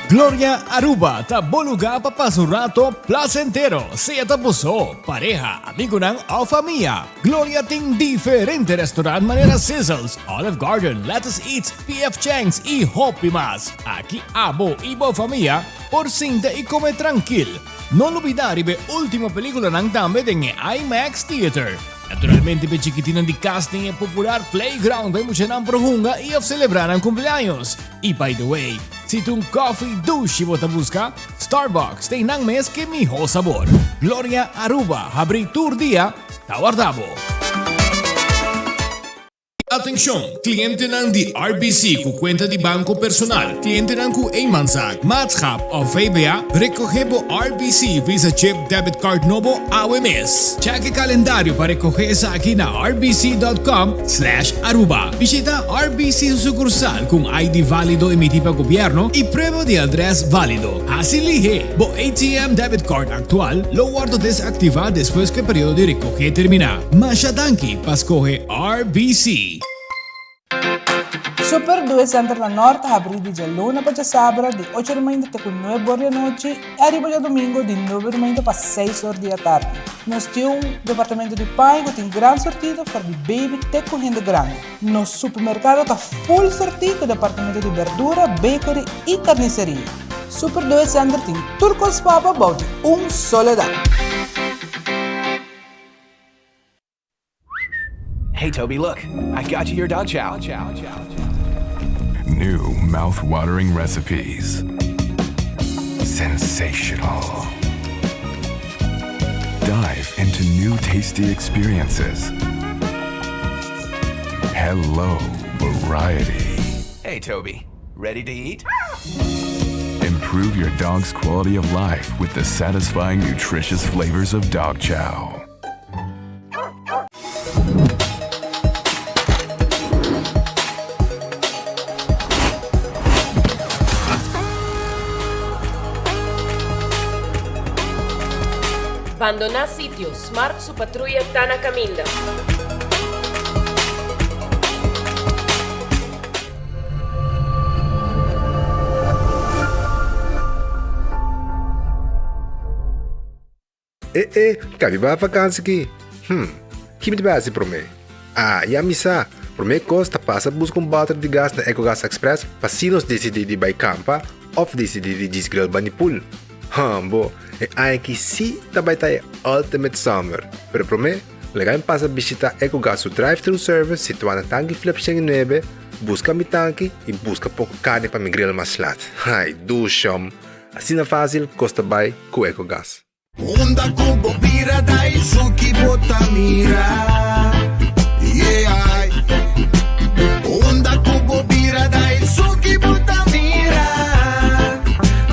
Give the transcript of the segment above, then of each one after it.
Gloria Aruba, taboluga papasurato placentero, sea tapuso, pareja, amigo ng o familia. Gloria ting diferente restaurant manera Sizzles, Olive Garden, Lettuce Eats, PF Chang's y Hopi Mas. Aquí abo ibo familia, por cinta y come tranquil. No olvidar ibe última película ng dame ng IMAX Theater. Naturalmente, pe chiquitino di casting e popular playground ay mo siya ng prohunga i of celebrar ang cumpleaños. Y by the way, si tung coffee douche mo busca, Starbucks tay nang mes que miho sabor. Gloria Aruba, habri tour dia, tawardabo. Atensyon, kliyente ng DRBC ku kwenta di bangko personal, kliyente ng ku Emansag, Matschap o VBA, recoge po RBC Visa Chip Debit Card Novo AWMS. Cheque kalendaryo para recoge sa akin na rbc.com/aruba. Bisita RBC sukursal kung ID valido emitido pa gobyerno y prueba de address válido. Asilihe, bo ATM Debit Card actual, lo guardo desactiva después que periodo de recoge termina. Masyadanki, pascoge RBC. Super 2 Center La Norte abre de luna para sábado de 8h30 até 9h da noite e arriba de domingo de 9h30 para 6h da tarde. Nós temos departamento de pai que tem grande sortido para de baby até correndo grande. Nosso supermercado está full sortido departamento de verdura, bakery e carniceria. Super 2 Center tem turcos papa about soledad. Hey, Toby, look. I got you your dog chow. New mouth-watering recipes. Sensational. Dive into new tasty experiences. Hello, variety. Hey, Toby. Ready to eat? Improve your dog's quality of life with the satisfying, nutritious flavors of dog chow. Abandonar sitio, Smart su patrulla está na caminda. Kami ba vakansi ki? Kimi ba si Prome? Ya misa. Prome costa passa busca balter de gas na EcoGas Express pasinos decidi di by campa of decidi di Gisgril Banipul. Bo, ai que si tabay tayo ultimate summer. Pero prome, legal pasa visita EcoGas su drive-thru service situado na Tangi Flip 9, busca mi tanki e busca pouco carne para mi grill mas lat. Ay, dushom. Assim na fácil, costa bay com EcoGas. Onda cubo pira dai suki botamira. Yeah. Onda cubo pira dai suki botamira.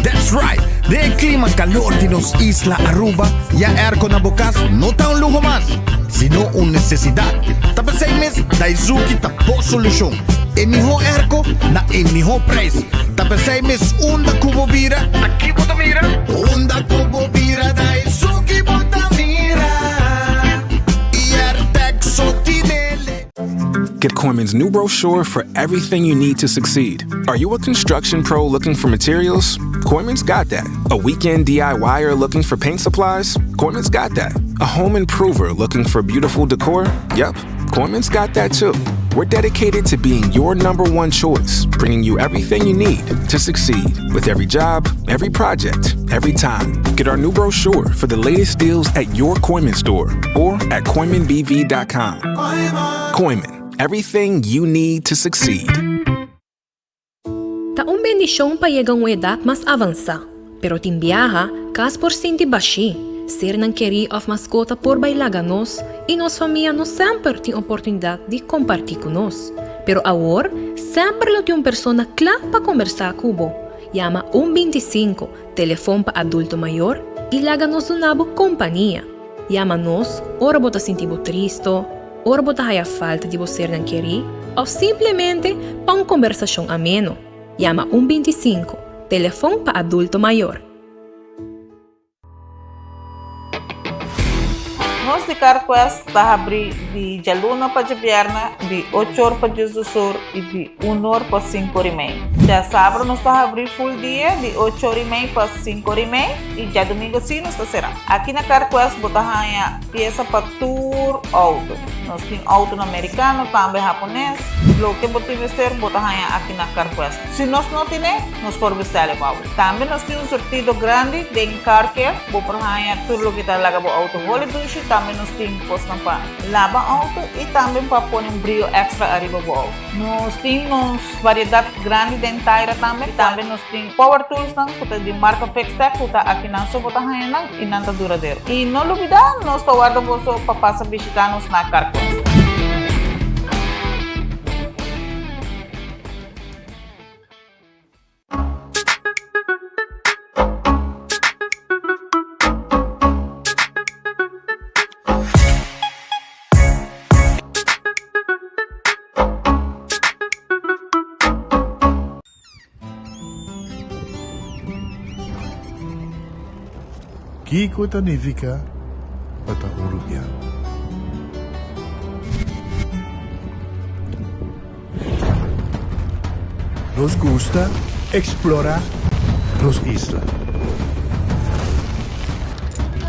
That's right. De clima calor de nos Isla Aruba, ya aircon na bukas, no ta un lujo más, sino una necesidad. Tapos 6 meses, Daisuki tapo solusyon. E miho airco na e miho price. Tapos 6 meses, onda kubo bira, aquí botamira. Onda kubo bira, Daisuki botamira. Y Airtex sotinele. Get Koiman's new brochure for everything you need to succeed. Are you a construction pro looking for materials? Koiman's got that. A weekend DIYer looking for paint supplies? Koiman's got that. A home improver looking for beautiful decor? Yep, Koiman's got that too. We're dedicated to being your #1 choice, bringing you everything you need to succeed with every job, every project, every time. Get our new brochure for the latest deals at your Koiman store or at KoimanBV.com. Koiman, everything you need to succeed. Taong bendisyong payegang edad mas avansa, pero timbiaha kas porcenti baixi, ser ng querer of mascota por bailaganos e nos família nos sempre tem oportunidade de compartilhar conosco. Pero agora, sempre lo tem persona clara para conversar cubo. Llama 125, telefone para adulto maior e laga-nos unabo companhia. Llama-nos, ora bota sentibo tristo, ora bota haya falta de você ng querer, ou simplesmente para conversação ameno. Llama 125, telefone para adulto maior. Nós de Carquest está abrir de Jaluna para Jabiarna, de 8h para Jusur e de 1h para 5h30. Ya sábado nos va a abrir full día de 8h30 para 5h30 y ya domingo sí nos será. Aquí en Carquest botamos pieza para tour auto. Nos tiene auto americano, también japonés. Lo que botamos ser botamos aquí en Carquest. Si nos no tiene, nos por vestir el auto. También nos tiene un sortido grande de car care. Botamos todo lo que está lagado auto. Vole duche también nos tiene postan para lavar auto y también para poner un brillo extra arriba del auto. Nos tiene una variedad grande de Taira também nos tem power tools de marca Fextec, que está aqui na sua bota e não está duradouro. E não olvidar, nós estamos guardando para passar visitar-nos na Carquest. Kiko significa para Uruguay. Nos gusta explorar las islas.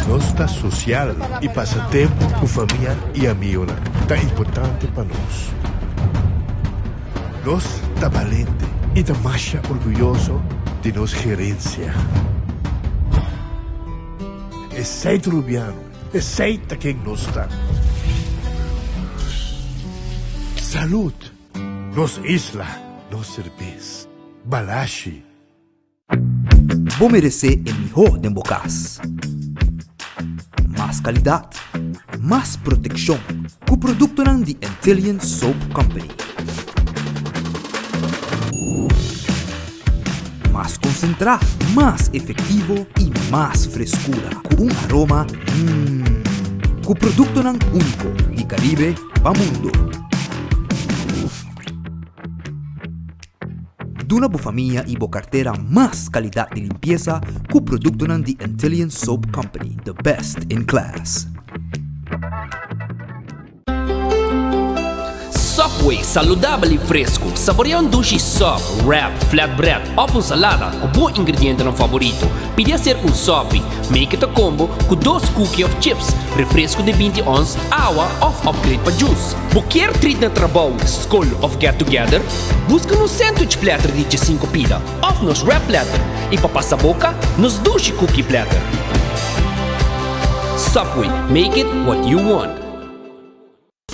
Nos está social y pasa tiempo con familia y amigos. Tan importante para nos. Nos está valiente y está más orgulloso de nos gerencia. Es seis rubiano, es seis quien nos está. Salud, nos isla, nos cerveza, balashi. Vos mereces el mejor de Bocas. Más calidad, más protección. Con producto de Intelligent Soap Company. Más concentrado, más efectivo y más frescura. Con un aroma con producto único de Caribe para mundo. De una familia y cartera más calidad de limpieza con producto de Intelligent Soap Company, the best in class. Subway, saudável e fresco. Saboreia um sushi sub, wrap, flatbread ou salada com bom ingrediente no favorito. Pide ser um sub, make it a combo com 2 cookies of chips, refresco de 20 ons, água ou upgrade para juice. Qualquer treat na trabalho, school of get together, busca no sandwich platter de 5 pila, ou nos wrap platter, e para passar boca, nos sushi cookie platter. Subway, make it what you want.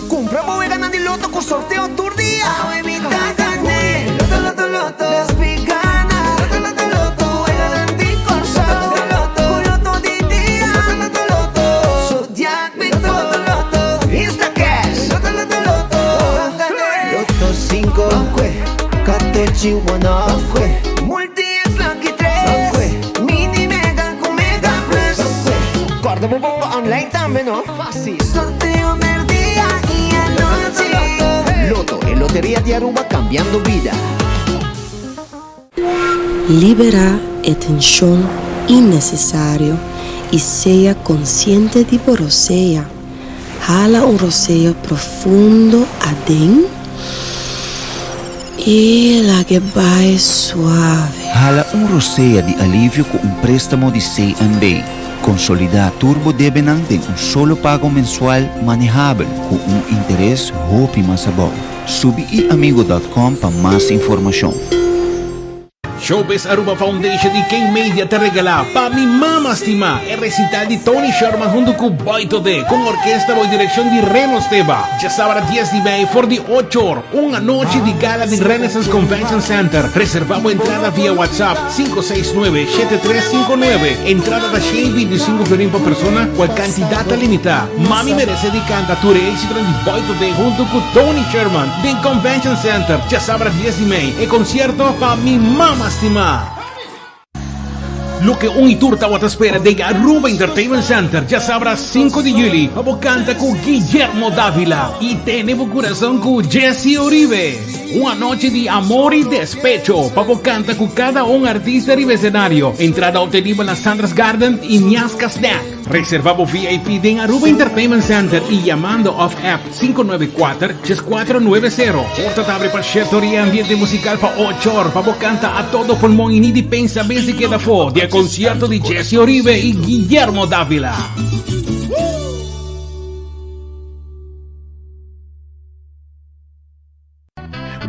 Compra Boegana di Loto con sorteo tour día. Huevita carne. Loto, loto, loto. Las veganas. Loto, loto, loto. Juegan di corso. Loto, loto. Con loto di día. Loto, loto, loto. Zodiac Victor. Loto, loto. Insta Cash. Loto, loto, loto. Loto 5. Catechi 1. Multi X Lucky 3. Mini Mega con Mega Plus. Guarda bomba online también, ¿no? Fácil. Sorteo del día. Loto, en Lotería de Aruba cambiando vida. Libera la tensión innecesaria y sea consciente de por rosea. Jala un roseo profundo adentro y la que va suave. Jala un rosea de alivio con un préstamo de C&B. Consolida Turbo Debenang de un solo pago mensual manejable con un interés hopi más bajo. Subi amigo.com para más información. Showbiz Aruba Foundation e King Media te regala Pa Mi Mama Estima, el recital de Tony Sherman junto con Boito D, con orquesta y dirección de Reno Esteba. Ya sábado 10 de mayo, por de 8 horas, una noche de gala de Renaissance Convention Center. Reservamos entrada vía WhatsApp 569-7359. Entrada da Shane 25 florins por persona, cual cantidad limitada. Mami merece de cantatura y éxito de Boito D junto con Tony Sherman de Convention Center. Ya sábado 10 de mayo, el concierto Pa Mi Mama Estima. Lo que un iturta te espera de Aruba Entertainment Center. Ya sabrás 5 de julio. Vamos canta con Guillermo Dávila y tenemos corazón con Jesse Uribe. Una noche de amor y despecho. Papo canta con cada un artista y escenario. Entrada obtenida en la Sandra's Garden y Nyasca Snack. Reservamos VIP en Aruba Entertainment Center y llamando off app 594-6490. Porta abre para y ambiente musical para 8 horas. Papo canta a todo pulmón y ni de pensa bien si queda fo. De concierto de Jesse Oribe y Guillermo Dávila.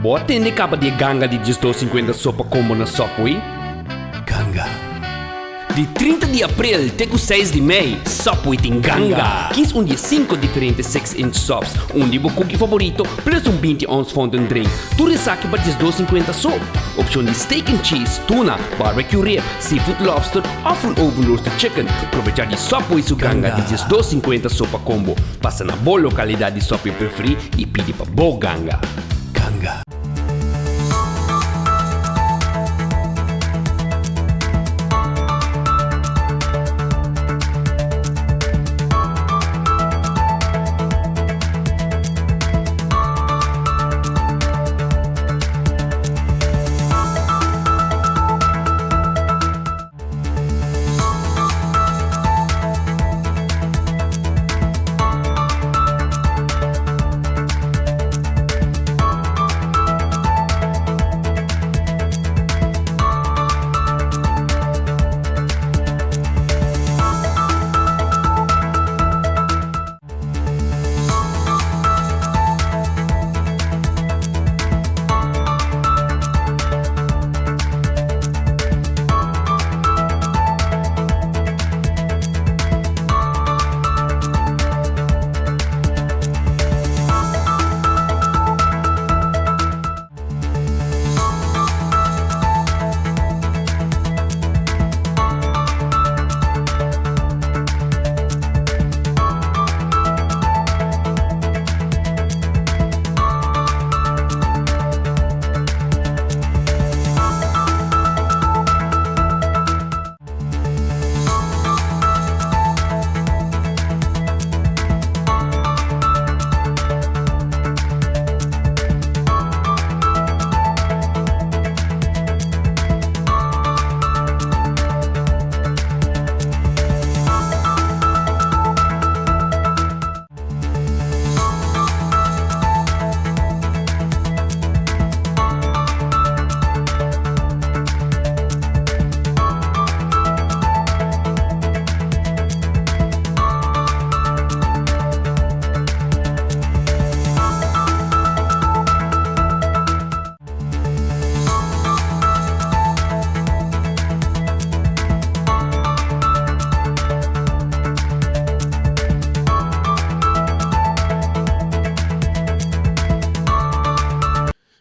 Boa tende capa de ganga de 250 sopa combo na Subway. Ganga. De 30 de abril até 6 de maio, Subway tem ganga. 15 dia 5 diferentes 6-inch subs. De bo cookie favorito, plus 20 ons fountain drink. Tu resaque para 250 sop. Opção de steak and cheese, tuna, barbecue rib, seafood lobster, ou full oven roasted chicken. Aproveitar de Subway su ganga de 250 sopa combo. Passa na boa localidade de Subway preferir e pede para bo ganga. Ganga.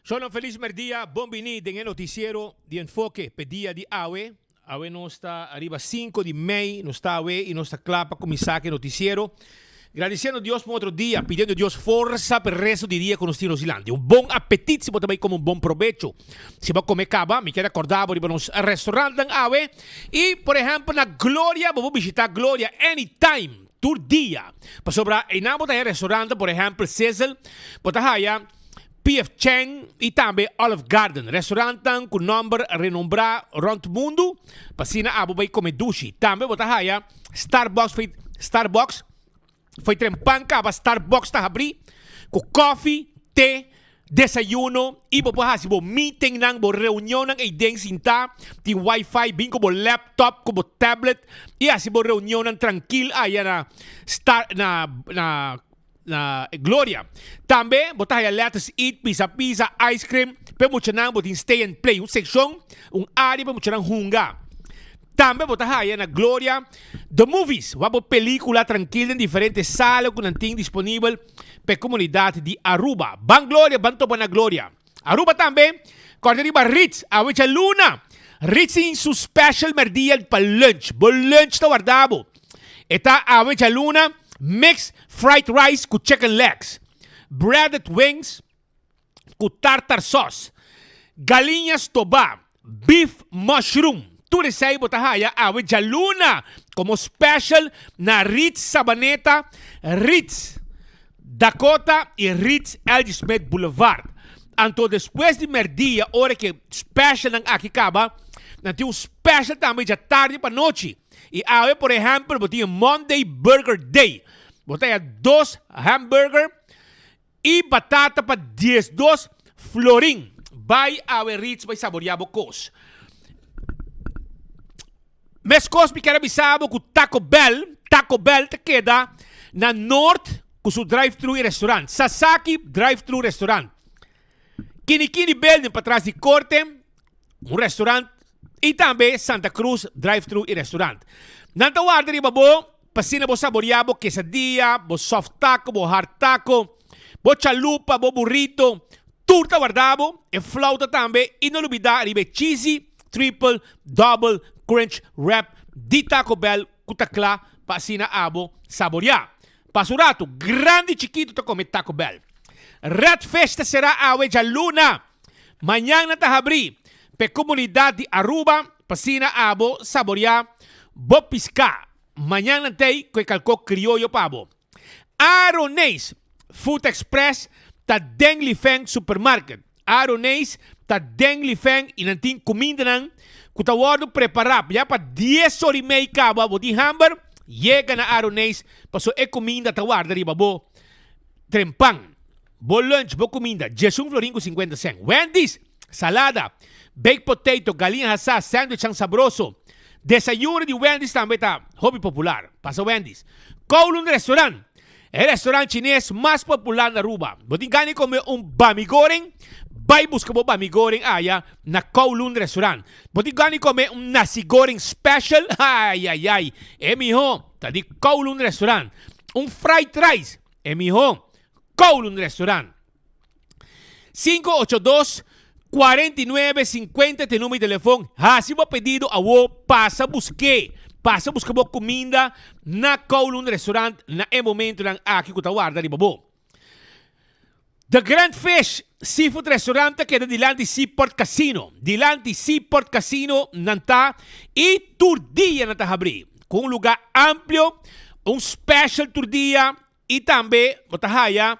Sono feliz merdia, bombini dengan noticiero de enfoque, pedia de AWE. AWE no está arriba 5 de maio, no está AWE y no está clapa con mi saque noticiero. Agradecendo a Deus por outro dia, pedindo a Deus força para o resto do dia com os tiros Islândia. Bom apetite, se você também come bom proveito. Se você comer caba, me quero acordar para ir nos restaurantes AWE. E, por exemplo, na Glória, vou visitar Glória anytime, todo dia. Para sobrar, em nada tem restaurante, por exemplo, Cecil, Botahaya, P.F. Chang e também Olive Garden, restaurante com nome renombrado rond o mundo. Para cima, abo vai comer dushi. Também Botahaya, Starbucks, foi trempanca, a Starbucks está abrir com coffee, té, desayuno e depois se meeting nang bo reunião nang ideng sinta tem wifi bem como laptop como tablet e assim bo reunião nang tranquil aí na Glória. Também botar aí let's eat pizza ice cream para muito nang botin stay and play section área para muito nang hunga. Também botar aí na Glória The Movies, uma película tranquila em diferentes salas que não tem disponível para a comunidade de Aruba. Ban Glória, ban topo na Glória. Aruba também, correriba Ritz, a Wicha Luna. Ritz em seu special merdia para lunch. Bom lunch está guardado. Está a Wicha Luna, mixed fried rice com chicken legs, breaded wings com tartar sauce, galinhas tobá, beef mushroom. Tudo isso aí botar aí a Wicha Luna como special na Ritz Sabaneta, Ritz Dakota e Ritz Elgin Smith Boulevard. Anto depois de merdia, hora que special ng akikaba, nanti um special também de tarde para noite. E aí, por exemplo, botinha Monday Burger Day. Botinha 2 hamburger e batata para 12 florin. Vai awe Ritz, vai saborear bocos. Mes cos me quero bisabo com Taco Bell te queda na North com seu drive-thru e restaurante. Sasaki drive-thru restaurant. Kini Building para trás de corte, um restaurante. E também Santa Cruz drive-thru e restaurante. Nanta guarda riba bo, pasina bo saborear bo quesadilla, bo soft taco, bo hard taco, bo chalupa, bo burrito, turta guardabo, e flauta também. E não olvidar riba cheesy, triple, double, crunch, wrap, di Taco Bell, kutakla, pasina abo, saborear. Pasurato, grande chiquito to come Taco Bell. Red Festa será awe ja luna. Mañana tahabri. Pe comunidad de Aruba, pasina abo, saborear, bo pisca. Mañana tay, kwe kalko criollo pabo. Aronese, Food Express, ta Deng Li Feng Supermarket. Aronese, ta Deng Li Feng, inanting comida nang, kutawardo preparar, ya pa 10 horas y media kaba, bo di hamburger, llega na Aronese, paso e comida tawarda riba bo, trempang, bo lunch, bo comida, jesung floringo 50 cent. Wendy's, salada, baked potato, galinha assada, sandwich ang sabroso. Desayuno de Wendy's também tá hobby popular. Pasa Wendy's. Kowloon Restaurant. El restaurante chinês mais popular na Aruba. Botin gani comer bami goreng, vai buscar bo bami goreng aya na Kowloon Restaurant. Botin gani comer nasi goreng special. Ay. Mijo, tá di Kowloon Restaurant. Fried rice. Mijo, Kowloon Restaurant. 582-4950 te número de telefone. Se você pedido a wo passa busque bo comida na Kowloon Restaurant na momento ng aqui kutawarda di babo. The Grand Fish Seafood Restaurant queda dilante Seaport Casino. Dilante Seaport Casino nanta e turdia nanta habri. Com lugar amplio, special turdia e também botahaya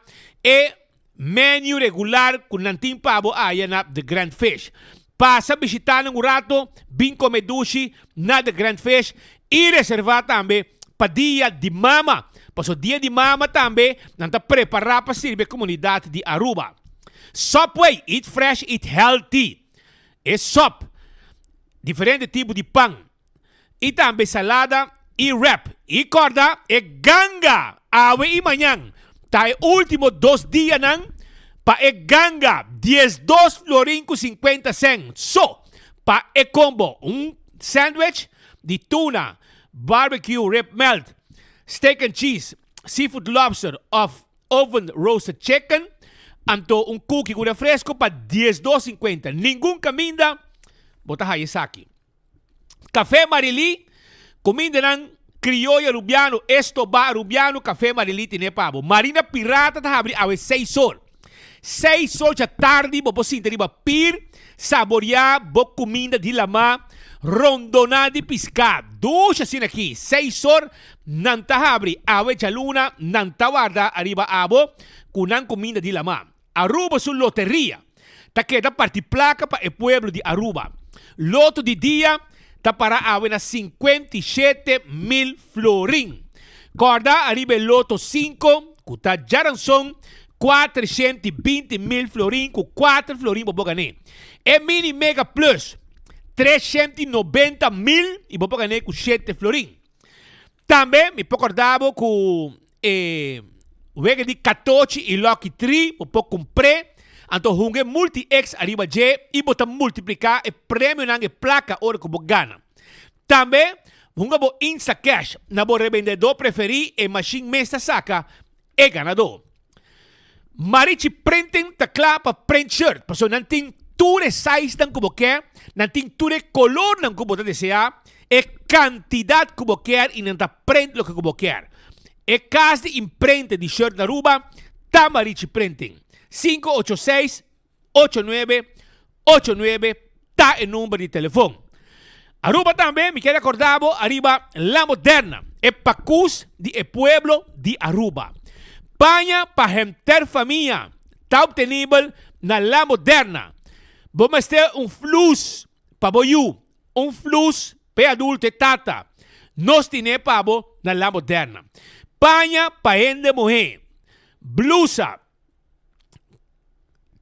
menu regular com nanting pabo aya na The Grand Fish. Passa visitar ng rato, bin comedushi na The Grand Fish e reservar também para dia de mama. Paso dia de mama também nanta preparar para servir a comunidade de Aruba. Subway, eat fresh, eat healthy. É sop, diferente tipo de pão. E também salada e wrap. E corda é ganga, awe e manhã. Tayo último 2 dias nang pa ganga 12 florin com 50 cent. So, pa combo, sandwich de tuna, barbecue rib melt, steak and cheese, seafood lobster of oven roasted chicken, anto cookie com refresco pa 12.50. Ningún caminda, bota hayasaki. Café Marili, comida nang criollo rubiano, esto ba rubiano, café Mariliti ne pabo. Marina Pirata ta abri awe 6 horas. 6 horas da tarde, bo sinta riba pir, saborear, bo comida de lama, rondona de piscar. Ducha sin aqui, 6 horas, nanta abri awe chaluna, nanta guarda arriba abo, kunan comida de lama. Aruba sul loteria. Ta queda parti placa pa el pueblo de Aruba. Loto de dia, ta para awe na 57,000 florin. Corda arriba el loto 5, kuta jaranson 420,000 florin, ku 4 florin bobo gane. E mini mega plus 390,000 e bobo gane ku 7 florin. Também me pocordavo ku wege di 14 e lucky 3 bobo compre. Anto hunge multi-X arriba je e bota multiplicar e prêmio nang e placa ora que gana. Também, hunga bo Insta Cash na bo revendedor preferi e machine mesta saca e ganador. Marichi printing takla pa print shirt. Paso nanting ture size nang kubo quer, nanting ture color nang kubo desea e cantidad kubo quer e nanta print lo que kubo quer. E cas de imprente di shirt na Aruba, ta Marichi printing. 586-8989 ta el número de teléfono. Aruba también, me quiere acordar, arriba La Moderna, el pacus de el pueblo de Aruba. Paña para gente familia, está obtenible na La Moderna. Vamos ter flus para boyu, flus para adulto e tata. Nós tine pabo na La Moderna. Panha para ende mulher. Blusa.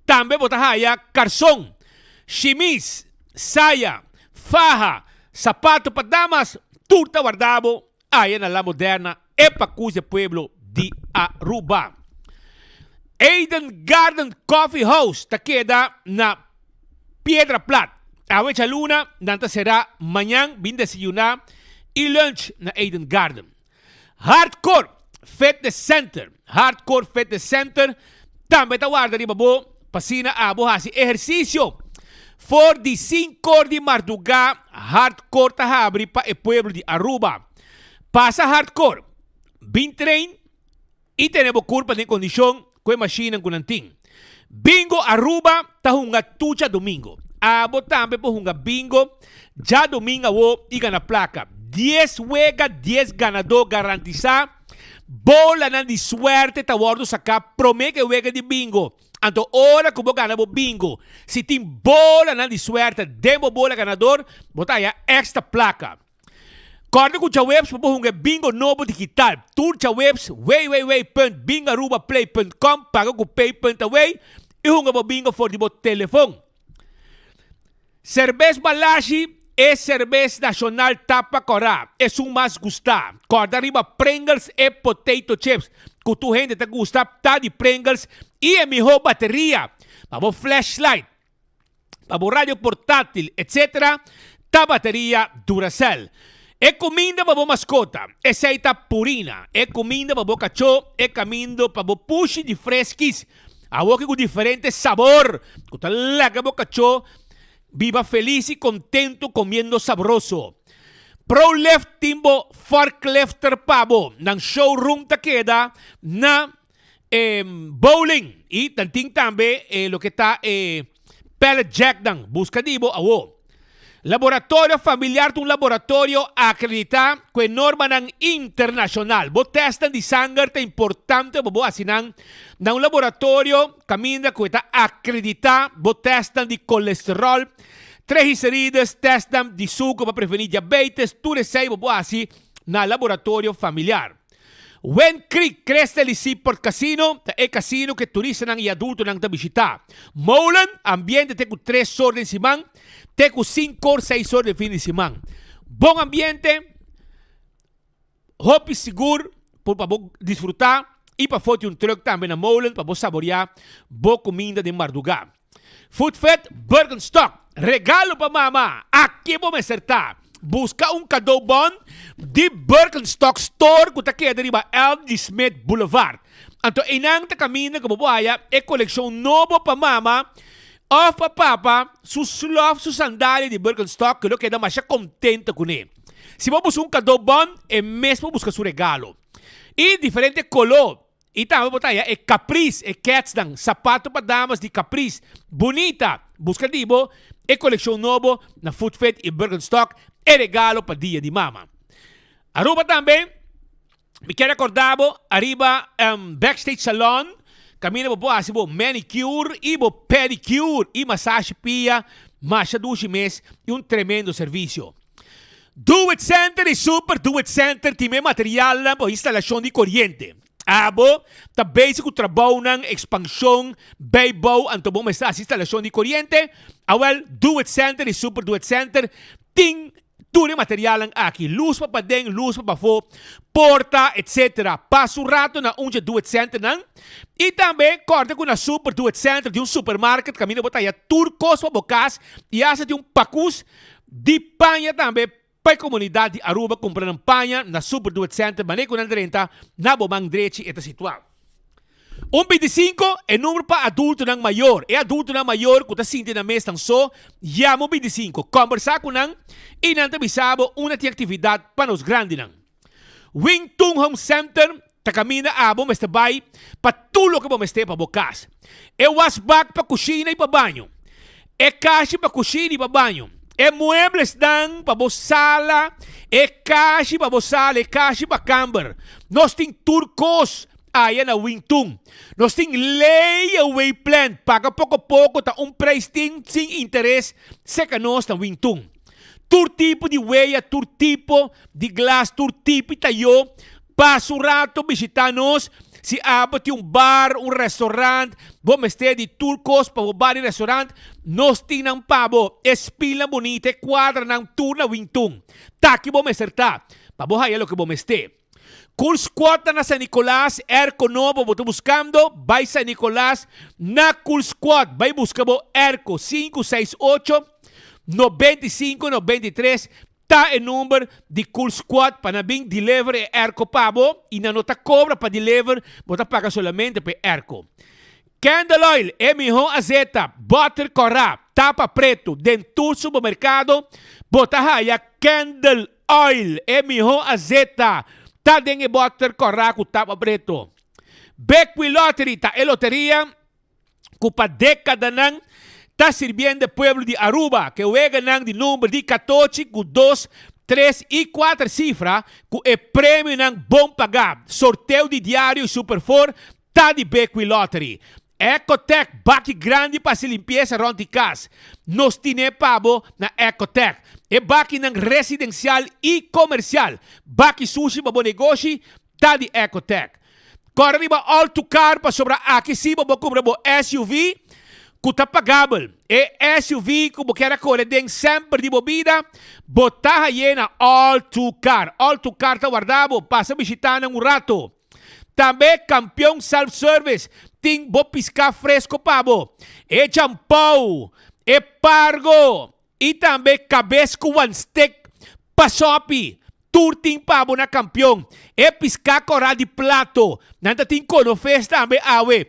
Também botahaya calção, chemise, saia, faja, sapato para damas, turta guardado aí na La Moderna e para cuja pueblo de Aruba. Eden Garden Coffee House ta queda na Piedra Plata. A vecha luna nanta será mañana bin desayunar y lunch na Eden Garden. Hardcore Fitness Center. Hardcore Fitness Center. Também ta guarda riba bo pasina abo hasi ejercicio. For di 5 de madrugada, Hardcore ta abri pa e pueblo de Aruba. Pasa Hardcore. Bin train y tenemos culpa de condición com machine com nanting. Bingo Aruba ta hunga tucha domingo. Abo tambe po hunga bingo já domingo wo iga na placa. 10 juega, 10 ganador garantiza. Bola nan di suerte ta wardo saka promete que juega di bingo. Anto ora como gana bo bingo. Si tem bola nan di suerte, demo bola ganador, botaya extra placa. Corda com a webs para hunga bingo novo digital. Tour a webs www.bingarubaplay.com paga com pay.away e hunga bo bingo for di bo telefone. Cerveza Balashi é cerveza nacional tapa corá. É um mais gustar. Corda riba Pringles e potato chips. Que tu gente te gusta, tá de Pringles e é melhor bateria. Para bo flashlight, para bo rádio portátil, etc. Tá bateria Duracell. É comida para mascota, é seita purina, é comida para cachorro, é caminho para push de fresquis, a boca com diferente sabor, com talaga cachorro, viva feliz e contento comendo sabroso. Pro Left Timbo Forklifter Pabo, ng showroom ta queda na bowling, e tanting tambe lo que está pellet jack dang, busca dibo awo. Laboratorio familiar un laboratorio acreditado con norma internacional. Bo testan di sangue è importante bo asinan na un laboratorio camina que está acreditado. Bo testan di colesterol, triglicérides, testan di sucro para prevenir diabetes, tu sei bo asi na laboratorio familiar. Wen Creek creste lisi por casino, è casino che turisti e adulti non visita. Molen, ambiente te con 3 ore di semana, te con 5 o 6 ore di fine di semana. Buon ambiente, hopi seguro, para disfrutar e para foto un truck também na Molen, para saborear boa comida de madrugada. Food Fed Birkenstock, regalo para mama, aqui vamos acertar. Busca cadeau bon di Birkenstock Store que está deriva L.D. Smith Boulevard. Anto inang ta camina que boboaya é coleção novo para mama ou para papa, sus love, sus sandália de Birkenstock que lo queda mais contento com ele. Se você busca cadeau bon, é mesmo busca seu regalo. E diferente color. E também botaya é Caprice, é Cats dang, sapato para damas de Caprice. Bonita. Busca dibo, é coleção novo na Food Fed e Birkenstock. E regalo para dia de mama. Aruba também, me quero acordar, arriba Backstage Salon, camina po assim, manicure e pedicure e massagem pia, macha 12 meses e tremendo serviço. Do It Center e Super Do It Center time material para instalação de corrente. Abo, ta basic trabalho ng expansão, beibo, anto bom está instalação de corrente. Awel, Do It Center e Super Do It Center, ting tudo material aqui, luz para padeng, luz para fo, porta, etc. Passo rato na onde Do It Center não. E também corta com a Super Do It Center de supermarket, caminho botar aí turcos para bocas e essa de pacus de panha também para a comunidade de Aruba comprando panha na Super Do It Center, maneco na 30 na bomang direito está situado. 25 é número para adulto ng maior. É adulto ng maior que está sintindo na mesa só. Llamo 25. Conversar com nang e nang tabisabo uma atividade para os grandes nang. Wingtung Home Center ta camina abo mas tabay para tulo que vamos ter para bocas. É washback para cozinha e para banho. É caixa para cozinha e para banho. É muebles dan para sala. É caixa para sala. É caixa para camber. Nós tem turcos. aya na Wingtung. Nós tem layaway plan. Paga pouco tá preço sem interesse. Seca nós na Wingtung. Tur tipo de weia, tur tipo de glass, tur tipo de tayo. Passa rato visitar nós. Se abre bar, restaurante, vamos estar de turcos para o bar e restaurante, nós temos pabo, espila bonita, quadra ng tour na Wingtung. Taki vamos acertar. Pabo hay lo que vamos estar. Cool Squad na San Nicolas, Erco Novo, vou buscando, vai San Nicolas, na Cool Squad, vai buscando Erco 568 95 93. Ta el número de Cool Squad para bing deliver Erco pabo e na nota cobra para deliver bota paga solamente para Erco. Candle Oil, MH Azeta, Butter Corra, tapa preto, dentro supermercado, bota haya Candle Oil, MH Azeta, ta dengue Butter Corra com tapa preto. Beckway Lottery, ta e loteria, cupa década nang está sirviendo el pueblo de Aruba, que juega de número de 14, 2, 3 y 4 cifras, que el premio ng bom pagar. Sorteio de diário e Superfor, tá de Beckway Lottery. Ecotech, baki grande para se limpieza rond de casa. Nos tiene pabo na Ecotech. E baki ng residencial e comercial. Baki sushi para bom negócio, tá de Ecotech. Corre riba Alto Car para sobra aqui sim, para comprar SUV, kuta pagável. E SUV, como que era correndo sempre de bebida, botar aí na Alto Car. Alto Car tá guardado, passa visitando rato. Também campeão self-service, tem bo piscar fresco pabo. E champão, e pargo, e também cabesco one stick, pasopi. Turting pabo na campeão. E piscar coral de plato. Nanta tem cono festa também awe.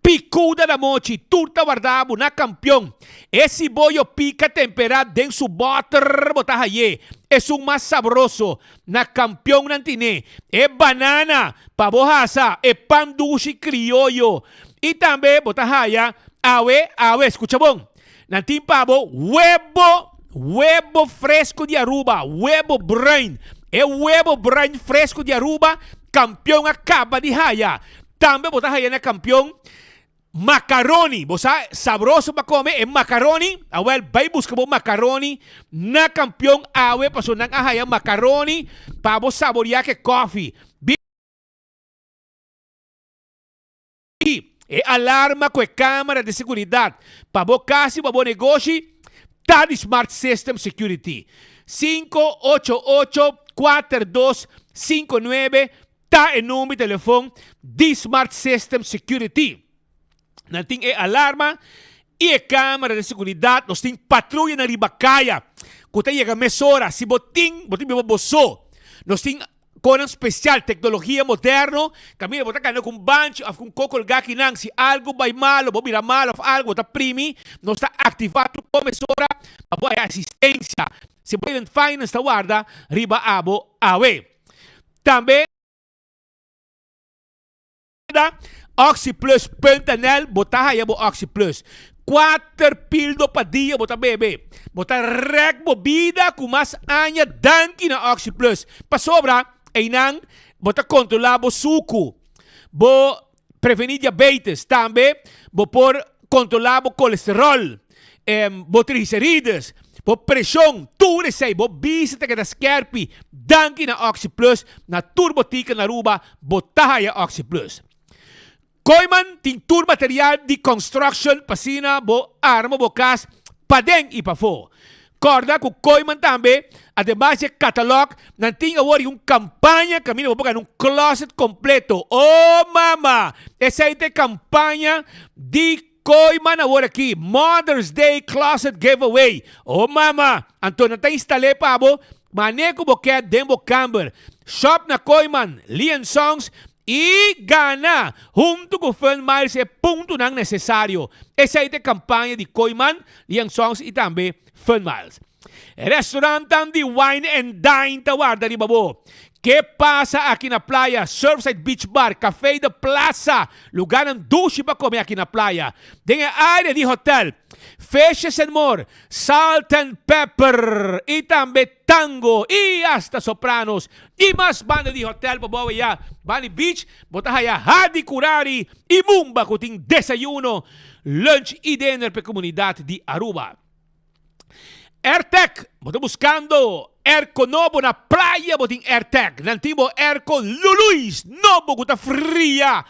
Picuda da mochi, turta guardado na campeão. Esse bollo pica temperado dentro su butter botahaye. Es un más sabroso na campeão nantine. E banana, pabojasa, e pan dulce criollo. E também botahaya, awe, escucha bom. Nantin pabo, huevo fresco de Aruba, huevo brain. E huevo brain fresco de Aruba, campeão acaba de haya. Também botahaya na campeão. Macaroni, você sabroso para comer é macaroni. Awel, vai buscar bom macaroni na campeão awe paso nang ahaya macaroni para você saborear que coffee. E alarma com a câmera de segurança para você casa para bom negócio. Tá de Smart System Security 588-4259 tá o número de telefone de Smart System Security. Nating alarma e câmera de segurança. Nós temos patrulha na Ribacaya. Quando chega mesora, se botim boso. Nós temos conan especial, tecnologia moderna. Kami botar kano com bunch of com kokolgaki nang si algo vai malo, bo mira malo of algo ta primi, nós está ativado como mesora, abo assistência. Se podem finance ta guarda, riba abo awe. Também Oxyplus Pentanel, botar aí o Oxyplus. 4 pildo pa dia, botar bebê. Botar rec bebida com mais anha danki na Oxyplus. Pa sobra, aí nang, botar controlabo suco. Bo prevenir diabetes. Também, bo por controlabo colesterol. Bo triglicérides. Bo pressão, tudo isso aí. Bo visita que da Skerpi, danki na Oxyplus. Na turbotica na Aruba, botar aí Oxyplus. Koyman, tintur material de construction, pasina, bo arma, bo cas, padeng e pafo. Corda com Koyman também, además de catalog, nanting agora uma campanha, caminho para um closet completo. Oh, mama! Essa é a campanha de Koyman agora aqui, Mother's Day Closet Giveaway. Oh, mama! Então, não tem instalé para bo, maneco boquet, dembo camber. Shop na Koyman, Lian Songs, e gana junto com Fun Miles é ponto não necessário. Essa é a campanha de Koyman, Liang Songs e também Fun Miles. Restaurante de Wine and Dine ta guarda ni babo. ¿Qué pasa aquí en la playa? Surfside Beach Bar, Café de Plaza, lugar en douche para comer aquí en la playa. En el área de hotel, Fishes and More, Salt and Pepper, y también tango, y hasta sopranos, y más bandas de hotel, para allá, Bani Beach, botas allá, Hadi Kurari, y Mumba, con desayuno, lunch y dinner para comunidad de Aruba. AirTech, botas buscando Airco novo na playa, botin AirTech. Nantibo Airco Luluis, novo, guta fría.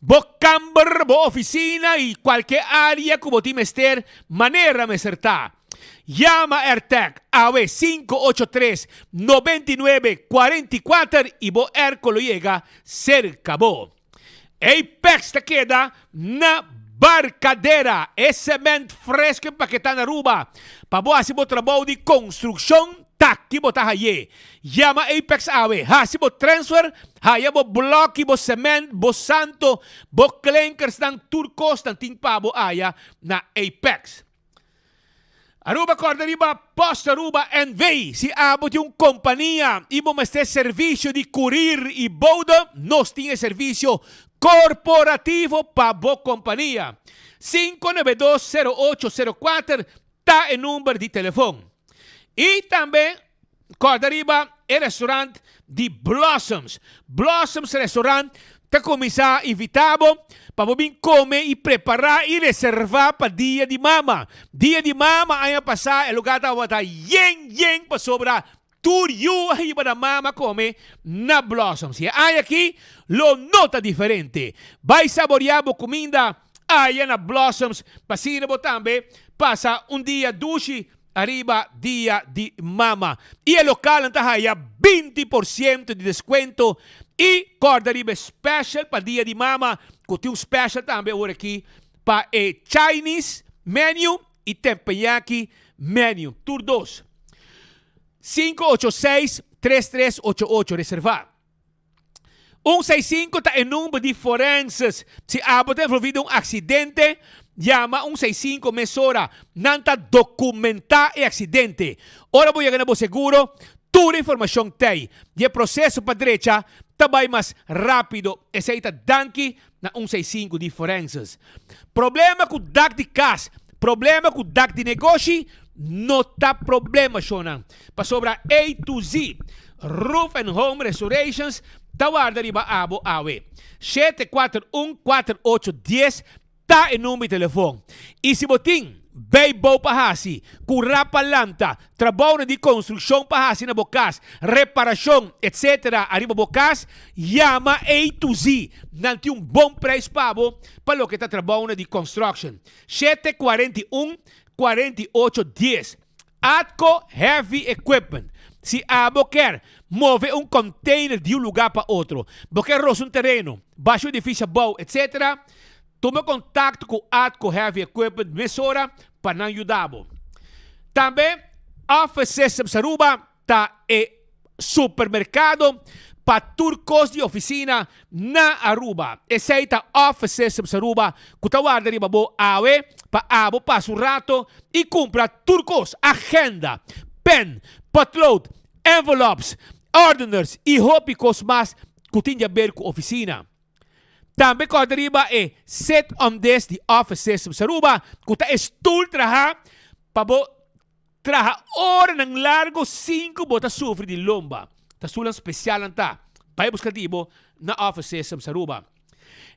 Bo camber, bo oficina y cualquier área que botin mester, manera meserta. Llama AirTech a 583-9944 y bo Airco lo llega cerca bo. Apex te queda na Barcadera, é cement fresco para que está na Aruba. Para boa se bo trabalho de construção, tá que botar aí. Llama Apex Ave, ha se bo transfer, ha bo bloco, bo cement, bo santo, bo clankers dan turcos dan ting pa bo aya na Apex. Aruba Corderiba, Post Aruba NV, si abot yung kompanija, ibo meste servicio de curir y boda, nos tiene servicio corporativo para bo compañía. 592-0804 está el número de teléfono. Y también, Corderiba, el restaurante de Blossoms. Blossoms Restaurant te comienza invitado para vir comer e preparar e reservar para dia de mama. Dia de mama, aí passar, é lugar da botar yen para sobrar tudo aí para mama comer na Blossoms. E aí aqui, lo nota diferente. Vai saborear a comida aí na Blossoms, para assim também passa dia duche arriba dia de mama. E o local está aí 20% de desconto. E Corderiba Special para dia de mama. Tem special também agora aqui para Chinese menu e Tempeyaki menu. Tour 2. 586-3388 reservar. 165 está em número de forenses. Se tem envolvido acidente, llama 165 mesora. Nanta documentar o acidente. Ora vou ganhar o seguro. Toda a informação tem. E o processo para direita também mais rápido. Esse aí está danke na 165 de forenses. Problema com o DAC de casa. Problema com o DAC de negócio. Não está problema, Shonan. Para sobrar A to Z. Roof and Home Restorations. Tawarda riba abo awe. 741-4810. Tá em número de telefone. E se botin, beibo pahasi, curapa lanta, trabalho de construção pahasi na bocas, reparação, etc. Arriba bocas, llama A to Z. Nanti bom preço pabo para o que está trabalhando de construction. 741-4810. Atco Heavy Equipment. Se abo quer mover container de lugar para outro, porque roça terreno, baixo edifício bom, etc., tome contato com Atco Heavy Equipment, mesora, para não ajudar. Também, Office Systems Aruba, está supermercado para turcos de oficina na Aruba. Esse aí está Office Systems Aruba, que está guardando riba bo awe, para abo passa rato e compra turcos, agenda, pen, potload, envelopes, ordiners e hópicos mais que tem a ver com oficina. Também quando arriba é set on this de Office Systems Aruba, que está estul traha, para traha hora ng largo 5 bota sufre de lomba. Está sulang special lang ta. Para buscar dibo na Office Systems Aruba.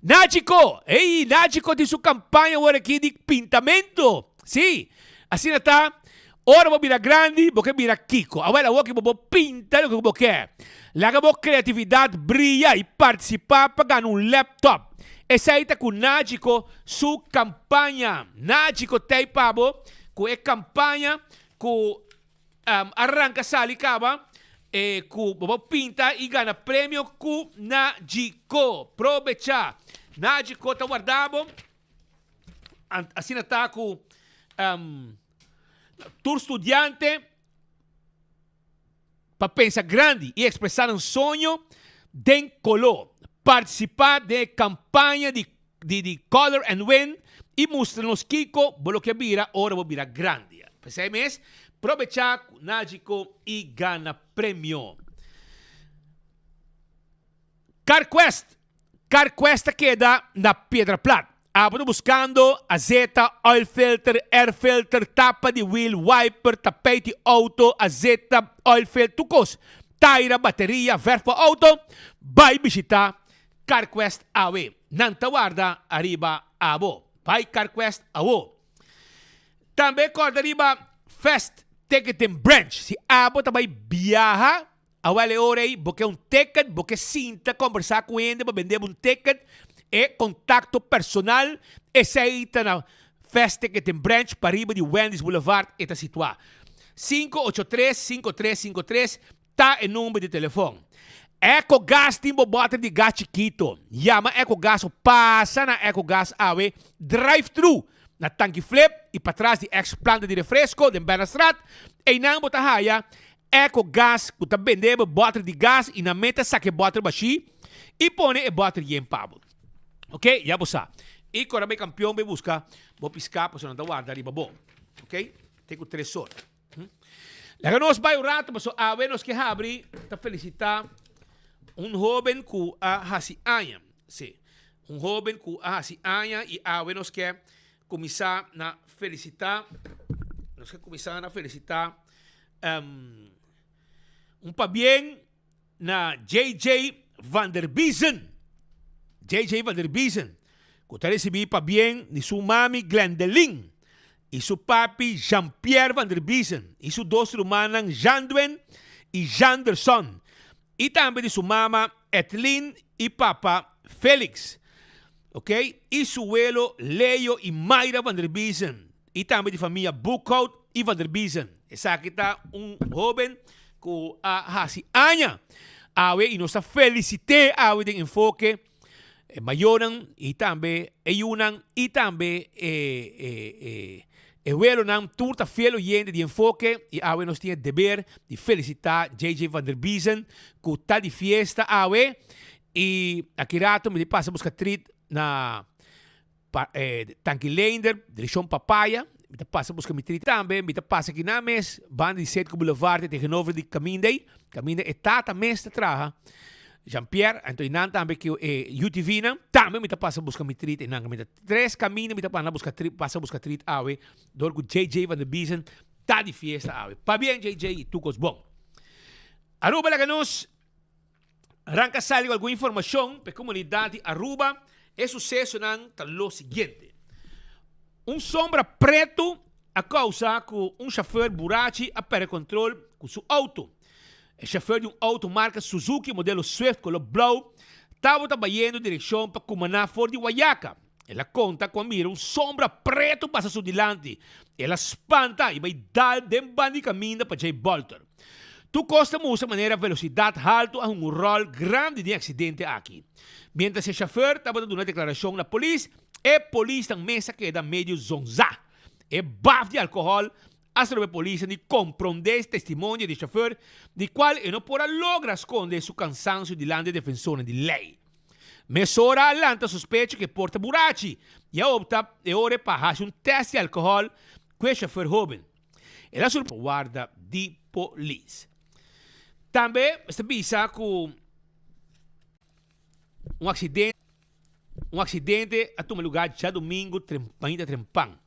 Nagico! Nagico de sua campanha agora aqui de pintamento. Sim, assim está. Ora mo bira grande, porque bira Kiko. Agora o que mo pinta o que mo quer. Laga mo criatividade brilha e participar para ganhar laptop. Essa aí está com Nagico sua campanha. Nagico tem pabo com a campanha com arranca salicaba com mo pinta e ganha prêmio com Nagico. Provecha. Nagico está guardado. Assim está com Tour estudiante para pensar grande e expressar um sonho de color. Participar de campanha de Color and Win e mostrar-nos Kiko, bolo que vira, ora vou virar grande. Pensei mesmo, aproveitar Nagico e ganha prêmio. CarQuest queda na Pedra Plata. Abro buscando azeta, oil filter, air filter, tapa de wheel, wiper, tapete auto, azeta, oil filter, tukos, taira, bateria, verfa auto, vai visitar CarQuest Awe. Nantawarda arriba abo. Vai CarQuest Awo. Também corda arriba Fast Ticketing Branch. Se abo também viaja, awale orei, porque ticket, porque cinta, conversar com ele, para vender ticket, e contacto personal, e saída na Fast Ticketing Branch, para arriba de Wendy's Boulevard, está situado. 583-5353, tá em número de telefone. EcoGás tem bota de gás chiquito. Llama EcoGás, passa na EcoGás Awe, drive-thru, na tanque flip, e para trás de ex-planta de refresco, de Benastrat, e não bota raia, EcoGás, que tá vendendo bota de gás, e na meta saque bota baixi, e põe e bota de empabo. Ok? Já você. E quando bem campeão, vai buscar, vou piscar, para não guarda ali, bom. Ok? Tenho 3 horas. Laga nós vai o rato, mas a nos que abre, tá felicitar jovem que hasi años. Sim. Jovem que hasi años e a nos que começar na felicitar, pa bien na JJ Van der Biesen. JJ Van der Biesen. Que está recebido pa bien de sua mami Glendelin e seu papi Jean-Pierre Van der Biesen e seus 2 irmãos Jandwen e Janderson e também de sua mama Etlin e papa Felix, ok? E seu abuelo Leo e Mayra Van der Biesen e também de família Buchhout e Van der Biesen. Essa aqui está jovem que hasi años. Awe e nossa felicité awe de enfoque mayoran e também ayunan e também abuelo nam turta fiel oyente de enfoque e awe nos tinha deber de felicitar JJ Van der Biesen que está de fiesta awe e aqui rato me passa buscar treat na Tanquilender, direção Papaya. Me passa buscar mi treat também, me passa aqui na mes, banda de Setco Boulevard tegenover de Camindei é tata mestre traha. Jean-Pierre, então não também que UTV não, também me passa buscar mi treat, não me 3 caminhos me passa buscar treat awe, dorgo JJ Van der Biesen, tá de fiesta awe. Pa bien JJ e tucos bom. Aruba la nos arranca salir alguma informação para a comunidade Aruba, é sucesso não tá lo seguinte. Sombra preto a causa que chauffeur burachi a perde controle com seu auto. O chauffeur de auto marca Suzuki, modelo Swift, color blau, estava trabalhando em direção para Cumaná fora de Guayaca. Ela conta com mira sombra preto passa su dilante. Ela espanta e vai dar de caminho para Jay Bolter. Tu costa musa maneira velocidade alta a rol grande de acidente aqui. Mientras o chauffeur estava dando uma declaração na polícia, e polícia também queda meio zonza. E baf de álcool, a polícia de compreender testemunho de chauffeur, de qual não pode lograr esconder seu cansaço diante de defensores de lei. Mesora alanta suspeita que porta burachi e opta de ore para fazer teste de álcool com o chauffeur jovem. Ela surpreende guarda de polícia. Também está visa com acidente a tomar lugar já domingo, ainda trempang.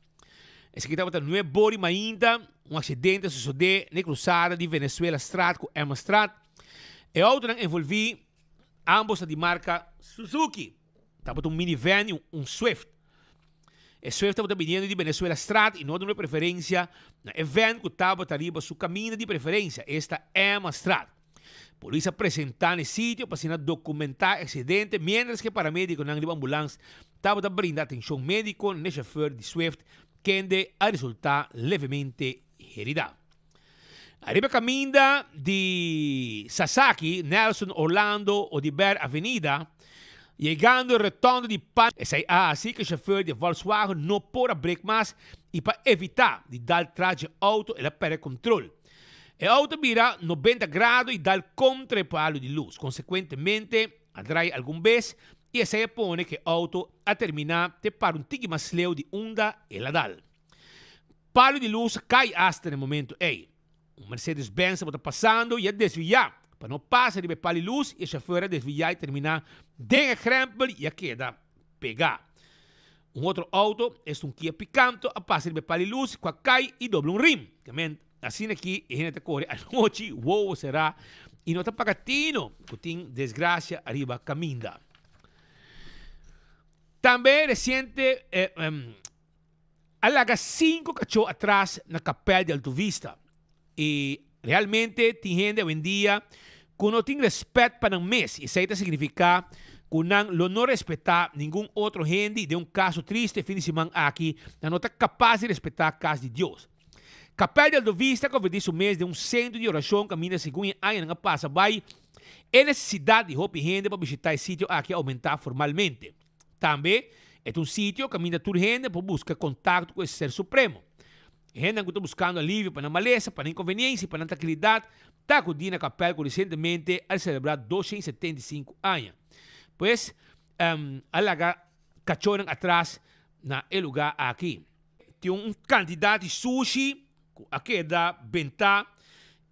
Esse aqui estava no Bori, mas ainda acidente sucedeu na cruzada de Venezuela Strat com Emma Strat. E outro envolvi ambos de marca Suzuki. Estava um minivan e Swift. O Swift estava vindo de Venezuela Strat e não deu preferência no evento que estava arriba sua caminho de preferência, esta Emma Strat. Polícia apresentar no sítio para documentar o acidente, mientras que paramédicos na ambulância estavam brindando atenção médica no chauffeur de Swift, que a resultar levemente herido. Arriba caminho de Sasaki, Nelson, Orlando ou de Bear Avenida, chegando ao retorno de Pan. Assim que o chauffeur de Volkswagen não pode break mais e para evitar de dar traje auto, ele perde controle. O auto vira 90 graus e dá contra o palo de luz. Consequentemente, atrai algum vez e essa põe que o auto a terminar te para tigre mais leu de onda e la dal. Palo de luz cai hasta no momento. Mercedes-Benz está passando e a desviar Para não passar de pali luz e chauffeur desviar e terminar de exemplo e a queda pegar. Outro auto é Kia Picanto, a passar de pali luz, cai e dobra rim. Assim aqui, a gente corre a noite, wow, será. E não está pagatino, que tem desgraça arriba caminda. Também recente, alaga 5 cachorros atrás na Capela de Alto Vista. E realmente tem gente hoje em dia que não tem respeito para um mês. Isso aí significa que não respeitar nenhum outro gente de um caso triste fim de semana aqui, não está capaz de respeitar a casa de Deus. Capela de Alto Vista, como disse o mês de um centro de oração, caminha segundo a ano passa, vai a necessidade de roupa gente para visitar esse sítio aqui aumentar formalmente. Também é um sítio que caminha toda gente para buscar contato com esse ser supremo. Gente que está buscando alívio para a maleza, para a inconveniência, para a tranquilidade, está acudindo a capela recentemente a celebrar 275 anos. Pois, alaga cachorro atrás na lugar aqui. Tem um candidato de sushi, aqui da benta,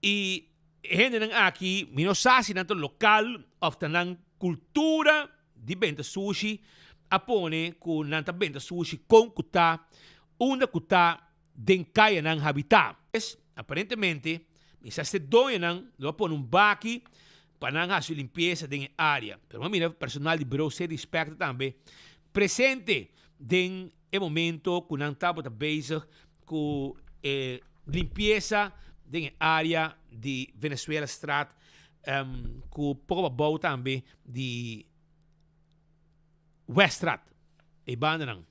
e gente aqui, não sabe se local, ou na cultura de benta sushi, apone com nanta benta sushi com kuta, uma kuta den kaya ng habitat. Aparentemente, se doy nang lo apone baki para nang hacer limpieza de área. Pero mira, personal de bureau se respecta também presente den e momento que nang tabo ta bezig com limpeza de área de Venezuela Strat, com pouco bom também de Westrat e banda nang.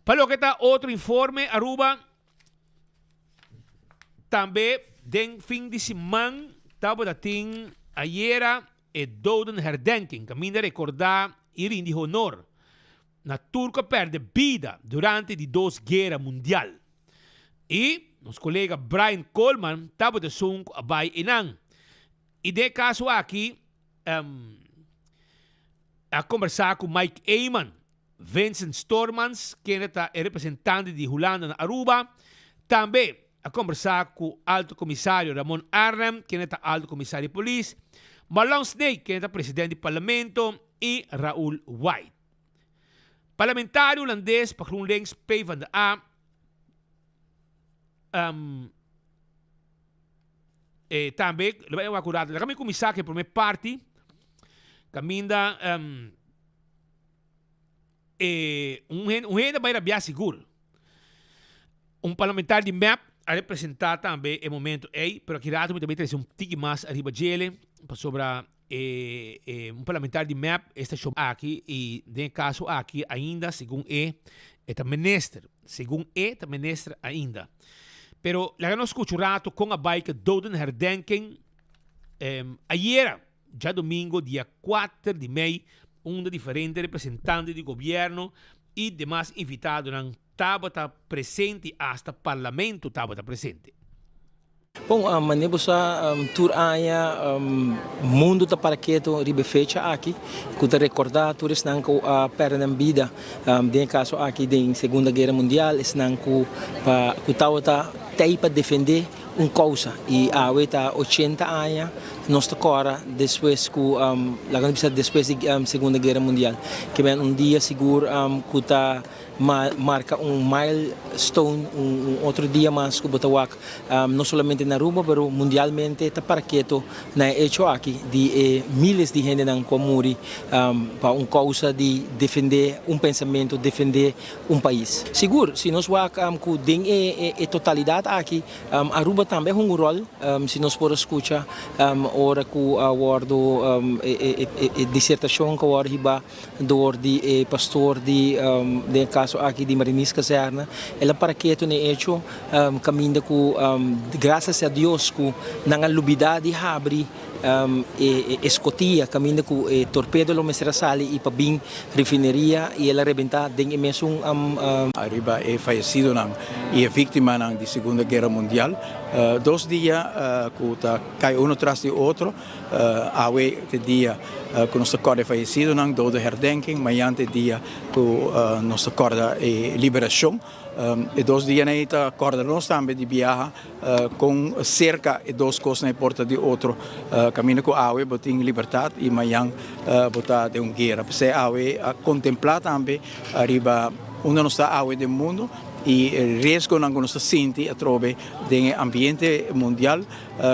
Para que está outro informe, Aruba, também, den fim de semana, estava dating ayer e doden herdenking, caminho recordar irin de honor, na turca perde vida durante de 2 guerras mundial. E, nosso colega Brian Coleman, estava de sunco a bay inang. E de caso aqui, a conversar com Mike Eyman, Vincent Stormans, que é representante de Holanda na Aruba. Também a conversar com o alto comissário Ramon Arnhem, que é alto comissário de polícia. Marlon Snake, que é presidente do parlamento. E Raul White. Parlamentário holandês para GroenLinks PvdA. Também, eu acurado, kami comissário que é a primeira parte, caminda gente vai rabiar seguro. Parlamentar de MAP a representar também em momento aí, pero aqui rato também traz tique mais arriba dele sobre parlamentar de MAP está show aqui e de caso aqui ainda segundo está ministro, segundo está ministro ainda. Pero lá nós escutamos com a bike doden herdenking ayer, já domingo, dia 4 de maio, diferente representante do governo e demais invitados estava presente hasta parlamento estava presente. Bom, manebo sa tour aya mundo ta para que to ribe fecha aqui, kuta recordar tours nang ko perdan vida, de caso aqui de Segunda Guerra Mundial, nang ko pa kutawata tay para defender causa e a 80 anos nossa cora depois que depois da Segunda Guerra Mundial que bem dia seguro que marca milestone outro dia mais que botawak não somente na Aruba mas mundialmente está para que na hecho aqui de milhares de gente não comuri para causa de defender pensamento defender país seguro se nós wak ku ding totalidade aqui Aruba também um rol se nós por escutar ora ku awardo dissertação que ora hiba dor de pastor de caso aqui de Marinis Caserna ela para que to ne hecho caminho ku graças a Deus ku nang lubidade habri escotia caminho ku torpedo lo mesrasali e pabing refineria e ela rebenta ding imensung arriba é falecido nang e vítima nang de Segunda Guerra Mundial 2 días que cae uno tras de otro. Awe te dia que nos acorda fallecido, nang dode herdenking, mañana te dia que nos acorda liberação. E 2 dias na ita acorda nós também de viaja com cerca de 2 coisas na porta de outro caminho com Awe botin liberdade e manhã botar de guerra. Porque Awe a contemplar também arriba onde nós está Awe do mundo. E o risco que nós sentimos a trove do ambiente mundial,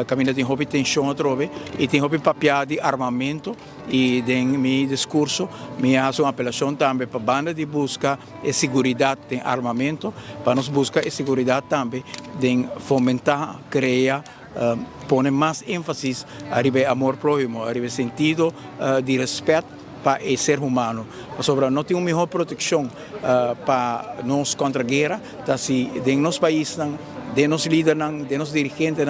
caminha tem hobby tensão a trove e tem hobby papel de armamento e em meu discurso me faço uma apelação também para a banda de busca e segurança de armamento, para nós buscar e segurança também de fomentar, criar pone mais ênfase a amor próximo, a sentido de respeito para o ser humano. Sobre não tem uma melhor proteção para nós contra a guerra, tá se de nos países, de nos líderes, de nos dirigentes,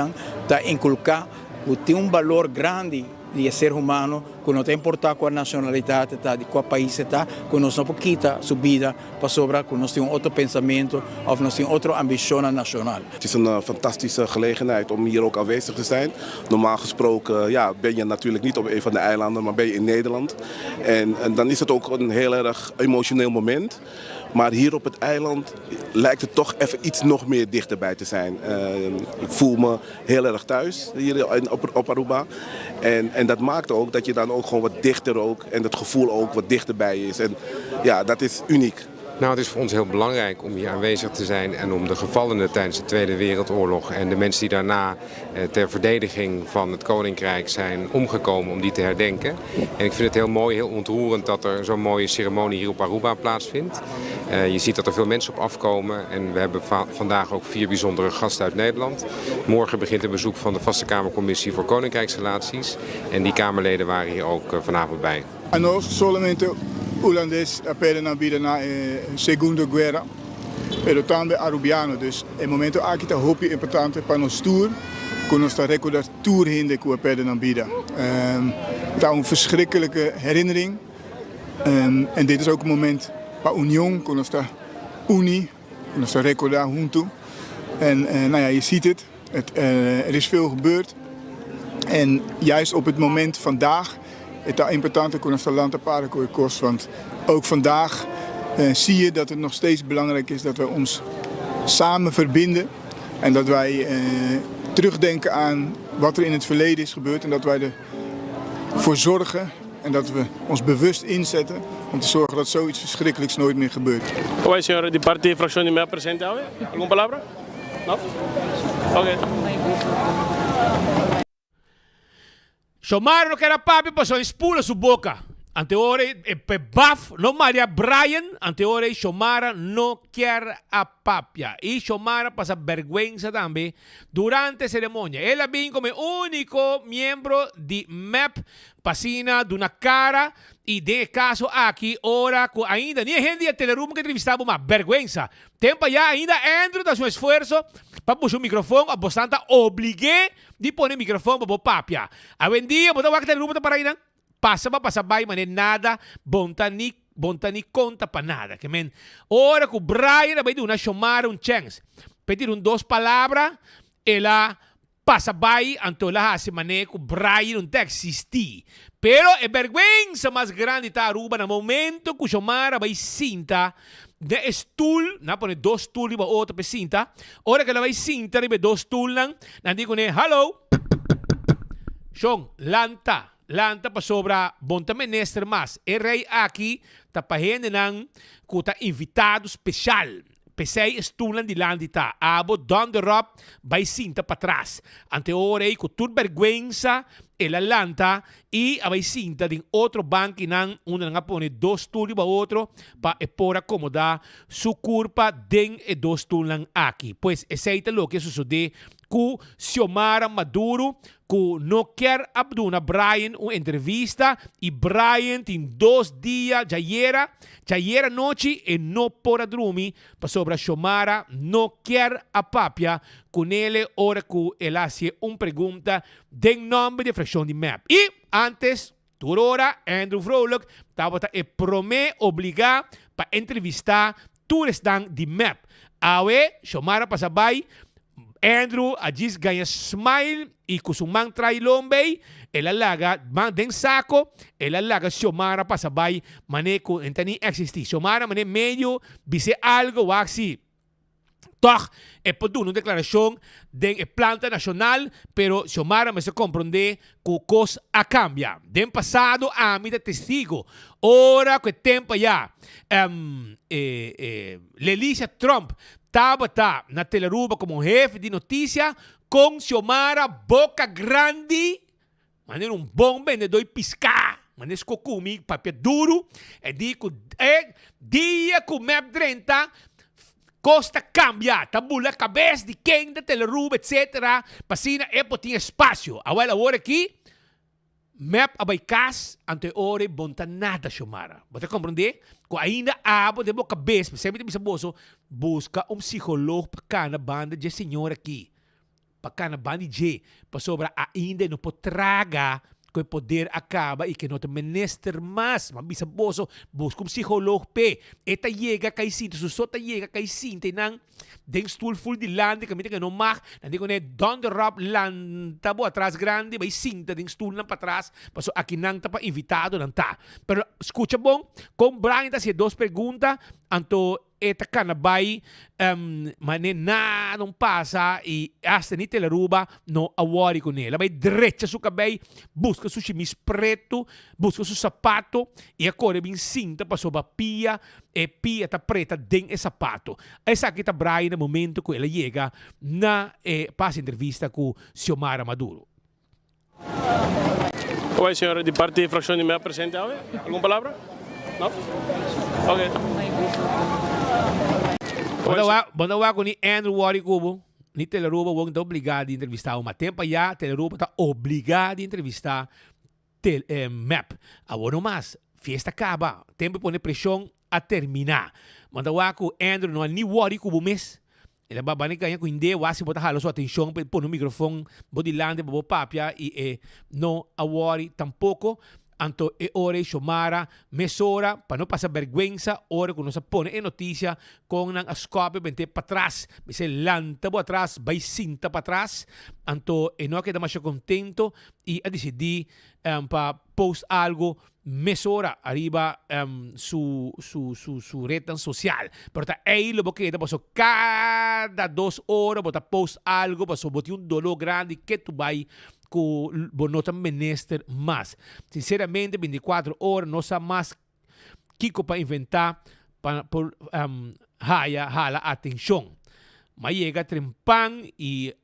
tá inculcar que tem um valor grande de ser humano, que não tem importar qual nacionalidade está, de qual país está, que nós não quita sua vida para sobre que nós temos outro pensamento of nós temos outra ambição nacional. Het is een fantastische gelegenheid om hier ook aanwezig te zijn. Normaal gesproken ben je natuurlijk niet op een van de eilanden, maar ben je in Nederland. En dan is het ook een heel erg emotioneel moment. Maar hier op het eiland lijkt het toch even iets nog meer dichterbij te zijn. Ik voel me heel erg thuis hier op Aruba. En dat maakt ook dat je dan ook gewoon wat dichter ook en het gevoel ook wat dichterbij is. En ja, dat is uniek. Nou, het is voor ons heel belangrijk om hier aanwezig te zijn en om de gevallenen tijdens de Tweede Wereldoorlog en de mensen die daarna ter verdediging van het Koninkrijk zijn omgekomen, om die te herdenken. En ik vind het heel mooi, heel ontroerend dat er zo'n mooie ceremonie hier op Aruba plaatsvindt. Je ziet dat er veel mensen op afkomen en we hebben vandaag ook 4 bijzondere gasten uit Nederland. Morgen begint een bezoek van de Vaste Kamercommissie voor Koninkrijksrelaties en die Kamerleden waren hier ook vanavond bij. En nós solamente holandês apela na vida na Segunda Guerra, pero também arubiano, dus em momento aqui está muito importante para nós tour, que nós está recordar tour hinde que apela na vida. Está verschrikkelijke herinnering, en dit is ook een moment para união, que nós está unie, que nós está recordar junto. En nou ja, je ziet het, er is veel gebeurd en juist op het moment vandaag. Het is important dat we land apart kost, want ook vandaag zie je dat het nog steeds belangrijk is dat we ons samen verbinden en dat wij terugdenken aan wat er in het verleden is gebeurd en dat wij ervoor zorgen en dat we ons bewust inzetten om te zorgen dat zoiets verschrikkelijks nooit meer gebeurt. Oké, señor, de parte de fracción me presente hoy. ¿Alguna palabra? No? Okay. Xiomara não quer a papi, passou expula sua boca. Anteore, baf, não Maria Brian, anteore, Xiomara não quer a papia. E Xiomara passa vergüenza também durante a cerimônia. Ela vem como único membro de MEP, passina de uma cara, e de caso aqui, ora, ainda, nem gente de telerumo que entrevistava uma vergüenza. Tempo já ainda entra da seu esforço para puxar o microfone, a bastante obriguei de pôr o microfone para o papia. A vendia, botar o telerumo para aí, não? Passa vai, mas nada, bontani conta para nada. Que men, ora que o Brian vai dar uma Xiomara chance. Pedir 2 palavras, ela passa vai, então ela hace maneira que o Brian não existir. Pero é vergüenza mais grande tá Aruba no momento que o Xiomara vai sinta de stoel, na pone 2 stoel riba outro pe sinta. Ora que ela vai sinta riba 2 stoel nan digo ne, hello. Xiong, lanta pa sobra bonta menester mas. E rei aqui tá pahende nang kuta invitado especial. Pesei stulan di landita. Abo don the rob vai sinta para trás. Ante ora aí com tur vergüenza ela lanta e a vai sinta din outro banco nang una nga pone 2 stoel ba outro pa e por acomodar su curpa den e 2 stoel aqui. Pues aceita lo que sucede com Xiomara Maduro, que não quer abduna Brian uma entrevista e Brian tem 2 dias já era noite e não pode dormir para sobre Xiomara não quer a papia com ele ora que ele hace uma pergunta de nome de fração de MEP. E antes, turora, Andrew Vrolijk estava a prometer obrigar para entrevistar todos de MEP. Awe, Xiomara passa vai Andrew agis ganha smile e kusumang try lombay ela laga man den sako ela laga Xiomara pasabay mane ko entani existi Xiomara mane medio bise algo waxi toch e poduno declaração de planta nacional pero Xiomara me se compreende que cos a cambia den passado a mi de testigo ora que tempo ya Lelícia Trump estava na Teleruba como jefe de notícia com Xiomara boca grande maneira bom vendedor e piscar maneira escocumi papel duro e digo dia com map 30 costa cambia tabula cabeça de quem da Teleruba etc pasina e tinha espaço agora aqui map abay kas ante ore bonta nada Xiomara. Você compreende? Ko ainda abo de boca cabeça, sempre bisa boso busca psicólogo para cada banda de senhor aqui. Para cada banda de para sobra ainda não pode traga que o poder acaba e que não te menester mais. Mas bisa boso busca psicólogo pe. Eta chega cai sinto, su sota chega cai sinto nang den stoel full di lande kami que não mag, nanti ko ne don the rap lanta bo atrás grande, vai sinta den stoel nang patras, paso aqui nang tapa invitado nang ta. Pero escucha bom, com Brian ta se dos perguntas, anto eta canabay mane na não passa e hasta ni Teleruba no awari com ela vai direita su cabelo busca su chemis preto busca su sapato e agora bem cinta passou ba pia e pia tá preta den e sapato essa aqui tá Brian no momento que ela chega na passa entrevista com Xiomara Maduro. Oi, senhora, de parte da fração de meia presente, alguma palavra? Não? Ok. Banda wa ko ni Andrew Wari Kubo, ni Teleruba wag tá obrigado a entrevistar uma tempo já Teleruba tá obrigado a entrevistar MAP. Agora mais, fiesta acaba, tempo pone pressão a terminar. Banda wa ko Andrew no ni Wari Kubo mes. Ele babani kanya ko hindi wasi bota halo sua atenção pon no microfone bodilande bobo papia e no awari tampoco. Anto e ore Xiomara mesora para não passar vergüenza ora quando se pone em notícia com nang ascope bente para trás se lanta bo atrás vai cinta para trás anto e não queda mais contento e a decidir para post algo mesora arriba su rede social pero tá aí lo que da paso cada 2 horas bota post algo paso boti un dolor grande que tu vai que não tem menester mais. Sinceramente, 24 horas não há mais Kiko para inventar para hala atenção. Mas chega trempan e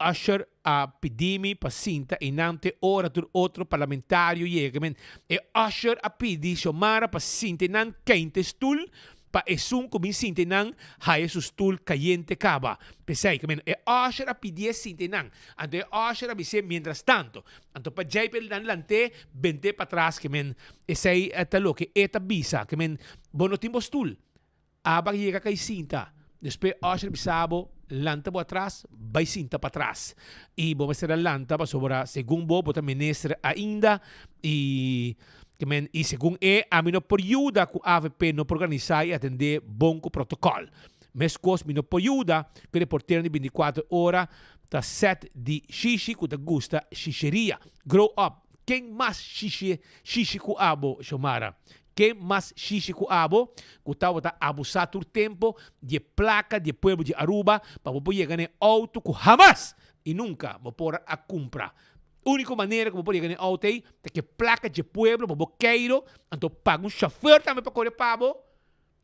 Usher a pedir-me para cinta e não ter hora do outro parlamentário chega. E Usher a pedir Xiomara para cinta e não quente stool pa esum como sintenang haya su stool caliente caba. Pensei que e Usher a pedir sintenang. Ante Usher a dizer mientras tanto. Anto pa JPL dan lante 20 para trás que esay talo que eta bisa que bono timbo stool. Abag llega kay cinta. Después Usher bisabo lanta po atrás, vai cinta para trás. E bom ser lanta pa sobra según bo bota ministra ainda e e según a mim não por ajuda que a AVP não organizar e atender bom protocolo. Mas cos me não por ajuda que reporteiro de 24 horas tá set de xixi que te gusta xixeria. Grow up. Quem mais xixi que abo, Xiomara? Quem mais xixi que abo? Que tá abusar todo tempo de placa de pueblo de Aruba para poder chegar em auto que jamás e nunca vou pôr a comprar. Única maneira que eu poderia ganhar auto é que placa de pueblo para boqueiro, então paga um chauffeur também para correr para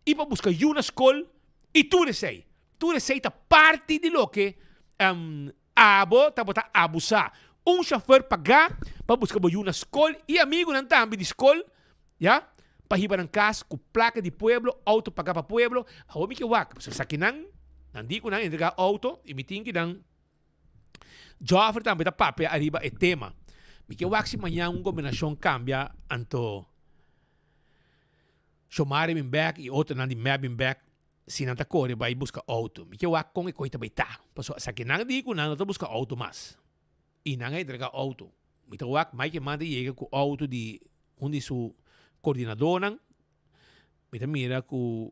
e para buscar uma escola e tudo isso aí. Tudo isso aí tá parte de lo que abo tá botar abusar. Um chauffeur pagar para buscar uma escola e amigo não também de escola, já? Para ir para casa com placa de pueblo, auto pagar para pueblo, a homem que wak, porque sa kinang, digo não entregar auto e me tinha que dar Joffre também da papel arriba é tema. Me que waxi amanhã uma combinação cambia anto Xiomara bem back e outro não de map bem back se não tá corre vai buscar auto. Me que wax com e coita beita. Passo sa que não digo não tá buscar auto mais. E não é entregar auto. Me que wax mais que manda chega com auto de onde su coordenador não. Me tá mira com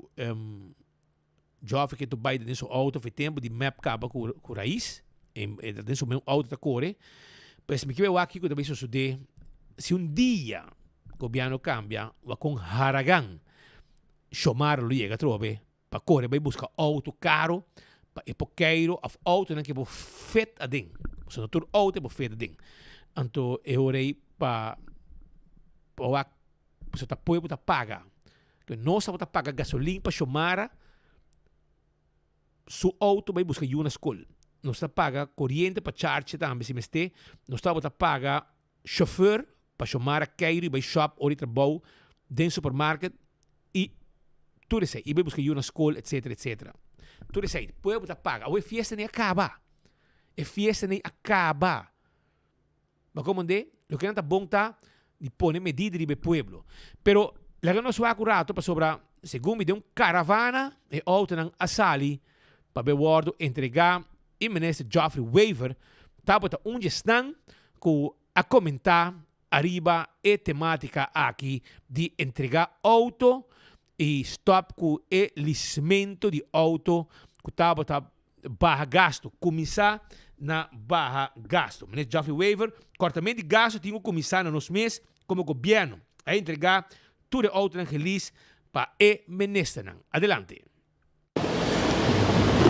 Jovem que tu bai de so auto foi tempo de map caba com raiz e de so meu auto tá core. Pues me kibe aqui que também so de se dia o governo cambia, va com haragan chamar lo chega trove para correr vai buscar auto caro para e poqueiro of auto não que bo fet a ding. So tur auto bo fet a ding. Anto e orei para você tá põe para pagar. Que não sabe pagar gasolina para chamar su auto vai buscar uma escola. Não está paga corrente para charge também se meste. Não está paga chauffeur para chamar a cair e vai shop ou trabalho dentro do supermarket e tudo isso e vai buscar uma escola etc etc. Tudo isso pode paga. A fiesta nem acaba. A fiesta nem acaba. Mas como de, o que não está bom tá de pôr medida de pueblo. Pero la que não sou acurato para sobra, segundo de caravana e auto nang asali para bewardo entregar e ministro Geoffrey Weaver tabota onde estão com a comentar arriba e temática aqui de entregar auto e stop com o licimento de auto que tabota barra gasto começar na barra gasto. Ministro Geoffrey Weaver cortamento de gasto tem que começar nos meses como governo a entregar tudo o auto feliz para o ministro. Adelante.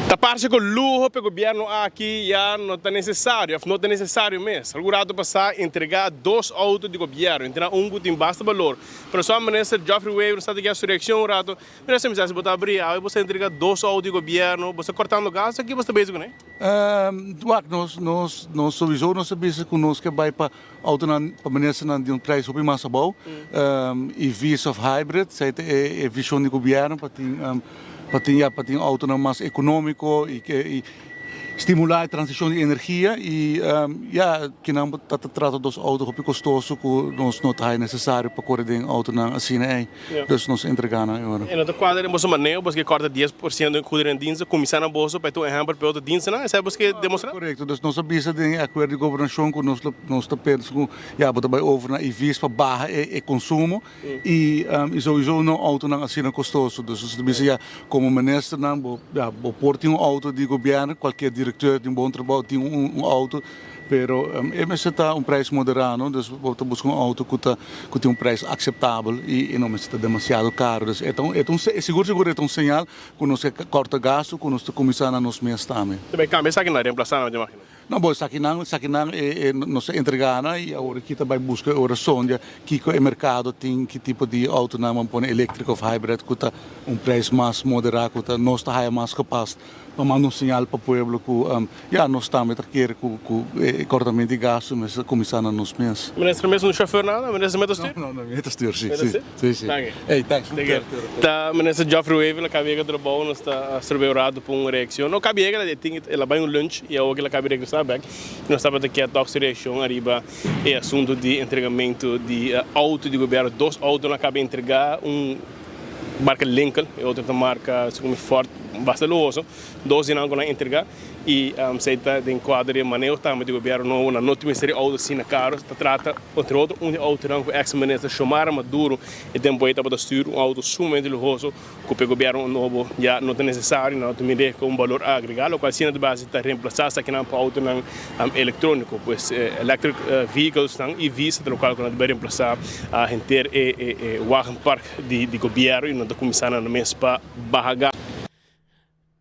Taparse com luxo para o governo aqui já não está necessário, não está necessário mesmo. Algo passar entregar 2 autos de governo, entregar que tem basta valor. Para só o ministro Geoffrey Weaver está aqui a sua reação, rato. Mas se você botar abrir, aí você entregar 2 autos de governo, você cortando gás, aqui você está bem, né? Nós sowieso nós sabemos que nós que vai para auto para ministro de preço bem mais bom, EVs of hybrid, sei é visão de governo para ter auto mais econômico e estimular a transição de energia e que não trata dos autos que custoso que nós não é necessário para correr em auto na assim dus nós entregamos agora. E no quadro de maneira porque corta 10% do custo de dienst, começar na bolsa para tu exemplo para outro dienst, não? Isso é porque demonstrar? Correto, dus nós sabemos de acordo de governação que nós está pensando bota vai over na EVs para barra e consumo e sowieso não auto na assim custoso, dus nós sabemos como ministro não porta auto de governo qualquer diretor de bom trabalho tem auto, pero mas está preço moderado, dus você busca auto que tem preço aceitável e não está demasiado caro. Dus seguro é sinal que nós corta gasto, que nós começar a nos meses também. Também cambia isso aqui na reemplaçar na máquina. Não, bom, isso aqui não nós entregamos e agora aqui também busca a sonda que o mercado tem que tipo de auto não põe elétrico ou hybrid que está preço mais moderado, que nós está mais capaz para mandar sinal para o povo que nós estamos a querer com cortamento de gasto, mas começando a nos meses. Ministro mesmo no chauffeur nada, ministro meto stuur? Não, meto stuur, sim. Hey, thanks. Tá, ministro Geoffrey Weaver, acabei de trabalhar, nós está surveillado por uma reação. Não acabei de ela vai lunch e eu acabei de regressar back. Nós estamos aqui a tocar reação arriba é assunto de entregamento de auto de governo, 2 autos não acabei de entregar marca Lincoln e outra marca como Ford bastante luxuoso, 2 não vão entregar e se está em quadro de manejo também de governo não tem ministério auto assim na caro, está trata outro auto não com ex-ministro Xiomara Maduro e depois está para estudar auto sumamente luxuoso que o governo novo já não é necessário, não tem medir com valor agregado, o qual sim de base está reemplaçar essa que não para auto não eletrônico, pois electric vehicles não EVs, pelo qual não deve reemplaçar a gente wagen park de governo e não está começando a mês para barragar.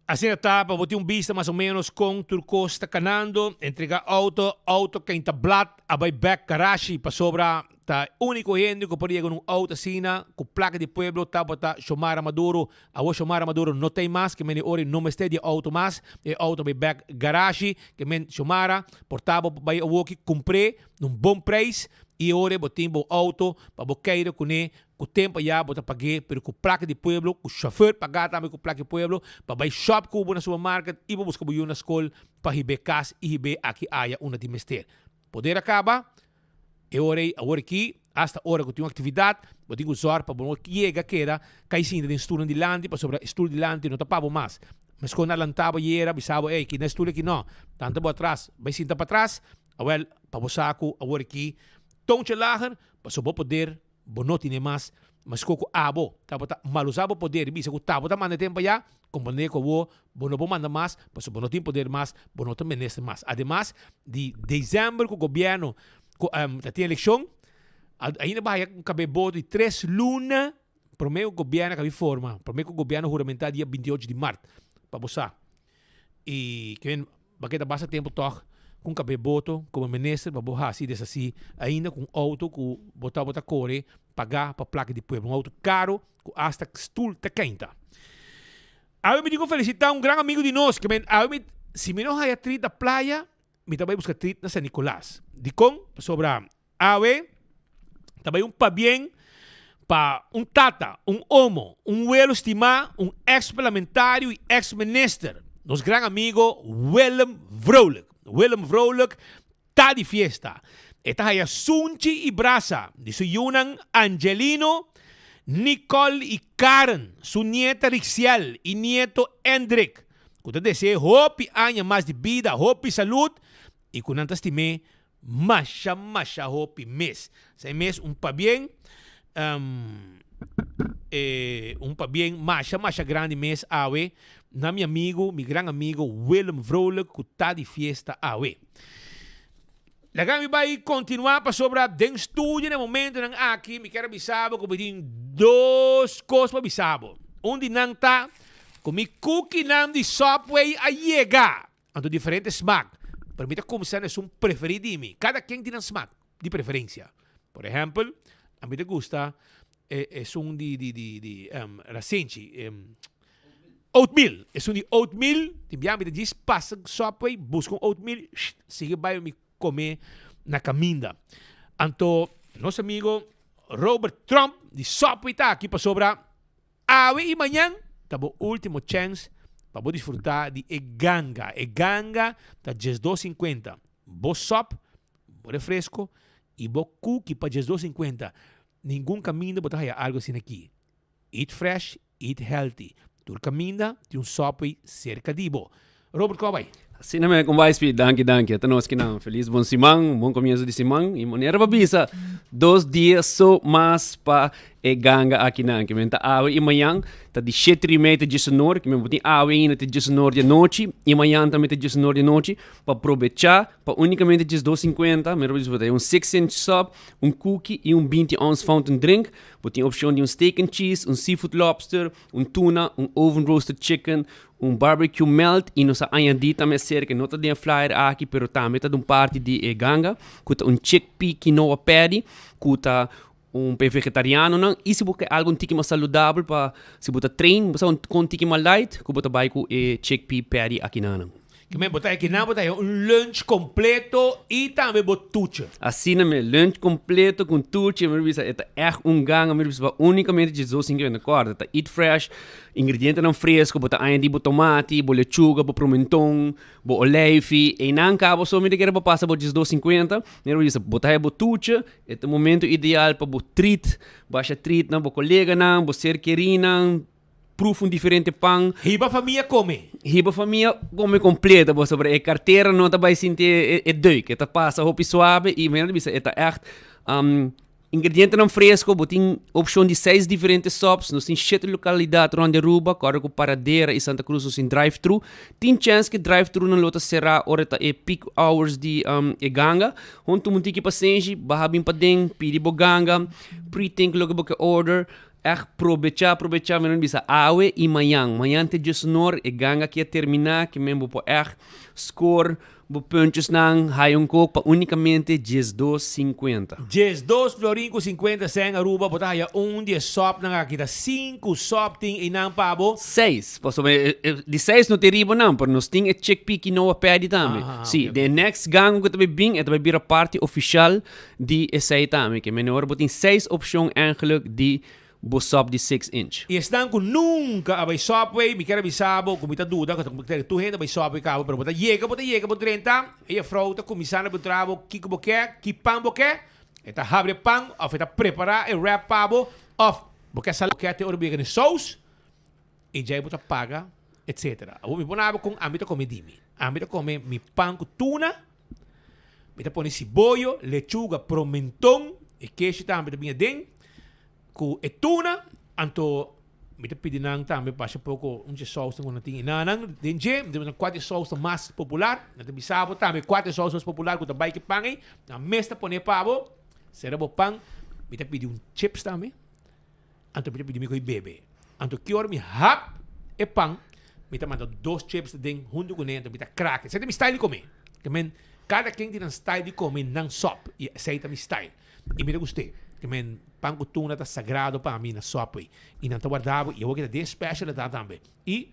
Assim está, para botar vista mais ou menos com Turcos está canando, entregar auto que está blat, abai back garage para sobra, tá único gente que poderia com auto assim, com placa de pueblo, tá botar Xiomara Maduro, a Xiomara Maduro não tem mais, que meni ori não mestre de auto mais, e auto vai back garage, que men Xiomara, portável para ir ao que comprei, num bom preço, e ora botem bom auto para boqueiro com o tempo já bota paguei pero com placa de pueblo com chauffeur pagar também com placa de pueblo para vai shop com na supermarket e para buscar uma escola para hibe casa e hibe aqui haya uma de mester poder acaba e ora aqui hasta hora que tem uma atividade botem usar para bom que chega queda cai sim de estudo de lande para sobre estudo de lande não tapava mais mas quando alantava e era bisava que na estudo aqui não tanto para trás vai sinta para trás para o saco agora aqui tonche lager para so poder bonoti nem mais mas koko abo, tapos malusabo poder, bisa ko tapos manda tempo ya, companhia ko wo, bono po manda mais, mas bono tem poder mais, bono tem menester mais. Además, de dezembro ko governo, tem eleição, ainda vai caber voto de 3 lunas, primeiro governo que forma, primeiro governo juramentado dia 28 de março, para você. E que bagueta basta tempo toch, com cabe voto, como ministro, para borrar assim, desse assim, ainda com auto, com botar corre, pagar para placa de povo, um auto caro, com hasta stool te quenta. Eu me digo felicitar um grande amigo de nós, que se me não há trit da praia, me também busca trit na San Nicolás. De com, sobre também pabien para tata, homo, welo estimar, ex-parlamentário e ex-minister. Nos grande amigo Willem Vrolijk. Willem Vrolijk tá de fiesta. Esta é a Sunchi e Brasa. De su yunan Angelino, Nicole e Karen. Su nieta Rixiel e nieto Hendrik. Kuta desea hopi años mais de vida, hopi salud. E kunanta estime masha hopi mes. Sa mes pa bien pa bien masha grande mes awe. Na meu amigo, meu grande amigo Willem Vrolijk, que está de fiesta awe. Legal, me vai continuar para sobre den estúdio no momento nang aqui, me quero avisar que tem 2 coisas para avisar. De nang tá com mi cookie nam de Subway a llegar. Ando diferentes smack. Permita começar é preferido de mim. Cada quem tem um smack de preferência. Por exemplo, a mim me gusta é de recente. Oatmeal. É de oatmeal. Te diz, passa Subway, busca oatmeal, siga vai me comer na caminda. Então, nosso amigo Robert Trump de Subway está aqui para sobrar. Hoje e amanhã, tá bom, último chance para desfrutar de Eganga. Eganga está $12.50. Bo sop, bo refresco e bo cookie para $12.50. Nenhum caminho botar algo assim aqui. Eat fresh, eat healthy. Tur caminda tem Subway cerca de bo. Robert, como vai? Assim naman kung vai speed, danke. Ito nos kinang feliz bom simang, bom comienzo de simang. E maneira babisa, 2 dias so mas pa Eganga aqui nang. Que menta awe e manhã, tá de 7:30 de sonor, que me botin awe ainda de sonor de noite, e manhã também de sonor de noite, para aproveitar, para unicamente de $2.50, me robis botar 6-inch sub, cookie e 20-ounce fountain drink, botin opção de steak and cheese, seafood lobster, tuna, oven roasted chicken, barbecue melt e nossa añadita me cerca nota de flyer aqui pero também tá parte de Eganga kuta chickpea quinoa patty kuta vegetariano não e se você algo tiki mais saudável para se você trein você com tiki mais light kuta vai com chickpea patty aqui não que me botar aqui não botar lunch completo e também botuche. Assim mesmo, lunch completo com tuche, me bisa é echt gang, me bisa unicamente de $2.50 corda, tá eat fresh, ingrediente não fresco, botar ainda bo tomate, bo lechuga, bo pimentão, bo oleive, e não cabo só me de querer passar bo $2.50, me bisa botar bo tuche, é o momento ideal para bo treat, baixa treat não bo colega não, bo cerquerina, proof diferente pão. Hiba família come. Hiba família come completa, bo sobre a carteira não tá vai sentir é duik, tá passa hopi suave e mesmo bisa é echt ingrediente não fresco, botin opção de 6 diferentes sops, nós tem 7 localidades onde Aruba, Corgo, Paradeira e Santa Cruz em drive-thru. Tem chance que drive-thru não lota será hora tá é peak hours de Eganga. Honto munti que paciente, barra bem para dentro, pedi boganga, pre-think logo boca order. Aproveitar, mas não bisa awe e manhã te sonor e ganga que terminar que mesmo po score bo pontos nang hayong ko pa unicamente $12.50. $12.50 Aruba botar ya dia sop nang kita 5 sop ting inang pabo 6. Posso de 6 no teribo não, por nos ting chickpea quinoa patty também. Sim, the next gang que também bing é também a parte oficial de essa também que menor botin 6 opção eigenlijk de Bosop de 6-inch. E estão com nunca a Subway, me quero avisar, como está dúvida, que tu renda a Subway, pero bota chega, por 30, e a frau está começando a botar que boquer, que pão boquer, está abre pão, ou está preparar e wrap pabo, ou boquer sal que até orbiga de sauce, e já bota paga, etc. Eu me ponava com âmbito comedimi, âmbito come mi pão com tuna, me tá põe cebollo, lechuga, pimentão, e queijo também bem dentro. ku etuna anto mita pedinang também passa pouco saus ng nating inanang dinje de quatro saus mais popular natin bisabo também quatro saus mais popular ku tabay ki pangi na mesta pone pavo será bo pang mita pedi chips também anto mita pedi mi ko bebe anto kior mi hap e pang mita manda 2 chips ding junto com ele mita crack você tem mi style comer que men cada quem tem um style de comer não sop e aceita mi style e me gostei que men pang utuna tá sagrado para mim na sop e não tá guardado e eu vou que de special tá também e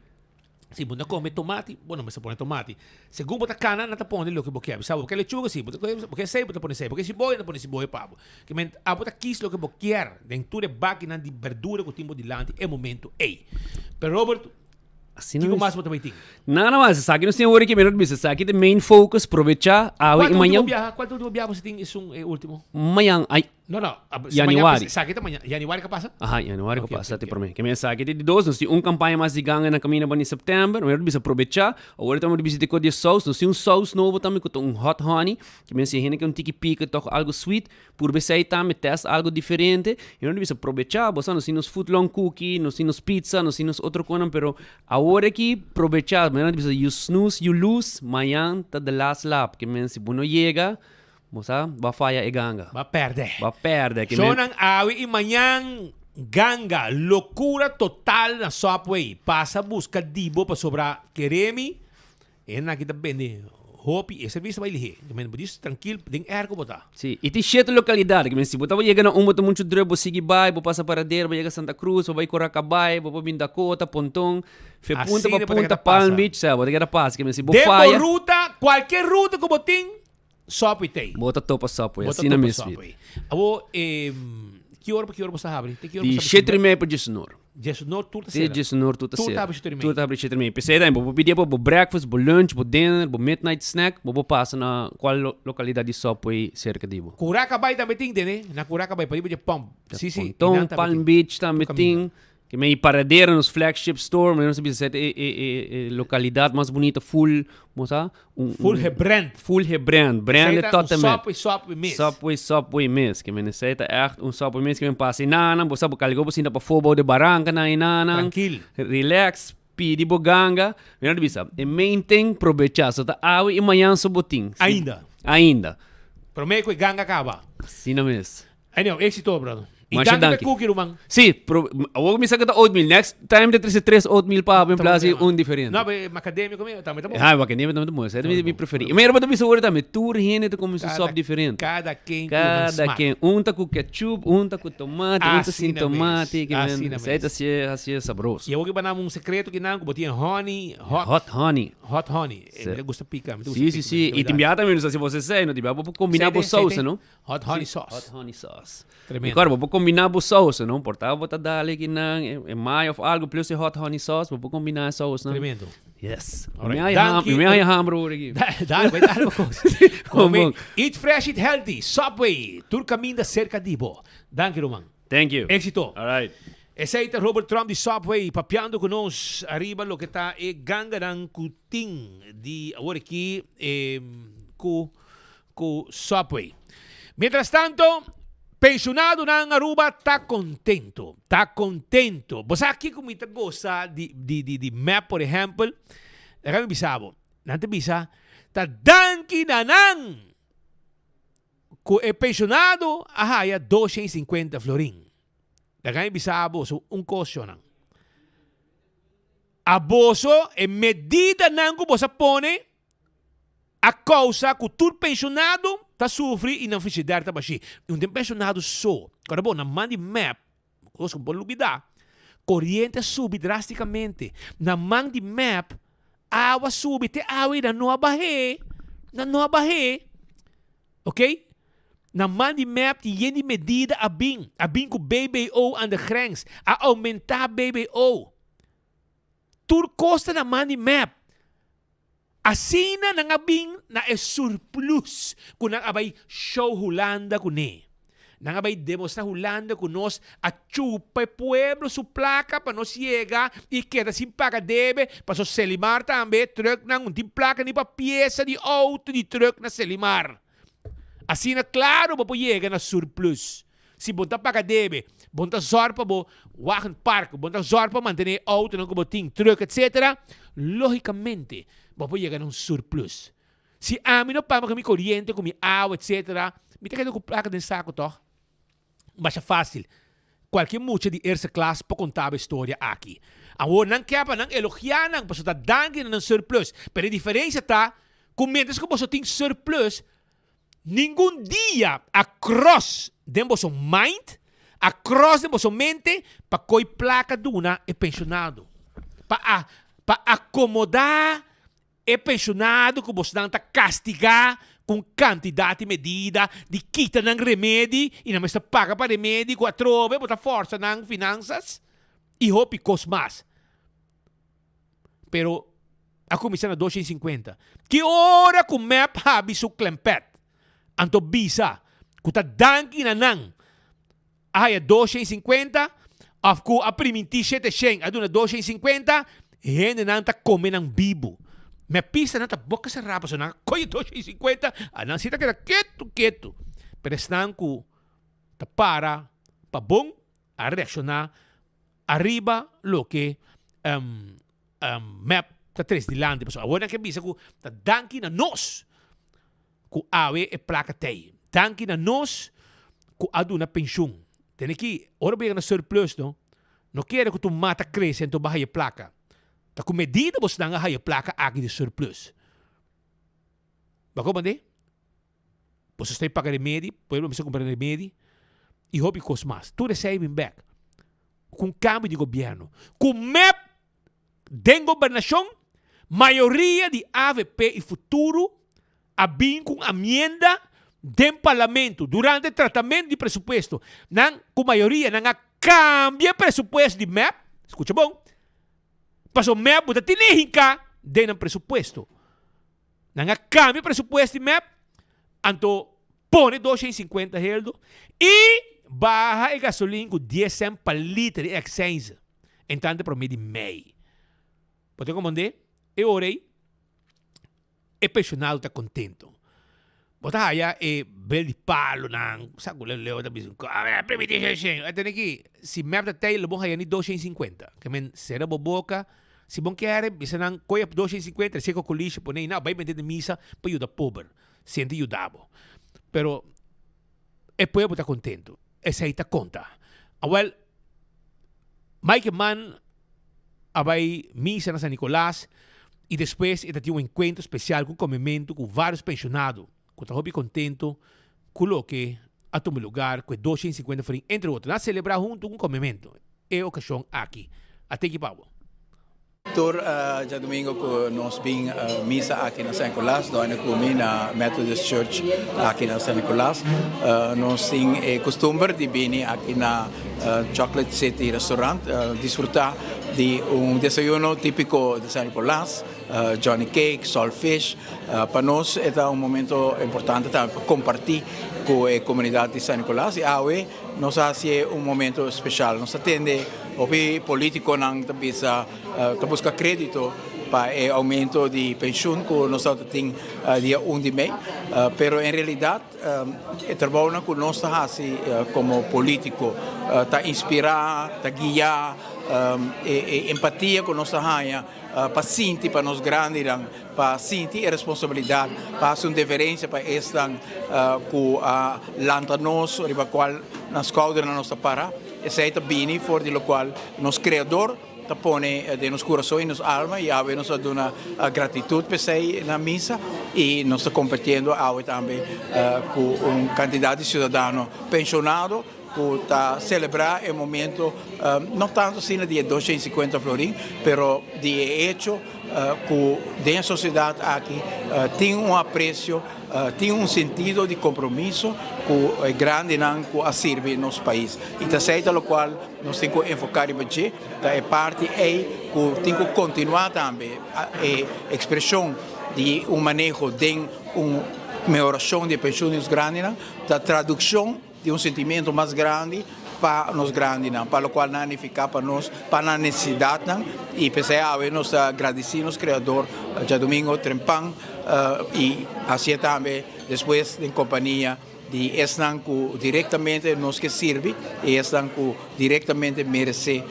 se você come tomate bueno mas se põe tomate se você bota cana não tá põe lo que você quer sabe porque lechuga sim porque sei bota põe sei porque se boia não põe se boia pavo que men a bota quis lo que você quer dentro de máquina de verdura que timbo dilante é momento ei pero Robert assim não não mais bota baiting nada mais sabe não tem hora que melhor bisa sabe the main focus aproveitar awe manhã quanto último viaje você tem isso último manhã ai não Januari. Sabe que amanhã Januari que passa? Aha, Januari que passa, te prometo. Que me sabe que de dois, nós temos campanha mais de ganha na caminho para setembro, nós vamos aproveitar. Agora estamos visitar com de sauce, nós temos sauce novo também com hot honey, que me ensina que tiki pica, toca algo sweet, por você também testa algo diferente. E nós vamos aproveitar, nós temos footlong cookie, nós temos pizza, nós temos outro coisa, pero agora que aproveitar, nós vamos you snooze, you lose, amanhã tá the last lap, que me se não chega. Moça, vai falhar e ganga. Vai perder. Vai perder. Sonang awi e manhã ganga. Loucura total na Subway. Passa busca dibo para sobrar queremi. E na kita bende. Hopi e serviço vai lihe. Men budis tranquilo, ding air ko bota. Sim, e tem cheio de localidade, que se você vai chegar na bota muito drebo, vou seguir vai, vou passar para dentro, vai chegar Santa Cruz, vai Coracabay, vou vir Dakota, Pontong, fe punta para punta, Palm Beach, sabe, vou chegar passa, que se vou falha. Ruta, qualquer ruta que botin, Subway tem. Bota topa Subway, assim na mesma. Abo que hora você abre? De 7h30 para 19h. Jesunor tudo cedo. Jesunor tudo cedo. Tudo abre 7h30. Tudo abre 7h30. Pensei daí, vou pedir para breakfast, para lunch, para dinner, para midnight snack, vou passar na qual localidade de Subway cerca de. Coracabay também tem, né? Na Coracabay para ir para Pump. Sim, sim. Então Palm Beach também tem. Que me paradeira nos flagship store, mas não sabia se é localidade mais bonita, full, moça? Full rebrand. Full rebrand. Brand é totalmente. Subway Miss. Que me necessita echt Subway Miss que me passa inanan, você sabe que você ainda para fobo de barranca na inanan. Tranquilo. Relax, pidi boganga. Mas não bisa. E main thing, aproveitar. So tá awi e manhã so boting. Ainda. Prometo que ganga acaba. Sim, não mesmo. Aí não, êxito, brother. E Masha dá cookie, Rumang? Sim, huwag mi sagata oatmeal. Next time de 3 oatmeal pa, yung plasi diferente. Não, mas acadêmico mesmo, tá bom. Ah, acadêmico também mo. Sa mi preferi. Mayroon ba tabi sa wala tami tour hine to como sob diferente. Cada quem ta com ketchup, ta com tomate, ta sem tomate, que men. Sa ita siya sabroso. E eu vou ba namong sekreto que não, botinha honey, hot honey. Ele gosta pica. Sim. E timbiata mesmo se você sei, no timbiata vou combinar com sauce, não? Hot honey sauce. Hot honey sauce. Tremendo. Claro, vou combinar com sauce, não? Portava botar dali que não, é mayo of algo plus hot honey sauce, vou combinar sauce, não? Tremendo. Yes. May ham bro aqui. Dale. Eat fresh, eat healthy. Subway. Tur caminho cerca de bo. Thank you, Roman. Thank you. Éxito. All right. Esse aí é Robert Trump de Subway, papiando conosco arriba lo que está é ganga ng kuting de agora aqui com Subway. Mientras tanto, pensionado ng Aruba tá contento. Basta aqui kung ita gosta de map, por exemplo, kami bisabo. Nante bisa, ta danki nanang ko pensionado ahaya 250 florin. Kami bisabo so kosyo nang. Aboso e medida nang ko bosa pone a causa que o pensionado está sofrendo e não fez ideia baixi. Um pensionado só, agora bom, na mandi map, coisa por lubida, corrente sube drasticamente. Na mandi map, água sube, te água na nova barre, ok? Na mandi map die medida a bing com BBO aan de grens, a aumentar BBO. Tur costa na mandi map. Asina na nga bing na surplus kung abay show Holanda kune. Nang abay demos na Holanda kunos at chupa pueblo su placa pa nos llega y queda sin paga debe pa so Selimar tambe truck nang unting placa ni pa pieza di auto di truck na Selimar. Asina claro pa po llega na surplus. Si bunta paga debe, bonta zorpa bo wagenpark, bonta zorpa mantener auto não como ting truck, etc. Logicamente, vou chegar a surplus. Se a mim não paga com minha corrente, com minha água, etc. Me tem que com placa de saco, toch? Mas é fácil. Qualquer mucha de eerste classe para contar a história aqui. Agora, não quer para não elogiar, não, para dar danke no surplus. Mas a diferença está, com menos que você tem surplus, nenhum dia across de vosso mind, across de vossa mente, para coi placa duna é pensionado. Para acomodar é pensionado que você não está castigar com quantidade e medida de quita ng remédio e não está paga para remédio com a trove, bota força ng finanças e hope cost mais. Pero a comissão é 250. Que hora com map habi su klempet? Anto bisa, kuta danki na nang. Ay, 250, of ku a priminti 700, aduna 250, hende nang ta come ng bibo. Me pista nata boca sarrapa so na koy 250, anang sita kaya quieto. Pero están ku ta para pabong a reaccionar arriba lo que map ta tres dilante. So agora que bisa ku ta danki na nos ku awe e placa tei. Danki na nos ku aduna pensión. Tem que ora bem na surplus no. No quero que tu mata cresce então bahia placa. Ta com medida você dá a placa aqui de surplus. Bako bande? Você está pagar remédio, pueblo você comprar remédio e hobby cost mais. Tu recebe back. Com câmbio de governo, com MEP de governação, maioria de AVP e futuro a bem com emenda do parlamento durante o tratamento de presupuesto. Não, com maioria não cambia presupuesto de MEP. Escuta bom? Paso MEP buta tinihinka de ng presupuesto. Não cambia presupuesto de MEP. Anto pone 250 heldo e baja a gasolina com 10 cents per litro de exchange. Entanto, promete MEI. Pode comandar? E orei. E pensionado está contento. Bota aí e bel de palo nang saco leo da bisu. Ah, permite gente. Até aqui, se MEP da tail bom aí 250. Que men será boboca. Se bom quer, bisa nang coia 250, se com lixo põe na vai vender de missa para ajudar pobre. Sente ajudado. Pero e pueblo está contento. Essa aí está conta. Well, Mike Man vai missa na San Nicolás e depois ele tem encontro especial com comimento com vários pensionados. Que está muito contento com o que a tomar lugar com 250 farinha, entre outros. Nós celebrar junto um comimento. É a ocasião aqui. Até que pau. Tur ja domingo ko nos bing misa aqui na San Nicolás, do ano kumi na Methodist Church aqui na San Nicolás. Nos tem costume de bini aqui na Chocolate City Restaurant, disfrutar de desayuno típico de San Nicolás, Johnny Cake, Saltfish. Para nós é momento importante para compartir com a comunidade de San Nicolás e hoje nos hace momento especial. Nos atende o político não bisa busca crédito para o aumento de pensão que nós temos dia 1 de maio, pero em realidade o trabalho que nós fazemos como político está inspirar, está guiar, empatia que nós fazemos para sentir para nós grandes, para sentir a responsabilidade, para fazer uma diferença para esta que lanta nós, riba qual nas caudas na nossa para, e sei também for de lo qual nos criador pone de nos coração e nos alma e ave nos dona gratidão para sei na missa e nós está compartilhando ave também com candidato de cidadão pensionado que está celebrar o momento não tanto assim de 250 florim, pero de hecho que dentro da sociedade aqui tem apreço, tem sentido de compromisso que é grande não que a serve no nosso país. E está certo o qual nós temos que enfocar em você, é parte aí que tem que continuar também a expressão de manejo de melhoração de pensões grandes, da tradução de sentimento mais grande para nós grandes, para o qual não ficar para nós, para a necessidade, e pensar a nós agradecemos Criador, já domingo, trempang, e assim também, depois, em companhia de estão que diretamente nos que serve e estão que diretamente merece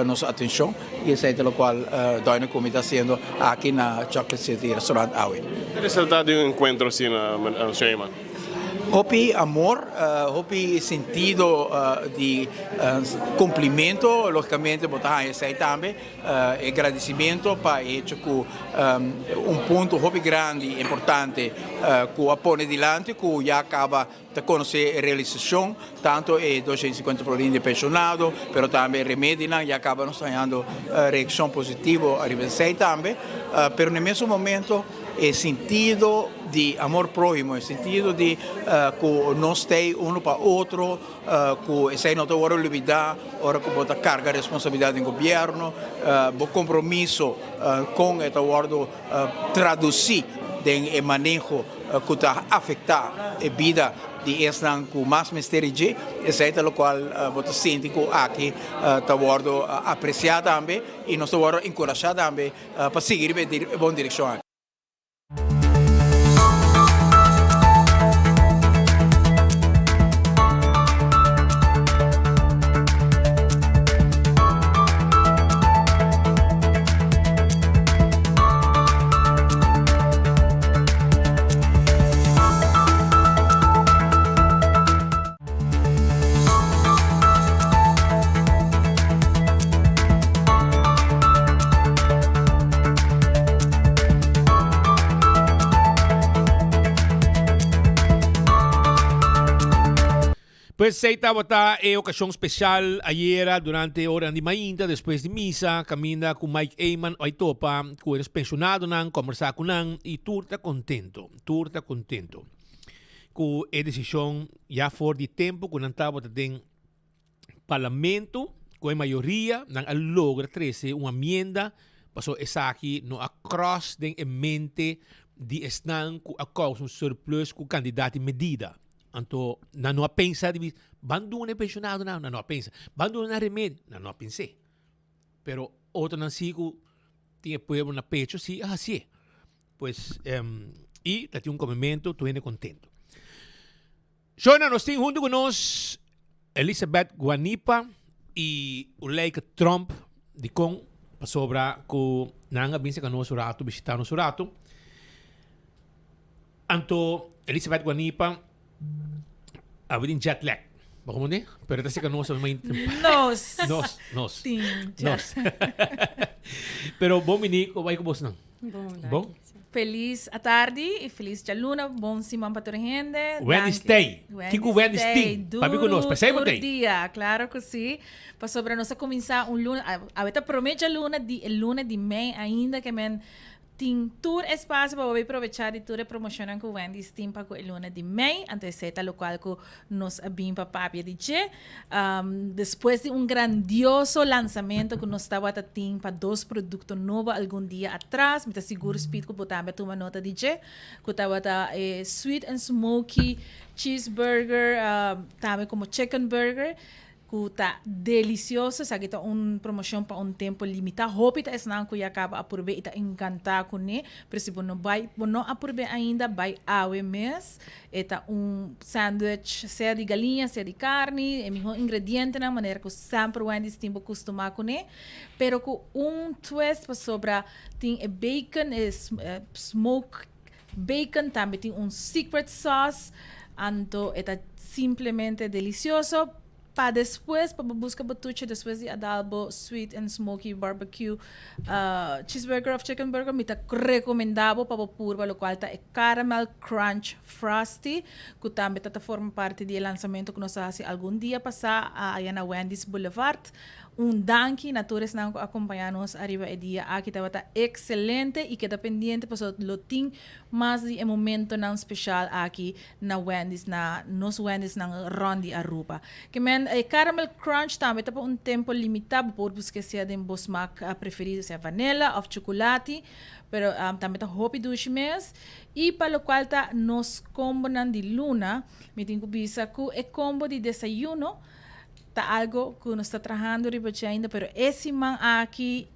nossa atenção e isso é o qual Doina como está sendo aqui na Chocolate City Restaurant Awe. O resultado de encontro assim na Sheyman? Hopi amor, hopi sentido de cumprimento, logicamente, botar esse também, agradecimento para hecho que ponto hopi grande, importante, que apone dilante, que já acaba de conhecer a realização, tanto é 250 províncias de pensionado, mas também remédio, já acaba nos tendo reação positiva a realizar também, mas no mesmo momento, é sentido de amor próximo, é sentido de que nós temos um para outro, que essa não tem hora de olvidar, hora que bota carga de responsabilidade do governo, o compromisso com esta hora traduzir o manejo que está afetando a vida de esta que mais mistério essa é o qual bota sente que aqui está hora apreciar também e nós estamos encorajar também para seguir em boa direção. Pues seita bota ocasión especial ayer durante hora de mainta después de misa camina con Mike Eyman ay topa que eres pensionado nan conversar con nan y turta contento que a decisión ya for de tempo que nan tava den parlamento com a maioria nan al logra 13 uma emenda pasó esa aqui no across den mente de esnan ku a causa surplus ku candidato medida. Anto, não pensa de bandu é pensionado não pensa bandu na remédio não pensei pero outro não sigo tinha pueblo na pecho sim assim pues e tá tinha comimento tu é contento Shona nós temos junto com nós Elizabeth Guanipa e o Leica Trump de com sobra com nanga binsa com nós rato visitar nós rato anto Elizabeth Guanipa abrin jet lag. Bako mo ni? Pero kasi kano sa may... Nos. Nos. Pero bom minico, vai ko boss nang. Bom. Feliz a tarde e feliz dia luna. Bom simão para toda a gente. Wednesday. Kiko Wednesday. Papi ko nos. Pasay mo day. Dia, claro que sim. Para sobre nós começar luna. Aveta promete a luna de May ainda que men tem tour espaço para aproveitar de toda a promoção que o Wendy's tem para a luna de May, antes é o qual que nós abrimos para papia de che. Depois de grandioso lançamento que nós estava tendo para 2 produtos novos algum dia atrás, me seguro speed que botava uma nota de che, que estava sweet and smoky cheeseburger, também como chicken burger. Que tá delicioso, sabe que tá promoção para tempo limitado. Hope tá esnan que acaba apurbe e tá encantado com ele. Por se não apurbe ainda vai awe mês. Eta sándwich seja de galinha, seja de carne, é melhor ingrediente na maneira que sempre o Wendy's tem acostumado com ele. Pero com twist para sobra tem bacon, smoke bacon, também tem secret sauce. Anto eta simplesmente delicioso. Para depois, para buscar batuche, depois de adalbo, sweet and smoky barbecue, cheeseburger of chicken burger, me tá recomendado para purba, lo qual tá caramel crunch frosty, que também tá forma parte do lançamento que nós fazemos algum dia passar aí na Wendy's Boulevard. Danke, natures na acompanhar-nos arriba e dia. Aqui tá excelente e queda pendiente para lo ting mais de momento não especial aqui na Wendy's na Wendy's na Rondi Aruba. Que men caramel crunch também tá para tempo limitado por buscar se de bosmac preferido se vanilla ou chocolate, pero também tá hopi duche mês e para o qual tá nos combo nan de luna, me tenho bisa que é combo de desayuno. Tá algo que nós está trabalhando ainda, pero esse man aqui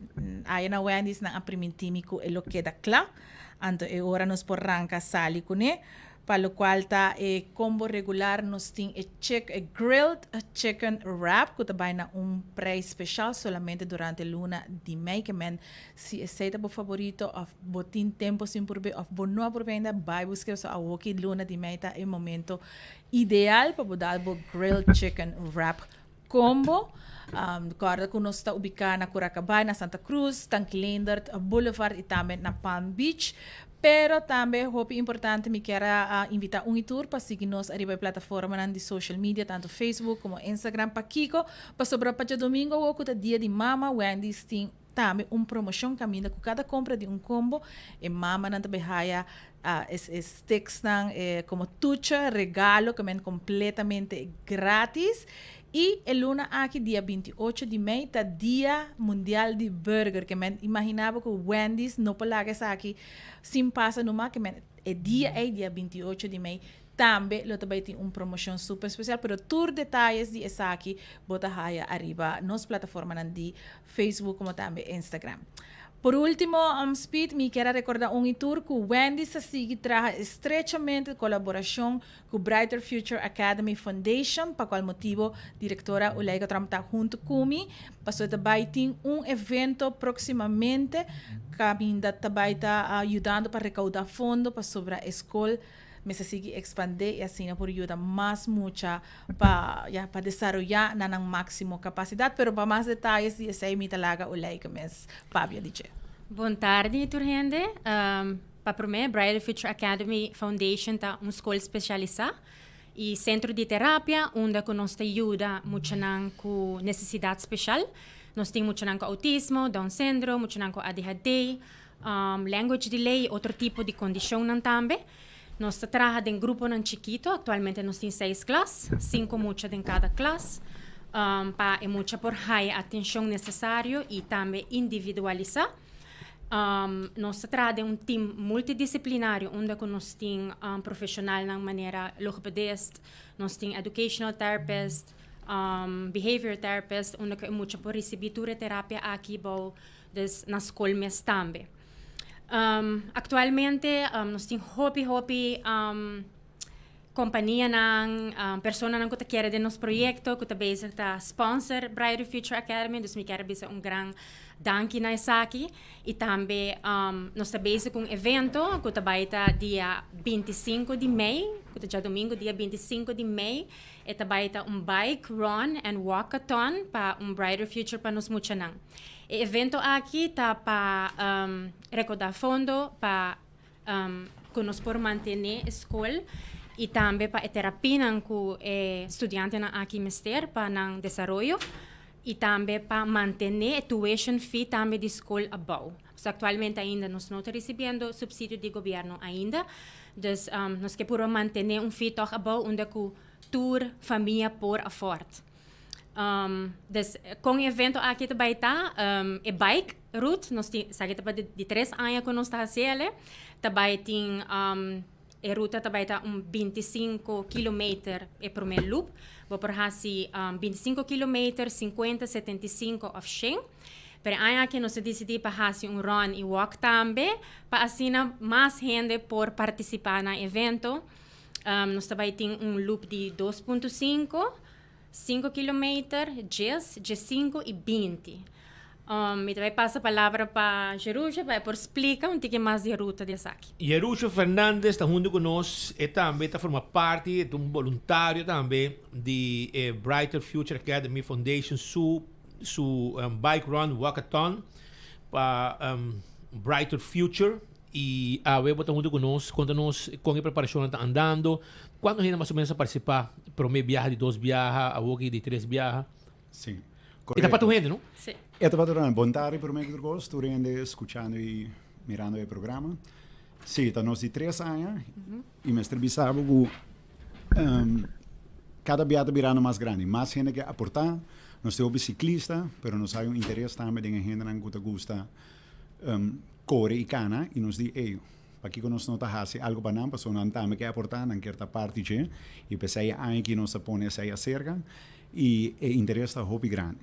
aí na Wendy's na aprimentimico é o que dá claro, anto é hora nos por arrancar sali com ele, para lo cual ta combo regular nos tiene grilled chicken wrap que também na preço especial solamente durante luna de mei que men se aceita por favorito of botin tempo sin por of bono por ainda vai buscar so awoki luna de mei ta é momento ideal para dar bo grilled chicken wrap combo. Recorda que nós está ubicado na Curacabay, na Santa Cruz, Tanquilender, Boulevard e também na Palm Beach. Pero também é importante me quero invitar tour para seguir-nos arriba plataforma de social media, tanto Facebook como Instagram, para Kiko, para sobre para domingo ou o dia de Mama Wendy's tem também promoção caminho com cada compra de combo e Mama não também haya sticks como tucha, regalo que é completamente grátis. E el luna aqui, dia 28 de maio, tá Dia Mundial de Burger, que men imaginava que o Wendy's não pode aqui sem passa numa, que men é dia 28 de maio, também lo também tem promoção super especial, pero tour detalhes de essa aqui, bota raia arriba nas plataformas de Facebook como também Instagram. Por último, Speed, me quero recordar tour que o Wendy's sigue trabalha estrechamente colaboração com o Brighter Future Academy Foundation, para qual motivo a diretora Ulega Trump está junto comigo. Passou também tem evento proximamente, que também está ajudando para recaudar fundos para sobre a escola. Mas sigue expandir e assim por ajuda mais mucha para desenvolver na máximo capacidade, pero para mais detalhes de essa me talaga o like mes Fabio DJ. Boa tarde, turhende. Para mim, Brighter Future Academy Foundation tá escola especializada e centro de terapia onde nós ajuda muito com necessidade especial. Nós temos muito com autismo, Down syndrome, muito com ADHD, language delay, outro tipo de condição também. Nós trabalhamos em grupo chiquito, atualmente nós temos 6 classes, 5 muchas em cada classe, para mucha por high atenção necessário e também individualizar. Nós trabalhamos time multidisciplinário, onde nós temos profissional na maneira logopedista, nós temos educational therapist, behavior therapist, onde mucha por receber terapia aqui na escola mesmo também. Actualmente nós temos hobby companhia ng persona nang kuta quer de nos proyecto kuta basic ta sponsor Brighter Future Academy dus me quer bisa gran danki na isaki e também nós ta basic evento kuta baita dia 25 de maio kuta já domingo dia 25 de maio e ta baita bike run and walkathon pa Brighter Future pa nos muchanang. E evento aqui tá para recaudar fundo para nos por manter a escola e também para a terapia com estudantes aqui mister para o desenvolvimento e também para manter a tuition fee também de escola above. So, atualmente ainda nós não estamos recebendo subsídio de governo ainda, dus nós que por manter fee toch above onde que tour família por afford. Dus com o evento aqui também está bike route, nós temos de 3 anos que nós estamos fazendo, também tem a ruta também está 25 km é primeiro loop, vou por assim 25 km, 50, 75 of 100. Pero aí aqui nós decidimos para fazer run e walk também, para assim mais gente por participar no evento. Nós também temos loop de 2.5, 5 km, 10, 5 e 20. Me também passa a palavra para Jeruja, para explicar um pouquinho mais da ruta dessa aqui. Jeruja Fernandes está junto conosco e também está forma parte de voluntário também de Brighter Future Academy Foundation, su bike run walkathon para Brighter Future. E a web está junto conosco, conta-nos como a preparação está andando, quando a gente mais ou menos a participar, primeiro viagem de 2 viagens, a outra de 3 viagens. Sim. E está para tu gente, não? Sim. Está para tu gente. Boa tarde para mim, estou escutando e mirando o programa. Sim, está nós de 3 anos e me estribisava que cada viagem virando mais grande, mais gente que aportar. Nós temos ciclista, mas nós temos interesse também em gente que gosta corre e cana e nos diz, para que nós não fazemos algo para nós, para nós também que aportar, não quer parte de e pensei que nós põe essa cerca e o interesse é hobby grande.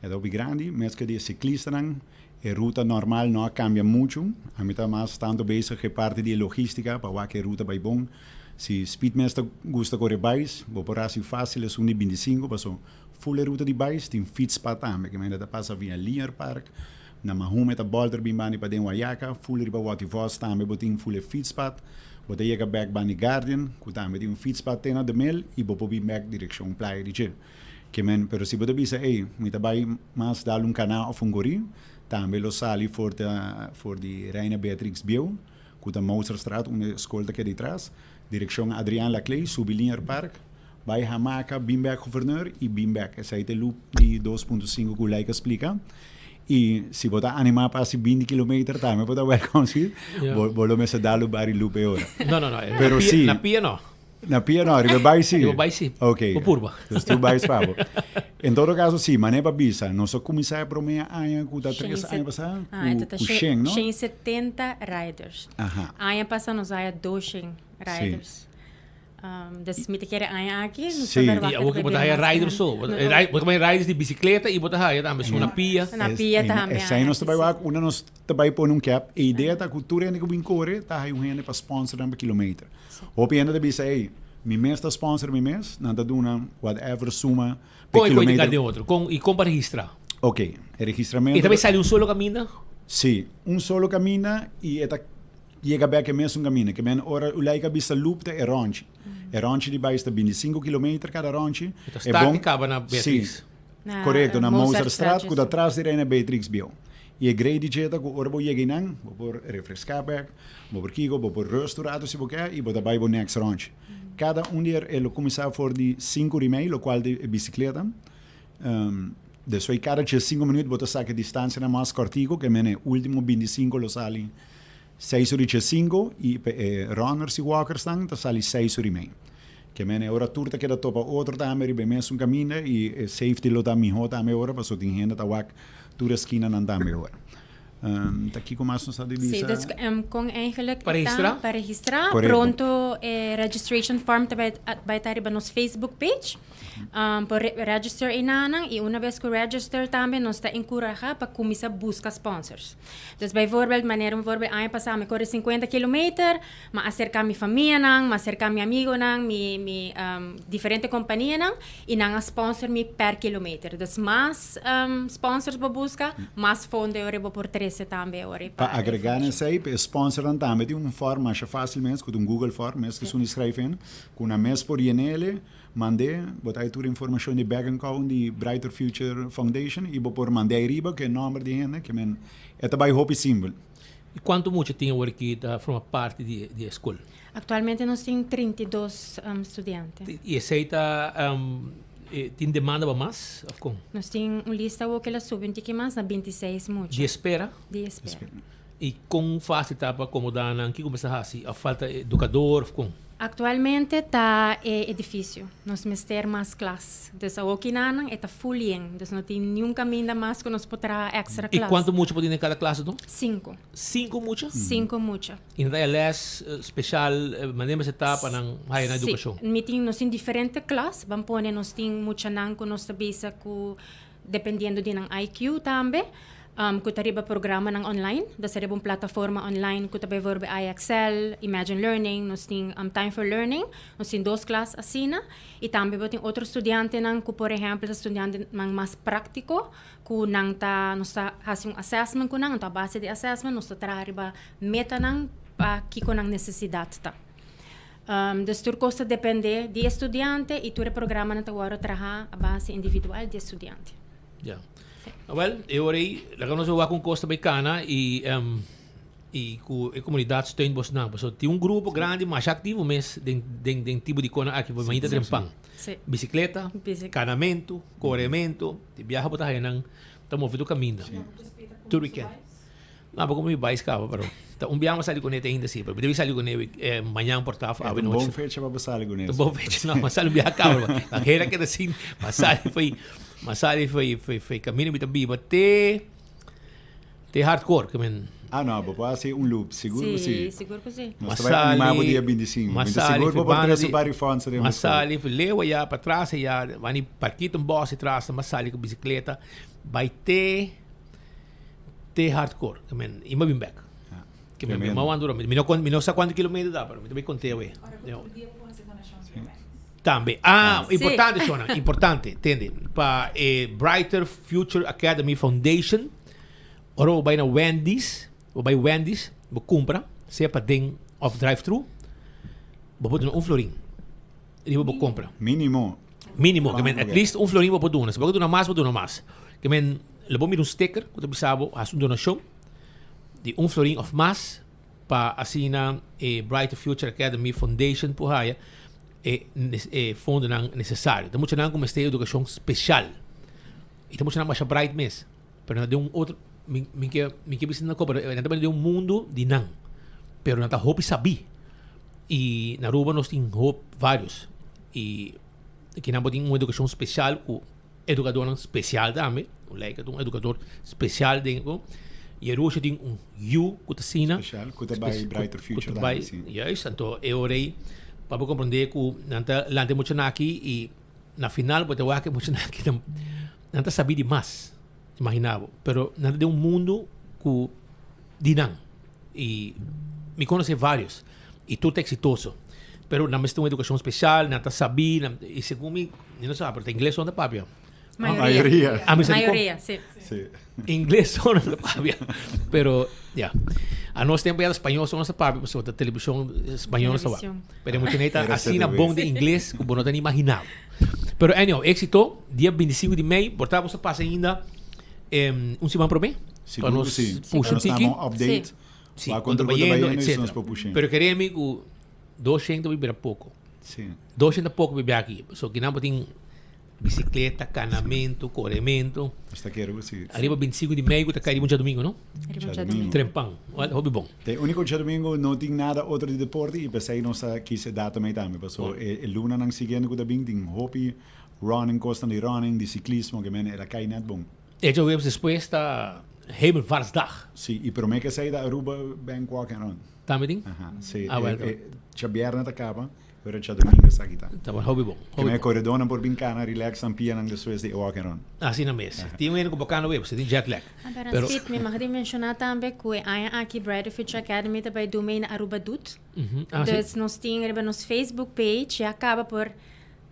É hobby grande, mas que de ciclista a ruta normal não cambia muito, a mim está mais tanto bezig que parte de logística, para que a ruta vai bom, Se speedmaster gusta correr bikes, vou por assim fácil, é 25, passou full ruta de bikes, tem fietspad também, que ainda passa via Lier Park, na Mahumet a Boulder bimbani para den Wayaka, full riba Wativos também, botin full fietspad, bota chega back bani Guardian, que também tem fietspad tena de mel, e bopo bim back direção playa de che. Que men, pero se bota bisa, me tabai mas dar canal of gori, também lo sali for de Reina Beatrix Biel, que a Mozartstraat, uma escola que é de trás, direção Adriaan Laclay, subi Lier Park, vai Hamaca, Bimberg Gouverneur e Bimberg. Essa aí tem loop de 2.5 que o Leica explica. E se você animar para 20 km, também pode welcome speed. Vou me dar o bari loop agora. Não. Pero sim. Na pia não. Na pia não, riba vai sim. Riba vai sim. Ok. O purba. Então tu vais para. Em todo caso, sim, mas é para bisa. Nós só começar para meia ano, com 3 anos passar, com Shen, não? Shen 70 riders. Aha. Ano passado nós há 200 riders. Dus met kere aan aqui, no Sim. E ook botar aí riders só. Botar mais riders de bicicleta e botar aí também na pia. Na pia também. Essa aí nós trabalhamos, uma nós trabalhamos por cap. A ideia da cultura é que o corre, tá aí gente para sponsor um quilômetro. Ou ainda de bisa aí, mi mês está sponsor mi mês, nada duna whatever suma per quilômetro. De outro, e com para registrar. Ok, o registramento. E também sai solo caminho? Sim, solo caminho e eta chega back e mesmo caminho, que men ora o laica bisa loop de ranch. Ranch de baixo está 25 km cada ranch. É bom. Acaba na Beatriz. Correto, na Mozartstraat, que atrás de Reina Beatrix Biel. E é grande jeta que ora vou chegar nan, vou por refrescar back, vou por kiko, vou por restaurado se quer e vou dabai vou next ranch. Cada dia ele começa for de 5,5, lo qual de bicicleta. Depois cada 5 minutos vou sacar distância na mais cortico, que men último 25 lo sali 6,5 e runners e walkers estão, tá sali 6,5. Que men ora turta que da topa outro também ribe mesmo caminho e safety lo da miho também ora, passou tem gente da wak tura esquina nan também ora. Aqui como nós está de Sim, dus com eigenlijk para registrar. Correcto. Pronto, registration form vai estar no nosso Facebook page. Por register inanang e uma vez que register também nós está encorajar para começar a buscar sponsors. Dus bijvoorbeeld, wanneer bijvoorbeeld aan passar me corre 50 km, maar acercar mi família nang, maar acercar mi amigo nang, mi diferente companhia nang, e nang a sponsor mi per kilometer. Dus mais sponsors para buscar, mais fundo eu rebo por 13 também ora. Para agregar nessa aí, sponsor também tem uma forma mais facilmente, com um Google Form, mesmo que você escreve, com uma mês por INL, mandei, botar toda a informação de bank account de Brighter Future Foundation e vou por mandei riba que é o número de gente que men é também hope símbolo. E quanto muito tem agora que forma parte de escola? Atualmente nós temos 32 estudantes. E essa aí tem demanda para mais? Nós temos uma lista que ela sube um pouquinho mais, na 26 muito. De espera? De espera. E com fácil para acomodar, que começa a falta de educador? Actualmente está edifício. Nós temos ter mais classe. Então, aqui não está full yen. Então, não tem nenhum caminho mais que nós podemos extra classe. E quanto muito pode ter em cada classe? 5. 5 muito? 5 muito. E não é less especial, mandemos etapa na educação? Sim, nós temos diferentes classes. Vamos pôr, nós temos muito não que nós sabemos que dependendo de IQ também. Que tariba programa ng online, da tariba plataforma online que tabi verbo IXL, Imagine Learning, nós tem Time for Learning, nós tem 2 classes assina, e também tem outro estudante nang que por exemplo estudante nang mais prático, que nang ta nós ta fazendo assessment ko nang ta base de assessment, nós ta tariba meta nang que com nang necessidade ta. Dus tur costa depende de estudante e tur programa na ta agora trabalhar a base individual de estudante. Yeah. Well, eu orei, nós vamos com Costa Bacana e com a comunidade steun bos na, so tem grupo grande mais ativo mas den tipo de coisa aqui vai ainda trempang. Bicicleta, canamento, corremento, de viaja botar aí nang estamos vendo caminho. Todo weekend. Não, porque me vai escapa, pero viaja sair com ele ainda sim, pero deve sair com ele amanhã por tarde, a bom fecha para sair com ele. Bom fecha, não, mas sair viaja calma. A guerra que assim, mas sair foi caminho muito bem, te hardcore, que men. Não, pode ser loop, seguro que sim. Seguro que sim. Nós vai animar o dia 25. Mas seguro para ter super fãs. Mas sali, lewa ya para trás, ya, vani parquito um boss atrás, mas sali com bicicleta, vai te hardcore, que men, ima bim back. Que me mandou, me não sei quantos quilômetros dá, mas também contei, ué. Também. Importante, Shona, importante, entende? Para Brighter Future Academy Foundation, ora vai na Wendy's, vou comprar, se é para dentro of drive-thru, vou botar florim. E vou comprar. Mínimo, que men, at least florim vou botar. Se vou botar mais. Que men, lebo mir sticker, que eu precisava, as donação, de florim of mais, para assina Brighter Future Academy Foundation, por aí, fundo não necessário. Temos que ter uma educação especial. E temos que ter mais bright mês. Pero não de outro, me que bisa na cobra, não também de mundo de não. Pero não tá hope saber. E na Aruba nós temos hope vários. E que não tem uma educação especial, com educador especial também, um educador especial dentro. E a Rússia tem U, que está sina. Especial, que está by Brighter Future. Yes, então eu orei para compreender que não tem muito aqui e na final pode ter que muito aqui não está sabendo mais, imaginava. Pero não tem mundo que dinam e me conhece vários e tudo é exitoso. Pero não tem uma educação especial, não está sabendo e segundo mim, não sabe, porque inglês são da papia. Maioria. Maioria, sim. Inglês são da papia. Pero, yeah. A nós tempo era espanhol, são nossa papia, porque a televisão espanhola só. Pero muito neta, assim na bom de inglês, que não tem imaginado. Pero, anyway, éxito, dia 25 de maio, portanto, você passa ainda semana para mim? Para nós puxar o tiki. Update. Sim, quando vai indo, etc. Pero queremos que 200 viver pouco. Sim. 200 pouco viver aqui. Só que não tem bicicleta, canamento, corremento. Está quero sim. Arriba 25 de maio, que está caindo dia domingo, não? Arriba domingo. Trempão. Hobby bom. O único dia domingo não tem nada outro de deporte e pensei não sa quise data também também. Passou luna nang seguindo que também tem hobby, running, costa de running, de ciclismo, que men era cai net bom. E já vemos depois está Hemelvaartsdag. Sim, e promete que sai da Aruba bem walk and run. Também? Aha, sim. Well. Já viernes acaba. Pero já domingo está aqui. Tá bom, hobby bom. Que me corredona por bincana, relax ang pian ang depois de walk and run. Assim na mesa. Tem um que bacana web, você tem jet lag. Pero me mag mencionar também que aqui Brighter Future Academy também do meio na Aruba Dut. Dus nós temos nos Facebook page e acaba por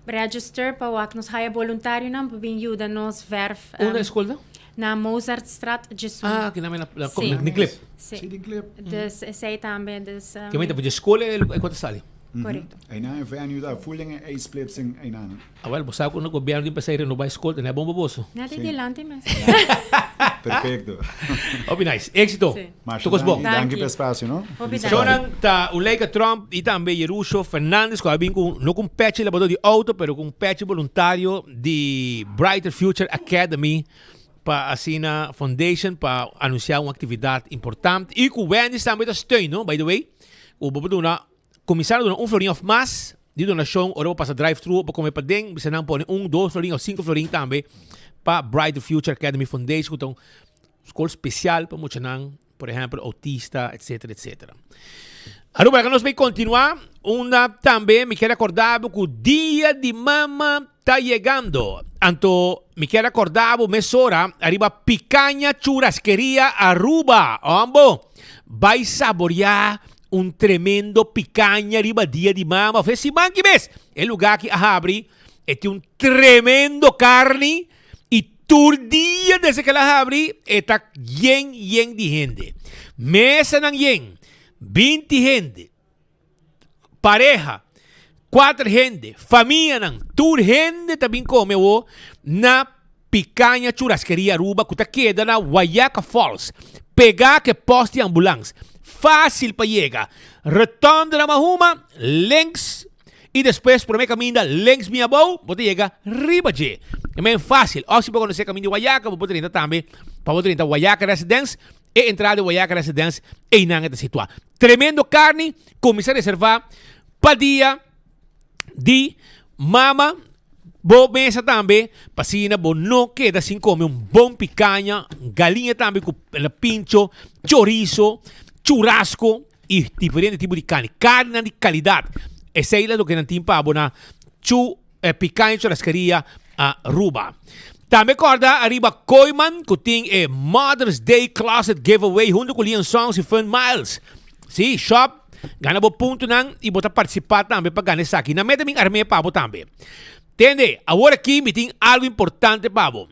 register para que nos haja voluntário não para ajuda nos verf. Onde escola? Na Mozartstraat Jesus. Que na clip. Sim, de clip. Dus sei também dus. Que me de escola é quanto sali? Correto. Aí não é venue da fulling é splitsing aí não. Well, você sabe que no governo de pensar renovar a escola, não é bom baboso. Nada de delante mas. Perfeito. Obi nice. Éxito. Tocos bom. Danke pelo espaço, não? Jonan tá o Leica Trump e também Jeruso Fernandes com abin com não com patch labrador de auto, pero com patch voluntário de Brighter Future Academy para assinar foundation para anunciar uma atividade importante e com o Wendy's também da steun, no? By the way, o bobo na comissário dona florim of mas de donação, ora passa drive-thru para comer para dentro, você não põe 2 florim ou 5 florim também para Brighter Future Academy Foundation, então escola especial para muitos não, por exemplo, autista, etc, etc. Agora, nós vamos continuar, também me quero acordar que o dia de mama está chegando. Então, me quero acordar, mesora, arriba picanha churrasqueria Aruba, ambo, vai saborear tremendo picanha arriba dia de mama. Fez que ves, el lugar que abre tem tremendo carne e dia desde que ela abre está yen de gente. Mesa ng yen, 20 gente, pareja, 4 gente, família ng tour gente também come na picanha churrasqueria Aruba que queda na Wayaka Falls. Pegar que poste ambulância. Fácil para chegar. Retorno na Mahuma, längs e depois por meio caminho längs minha boa, você chega riba de. É bem fácil. Ou se você conhecer caminho de Wayaka, você pode também para você entrar Wayaka Residence e entrar de Wayaka Residence e não é situar. Tremendo carne, começar a reservar para dia de mama. Boa mesa também, pasina bom não queda sem comer bom picanha, galinha também com pincho, chorizo, churrasco e diferente tipo de carne. Carne de qualidade. Essa é o que não tem para na picanha churrascaria Aruba. Também acorda arriba Koiman, que tem Mother's Day Closet Giveaway junto com Leon Songs e Fun Miles. Sim, shop. Gana bo ponto nang e bota participar também para ganhar aqui. Na meta minha armeia pabo também. Entende? Agora aqui me tem algo importante pabo.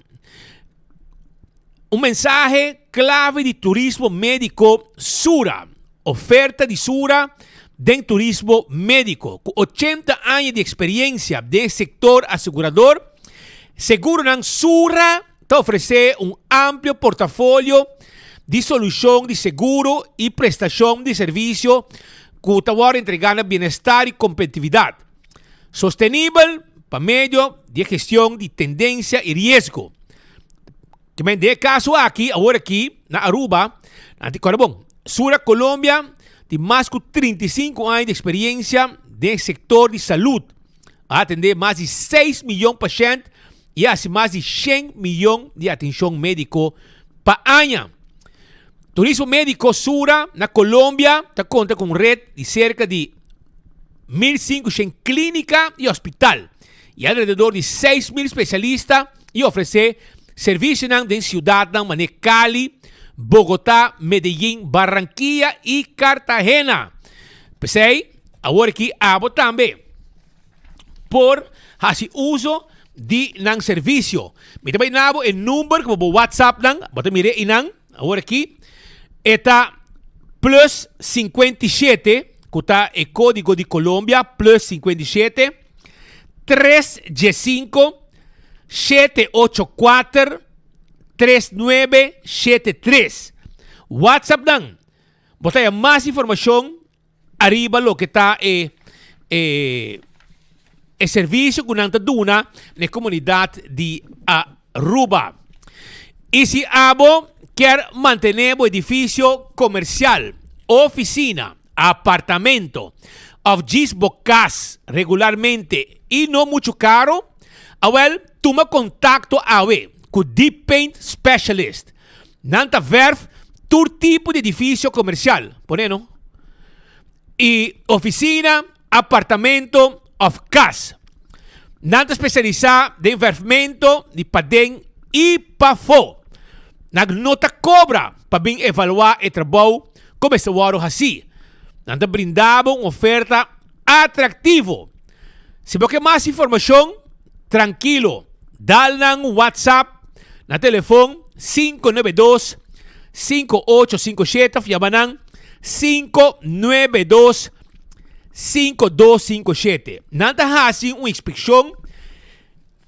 Mensaje clave de turismo médico Sura. Oferta de Sura de turismo médico. Com 80 anos de experiência de sector asegurador, Seguro nang Sura te oferece amplio portafolio de solução de seguro e prestação de serviço que te vai entregar bem-estar e competitividade. Sostenível para meio de gestão de tendência e risco. Que me dê caso aqui, agora aqui, na Aruba, Sura Colômbia tem mais de 35 anos de experiência no setor de saúde. A atender mais de 6 milhões de pacientes e hace mais de 100 milhões de atenção médica para ano. Turismo médico Sura na Colômbia conta com rede de cerca de 1.500 clínicas e hospital e alrededor de 6.000 especialistas e oferece serviços em cidades como Cali, Bogotá, Medellín, Barranquilla e Cartagena. Pensei, agora aqui abo também por fazer uso de nang serviço. Me também nabo o número que o WhatsApp nang, bota mire inang, agora aqui eta plus 57, que está o código de Colômbia, plus 57 3G5 784 3973. WhatsApp nang. Bota mais informação arriba lo que está serviço que nang taduna na comunidade de Aruba. E se abo quer mantener o edifício comercial, oficina, apartamento, of gisbocas regularmente e não muito caro, toma contato com Deep Paint Specialist. Nanta verf, todo tipo de edifício comercial, porém, e oficina, apartamento, of casa. Nanta especializada em verfamento de padem e pafo. Nagnota cobra para bem evaluar o trabalho como esse waro assim. Nanta brindava uma oferta atrativo. Se você quer mais informação, tranquilo, dá nang WhatsApp na telefone 592 5857 Fiabanang 592 5257. Nanta hasi uma inspeção,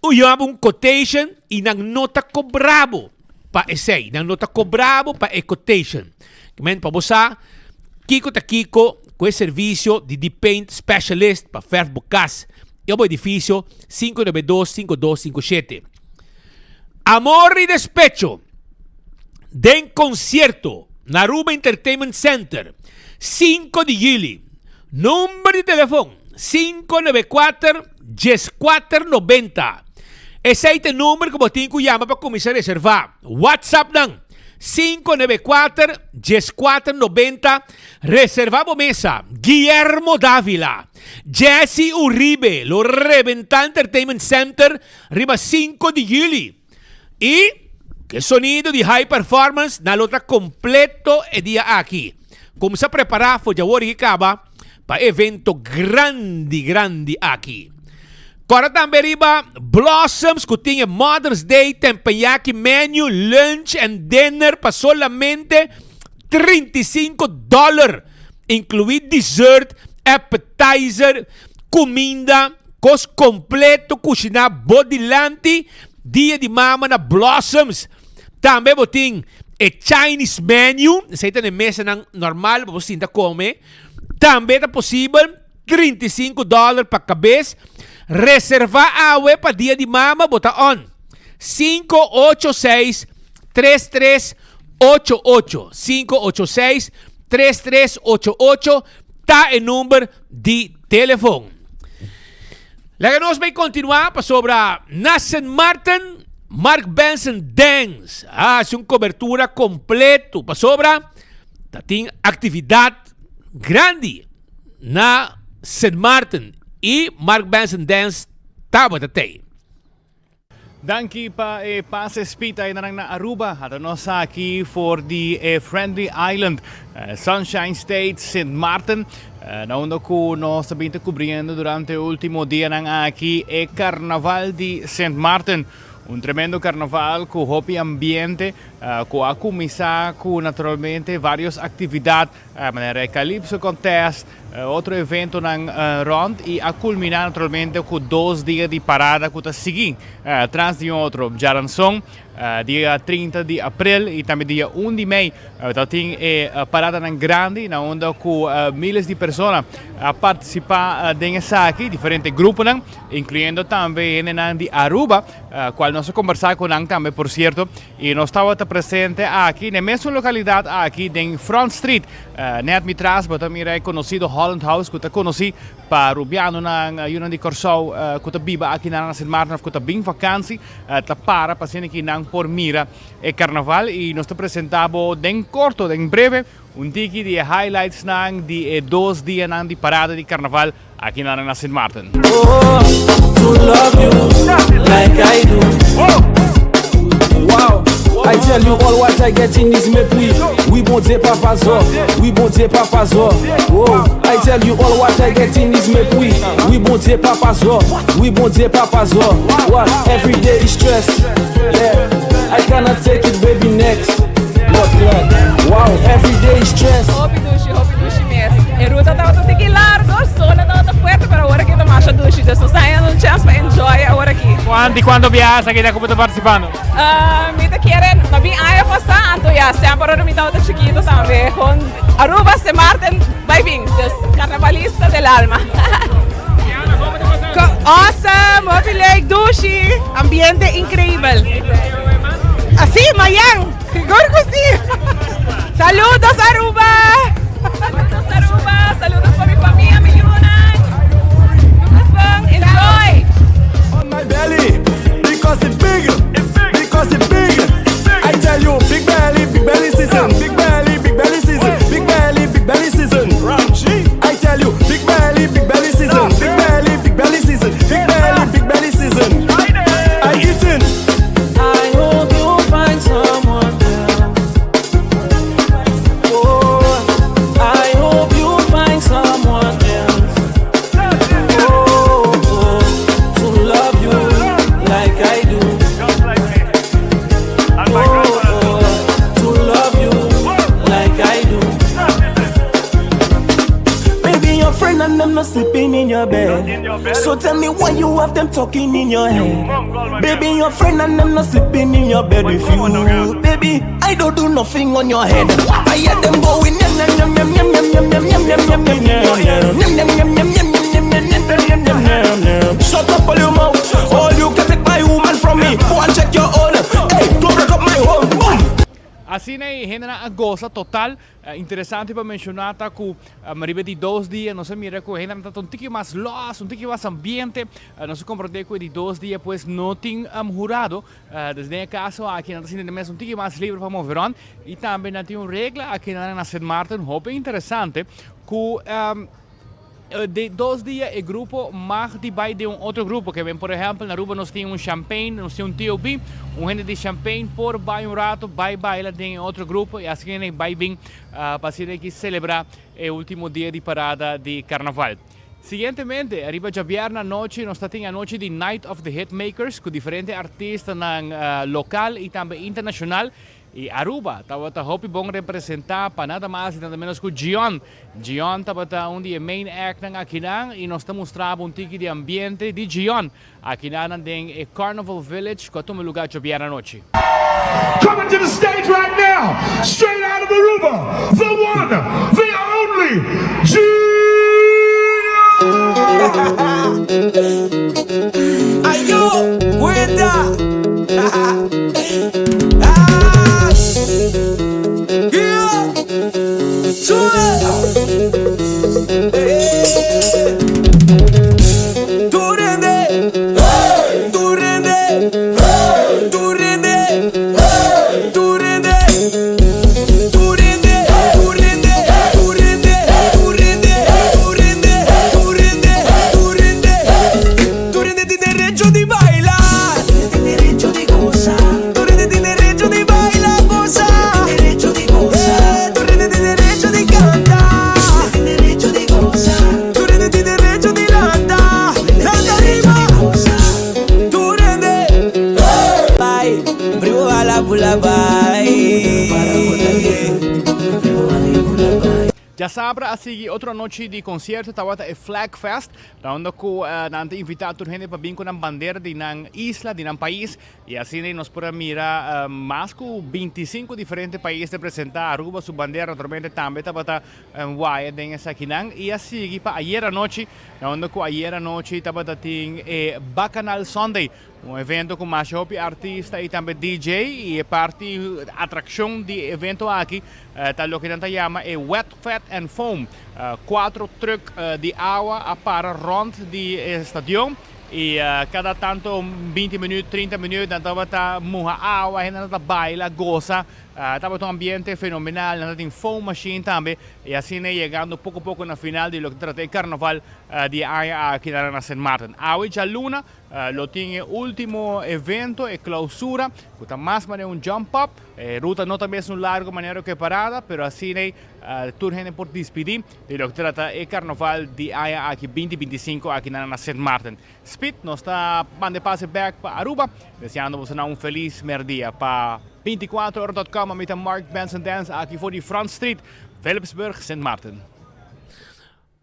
um quotation e nang nota cobrabo pa essay, nang nota cobrabo pa quotation. Kmen pa bosa, kiko ta kiko com o serviço de Deep Paint Specialist pa Ferf Bocas. E o edifício 592-5257. Amor e despecho. Den concierto na Aruba Entertainment Center 5 de julho. Número de telefone 594-1490. Esse é o número que você tem que chamar para começar a reservar. WhatsApp não 594-1490. Reservamos mesa. Guillermo Dávila, Jesse Uribe, lo Reventa Entertainment Center, riba 5 de julho. E que sonido de high performance na luta completo e dia aqui. Começa a preparar para o que acaba para evento grande aqui. Agora também riba Blossoms que tinha Mother's Day tempanyaki menu, lunch and dinner para solamente $35, incluir dessert, appetizer, comida, cos completo, cozinhar bodilante, dia de mama na Blossoms. Também botin Chinese menu, aceita na mesa normal para você comer. Também é possível $35 para cabeça. Reservar awe para dia de mama, bota on 586-3388 586-3388 tá o número de telefone. Lá nós vamos continuar para sobre na St. Martin Mark Benson Dance. É uma cobertura completa para sobre tem atividade grande na St. Martin e Mark Benson Dance estava até. Dankie pa Passes Pita na lang na Aruba at sa aquí for the Friendly Island, Sunshine State, St. Martin. Nauna ko no sabihin cubriendo durante el último día ng aquí Carnaval di St. Martin. Un tremendo carnaval con happy ambiente, con acumisa, con naturalmente varias actividades, manera Calypso Contest, otro evento ng rond y a culminar naturalmente con 2 días de parada que siguen tras de otro. Jaranson, dia 30 de abril e também dia 1 de maio, tem parada ng grande, na onde com miles de pessoas a participar dessa aqui, diferentes grupos, incluindo também de Aruba, qual nós conversar com também, por certo, e nós estava presente aqui, na mesma localidade aqui, em Front Street, net me traz, mas também é conhecido Holland House, que eu conheci para Rubiano na União de Corsau, que eu vivo aqui na St. Martin, que eu bem vacância, para passar aqui por mira el carnaval y nos presentamos en corto, en breve, un tiki de highlights de 2 días de parada de carnaval aquí en la St. Martin. Oh, to love you like I do. Wow, I tell you all what I get in this mépris. Oui, bon Dieu, papa zo. Oui, bon Dieu, papa zo. Oh, I tell you all what I get in this mépris. Oui, bon Dieu, papa zo. Oui, bon Dieu, papa zo. What? Every day is stress. Yeah, I cannot take it, baby, next. Not glad. Wow, every day is stress. Hopi dushi mesmo. A ruta estava tudo aqui largo, o sol estava tão forte, mas agora que estamos a dushi, então saindo um chance para enjoy agora aqui. Quando viaja aqui, como está participando? Me quieren, no vi año pasado, entonces ya siempre me estaba chiquito también, con Aruba, St. Martin, vibing, carnavalista del alma. Awesome, Hopi Lake, dushi, ambiente increíble. Así, Mayang, seguro que sí. Saludos, Aruba. Saludos, Aruba. Saludos para mi familia, mi Yuna. Enjoy. On my belly, because it's big, because it's big. I tell you, big belly season, big belly season, big belly season. I tell you, big belly season, big belly season, big belly season. I eating. I hope you find someone else. Oh, I hope you find someone else. Oh, to love you like I do. Oh, to love you like I do. Maybe your friend and them not sleeping in your bed. So tell me why you have them talking in your head. Baby, your friend and them not sleeping in your bed with you. Baby, I don't do nothing on your head. I hear them going yum yum yum yum yum yum yum yum yum yum yum. Shut up all your mouth. All you can take my woman from me. Go and check your own. Hey, don't break up my home. Assim, genera a goza total. Interessante para mencionar que maribe de 2 días, no se mira que genera un tiki más los, un tiki más ambiente. No se comprende que de 2 días pues no tiene jurado. Desde el caso aquí no tiene un tiki más libre para mover. Y también tiene una regla aquí en St. Martin, hope interesante que de 2 días el grupo más divide de un otro grupo que ven por ejemplo en Aruba nos tiene un champagne, nos tiene un TOB, un gente de champagne por vai un rato, baila de otro grupo y así que vai bien para que celebrar el último día de parada de carnaval. Siguientemente, arriba ya viernes noche, nos está a noche de Night of the Hitmakers con diferentes artistas local y también internacional. Y Aruba estaba hopi bom representar para nada más y nada menos que Gion. Gion estaba un día main act ng Akinan y nos está mostrando un tiki de ambiente de Gion. Akinan en Carnival Village, que toma lugar ya viernes noche. Coming to the stage right now, straight out of Aruba, the one, the only, Ayo, cuenta. sabra así otra noche de concierto tawata e Flag Fest, donde ko nante invitado gente para vir con una bandera de nan isla, de nan país, y así nos podemos mirar más que 25 diferentes países representar Aruba su bandera, naturalmente también tawata wire den esa kinang, y así para ayer anoche, donde ko ayer anoche tawata ting Bacchanal Sunday, um evento com mais artista e também DJ e parte atração de evento aqui tal que nós chama é Wet, Fat and Foam, 4 truques de água a para rond de estadião e cada tanto 20 minutos, 30 minutos nós tá muha água e nós baila, goza, estava um ambiente fenomenal, nós tem foam machine também e assim chegando pouco a pouco na final de lo que trata de carnaval de Aya aqui na St. Martin. Hoje já luna lo tiene último evento e clausura, que más manera un jump up, ruta no también es un largo manera que parada, pero así tour gente por despedir de lo que trata el carnaval de Aya aquí 2025 aquí en St. Martin. Speed nos está mandando pase back para Aruba, deseándonos un feliz merdia para 24horas.com met Mark Benson Dance aquí voor die Front Street, Philipsburg, St. Martin.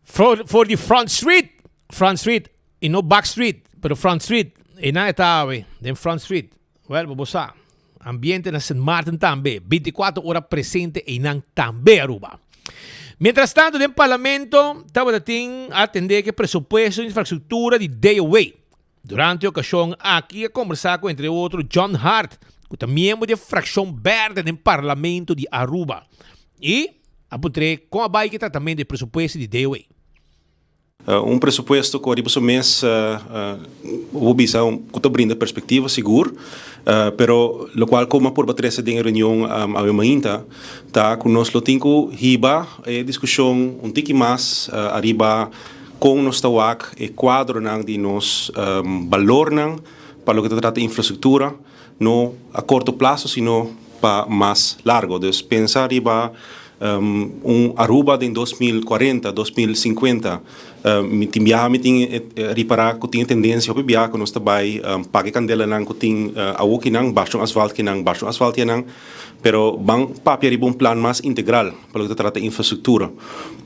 For the Front Street, y no Back Street, pero Front Street, e na etawe, den Front Street, well, babosa, ambiente na St. Martin também, 24 horas presente e nang também Aruba. Mientras tanto, den parlamento, estava dating atender que presupuesto de infraestrutura de Day Away. Durante a ocasião, aqui a conversar com, entre outros, John Hart, que é membro da fração verde do parlamento de Aruba. E apontrei com a bike tratamento de presupuesto de Day Away. Um pressuposto que arriba mês o visão que brinda perspectiva seguro, pero lo qual como por batresa de reunião a mainta tá com nós lo tinco hiba discussão tiki mais arriba com nós tawak e quadro nang de nos valor nang para lo que trata de infraestrutura no a curto prazo sino para mais largo. Dus pensar arriba Aruba em 2040, 2050, me tem reparar que tem tendência a biar que nós também pague candela não que tem a que não baixo asfalto não, pero bang papi arriba plan mais integral para o que trata de infraestrutura.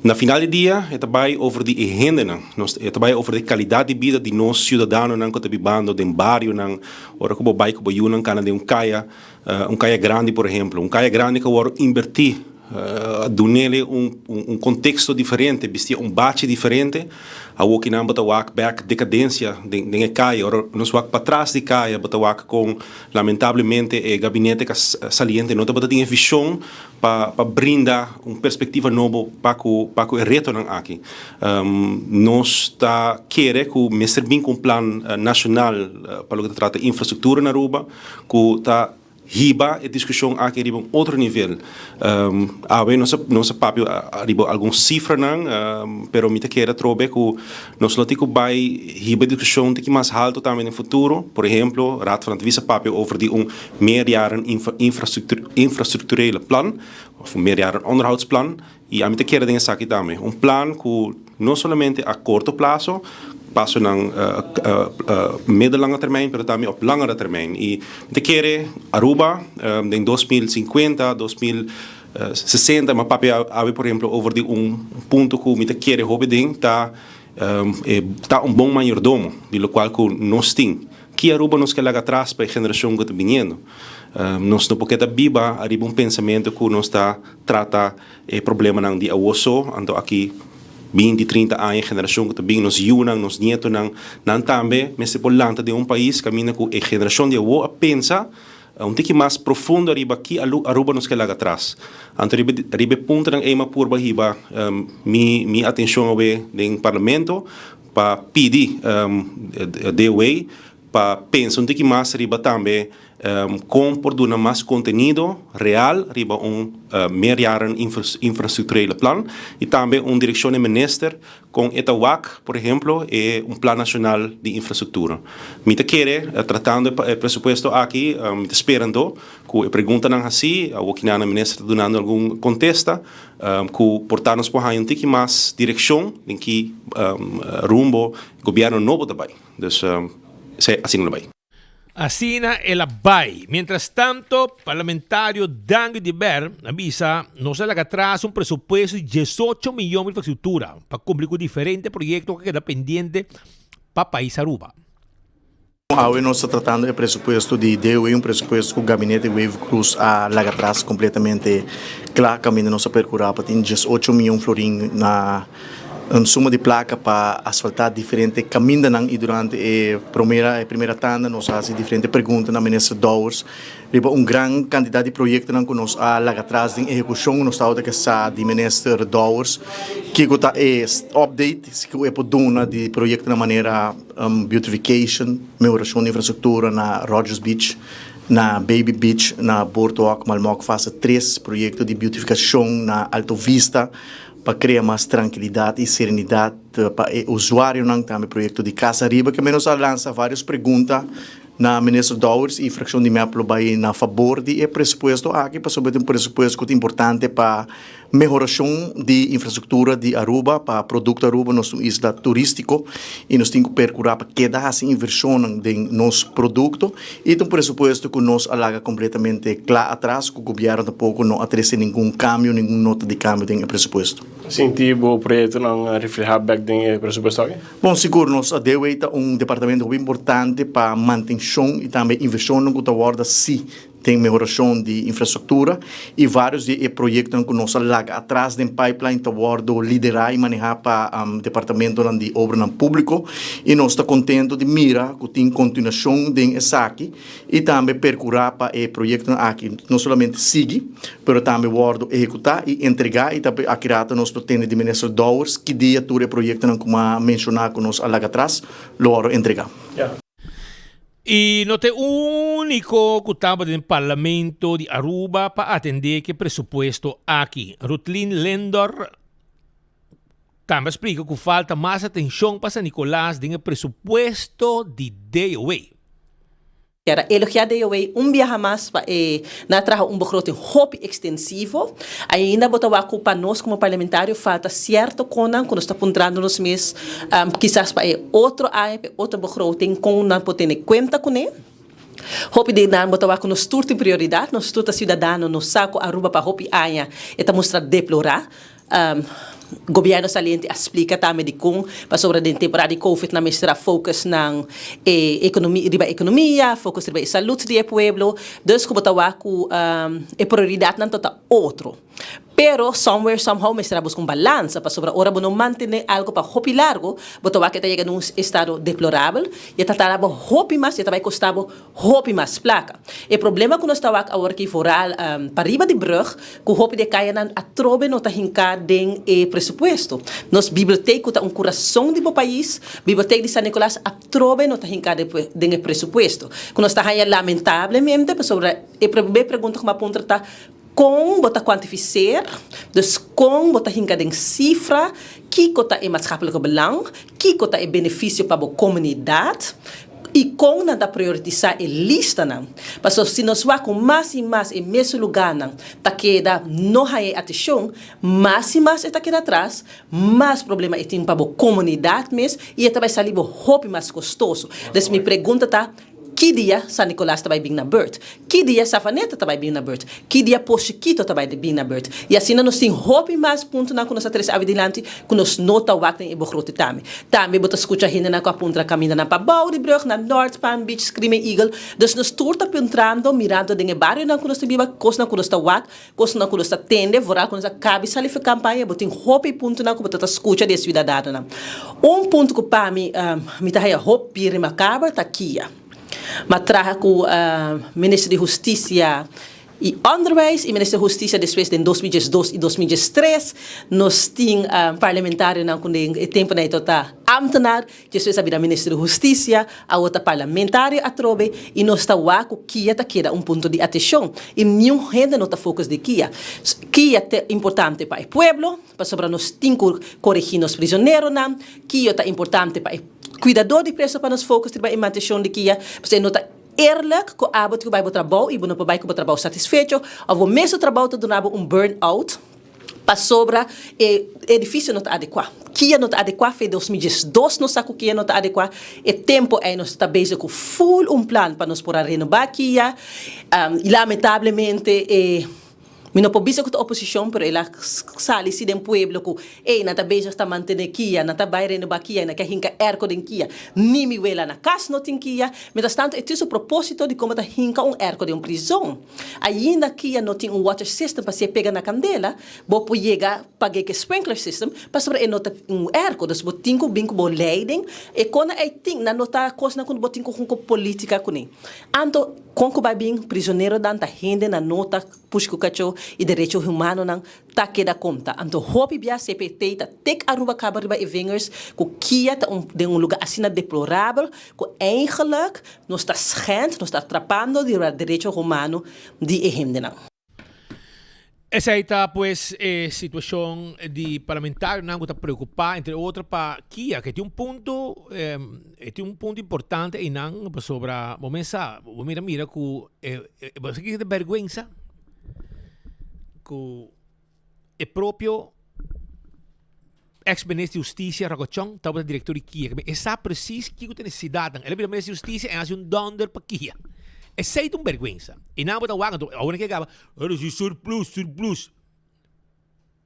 Na final do dia é também over de agenda não, é também over de qualidade de vida de nós cidadãos não que vivendo em bairro não, ora que bobai que boiu não cana de caia grande por exemplo, caia grande que ora invertir donele contexto diferente, vestir bate diferente, a o que não bota back decadência de caia, ora nos wak para trás de caia, bota com lamentavelmente gabinete que saliente, não bota tem visão para brindar perspectiva nova para o reto não aqui. Nós está querer que o mestre bem com plano nacional para o que trata infraestrutura na Aruba, que está hiba e discussão aqui arriba outro nível. Nossa papel arriba alguns cifras não, pero me queira trobe que nós não temos vai hiba discussão que mais alto também no futuro. Por exemplo, raad van het visa papel over die meerjaren infrastructurele plan of meerjaren onderhoudsplan. E a me queira dingen aqui também. Plan que não somente a curto prazo passo na middellange termijn, maar também op langere termijn. E te querer Aruba em 2050, 2060, mas papi habe por exemplo over die ponto que me te querer hobby tá bom mayordomo, de lo qual que nós tem. Que Aruba nos quer lá atrás para a geração que está vindo. Nós não podemos viver arriba pensamento que nós está trata problema não de awoso, então aqui 20, 30 anos, geração que também nos junam, nos nietos, não também, mas por lanta de país, caminha com a geração de avô a pensar tique mais profundo arriba aqui, Aruba nos quer lá atrás. Então, arriba ponto ng ema por bahiba, mi atenção ao do parlamento, para pedir the way, para pensar tique mais arriba também, com por dar mais conteúdo real, arriba meerjaren infraestruturele plan, e também direção de minister com ETAWAC, por exemplo, e plan nacional de infraestrutura. Me te quer tratando o presupuesto aqui, me te esperando, que pergunta não assim, o que na ministra dando algum contesta, que portarmos por aí tique mais direção, em que rumbo governo novo também. Dus assim não vai. Asina Elabay. Mientras tanto, parlamentario Dangue de Ber avisa no se laga atrás un presupuesto de 18 millones de infraestructura para cumplir con diferentes proyectos que quedan pendientes para el país Aruba. Hoy nós está tratando o presupuesto de DOE, presupuesto que o gabinete Wave Cruz larga atrás completamente claro, caminho nossa percurar para ter 18 milhões de florim na suma de placa para asfaltar diferentes caminhos e durante a primeira tanda nós fazemos diferentes perguntas na ministra Dowers. Riba grande quantidade de projetos que nós larga atrás em execução nós estamos que sa de ministra Dowers que está update que é poduna de projetos na maneira beautification, melhoração de infraestrutura na Rogers Beach, na Baby Beach, na Boardwalk, Malmoc faz 3 projetos de beautificação na Alto Vista para criar mais tranquilidade e serenidade para o usuário, também projeto de Casa Riba, que menos lança várias perguntas na ministra Dowers e fração de MEPLO vai na favor de presupuesto aqui para sobre um presupuesto que é importante para melhoração de infraestrutura de Aruba, para produto Aruba, nossa isla turístico e nós temos que percurar para que dá essa inversão em nosso produto e um presupuesto que nós alaga completamente claro atrás, que o governo tampouco não atrasa nenhum câmbio, nenhuma nota de câmbio no presupuesto. Senti o projeto não refletir back no presupuesto aqui? Bom, seguro, nós deveita departamento muito importante para manutenção e também inversão no que guarda se tem melhoração de infraestrutura e vários de projetos que nós larga atrás do pipeline para liderar e manejar para o departamento de obra público e nós está contente de mirar que tem continuação de aqui e também percurar para o projeto aqui não somente seguir, mas também executar e entregar e também aqui nós temos de ministro Dowers que dia todo o projeto como mencionar que nós larga atrás logo entregar. Yeah. Y no te único que estaba en el Parlamento de Aruba para atender que presupuesto aquí. Rutlin Lendor também explica que falta más atención para San Nicolás en el presupuesto de DOE. Era elogiar DOE viaje mais na traja begroting hop extensivo. Ainda botawa para nós como parlamentário falta certo conan quando está apontando nos mês quizás para outro AIP, outro begroting com não podem conta com ele. Hopi de nan botawa com nos turte prioridade, nos turta cidadano no saco Aruba para hopi aia eta mostrar deplorar. Governo saliente explica também de como para sobre a temporada de Covid na mestra focus na economia, focus na saúde do pueblo, dus como tawa com prioridade não tota outro. Pero somewhere somehow mestra busca balança para sobre ora não manter algo para hopi largo, botawa que chega num estado deplorável, e tataraba hopi mais, e vai custar hopi mais placa. O problema que nós tawa agora que foral para riba de brug, que hopi de caia nan atrobe não tá hincar den presupuesto. Nos biblioteca tá coração do país, biblioteca de San Nicolás atrobe não tá hincar den presupuesto. Que nós tá aí lamentavelmente para sobre a pergunta como aponta tá com bota quantificar, dus com bota hinka den cifra, que cota é maatschappelijke belang, que cota é benefício para a comunidade, e com nada priorizar a lista não. Mas se nós vamos com mais e mais em mesmo lugar não, tá queda não há atenção, mais e mais está queda atrás, mais problema é tem para a comunidade mesmo e é também sair o mais custoso. Então me pergunta tá que dia San Nicolás vai vir na Bert? Que dia Safaneta vai vir na Bert? Que dia Pochiquito vai vir na Bert? E assim nós temos hope mais ponto na nossa três adelante que nós nota o acto em begrote também. Também bota escuta gente na capuntra caminha na Pabau de Brug na North Palm Beach Screaming Eagle. Dus nós turta entrando mirando dentro barrio na que nós viva, coisa na que nós está wak, coisa na que nós está tende, voral que nós cabe salir para campanha, bota hope ponto na que bota escuta de cidadão na. Ponto que para mim me tá aí hope pire macabra tá aqui. Mas traga com o Ministro de Justiça e Onderwijs e Ministro de Justiça depois de 2002 e 2003 nós tínhamos parlamentário não com o tempo na etapa ambtenaar depois a Ministro de Justiça a outra parlamentário a trobe e nós está lá com que queda ponto de atenção e nenhum gente não está focus de que é importante para o pueblo para sobre nós temos que corrigir os prisioneiros não que é importante para cuidador de preso para nos focus para a manutenção de que você nota eerlijk que a que vai para o trabalho e não vai para o trabalho satisfeito ou o mesmo trabalho te donava burnout para sobra edifício não está adequado. Kia não está adequado, foi 2012 não sabe que não está adequado. E tempo aí nós está bem com full plan para nós poder renovar Kia. E lamentavelmente mi não pode que a oposição, pero ela sali si den pueblo que nata beja está mantendo Kia, nata vai renovar Kia, na que hinka erco den Kia. Ni mi wela na casa não tem Kia. Mientras tanto, é o propósito de como tá hinka erco de prisão. Ainda Kia não tem water system para se pegar na candela, bo po chega pagar que sprinkler system, para sobre nota erco, das bo tinko binko bo leiding, e quando ting na nota coisa na quando bo tinko com política com Anto konko ba bing prisioneiro danta hende na nota pushku kacho e direito humano nang take da conta. Anto hopi bia CPT ta tek Aruba Kabariba e vingers ko kia ta de lugar assim deplorável, ko eigenlijk nos está schend, nos está atrapando de direito humano de hende nang. Esa aí está, pues, situação de parlamentar, não está preocupado, entre outras, para Kia, que tem um ponto importante e não sobre a momenta, mira que você que de vergonha que o próprio ex-ministro de Justiça, Ragochong, estava diretor de Kia, que sabe preciso que tem necessidade, ele é ministro de Justiça e faz donder para Kia. É sei de vergonha. E não botar waga, a única que acaba, é surplus.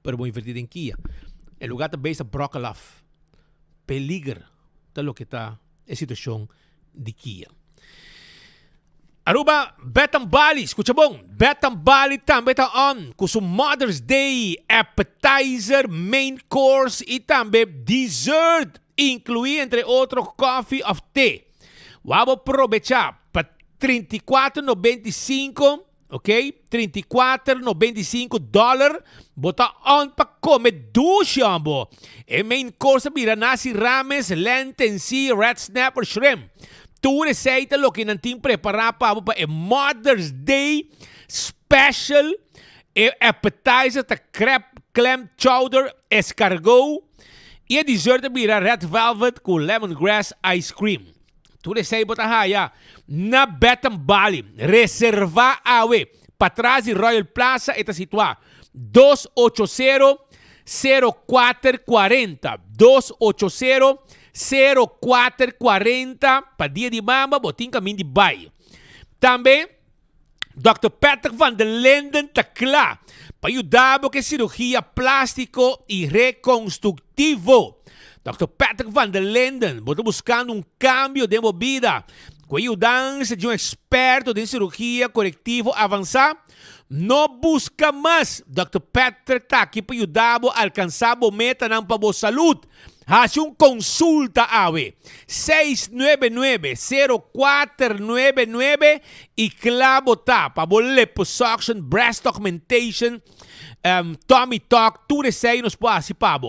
Pero vou invertir em Kia. O lugar também está Brokalaf. Peligra. Tal o que está a situação de Kia. Aruba, Betang Bali, escuta bom. Betang Bali também está on. Com seu Mother's Day, appetizer, main course e também dessert. Inclui, entre outros, coffee of tea. Vamos aproveitar para $34.95, ok? $34.95. Bota on para comer duche, ambo. E main course mira nasi rames, lentensi, red snapper, shrimp. Tu receita lo que nanting preparar para a Mother's Day special. E appetizer ta crab, clam chowder, escargot. E a dessert mira red velvet com lemongrass ice cream. Tu receita bota haya na Betang Bali. Reserva awe. Para trás de Royal Plaza está situado 280-0440. 280-0440. Para dia de mama, botin caminho de bairro. Também, Dr. Patrick van der Linden está claro para ajudar com cirurgia plástico e reconstrutivo. Dr. Patrick van der Linden está buscando cambio de vida. Com a ajuda de experto em cirurgia corretiva avançada, não busca mais. Dr. Patrick está aqui para ajudar a alcançar a meta para a saúde. Faz consulta a 699-0499 e clavo tá para a liposuction, breast augmentation, tummy talk, tudo isso aí nos pode participar.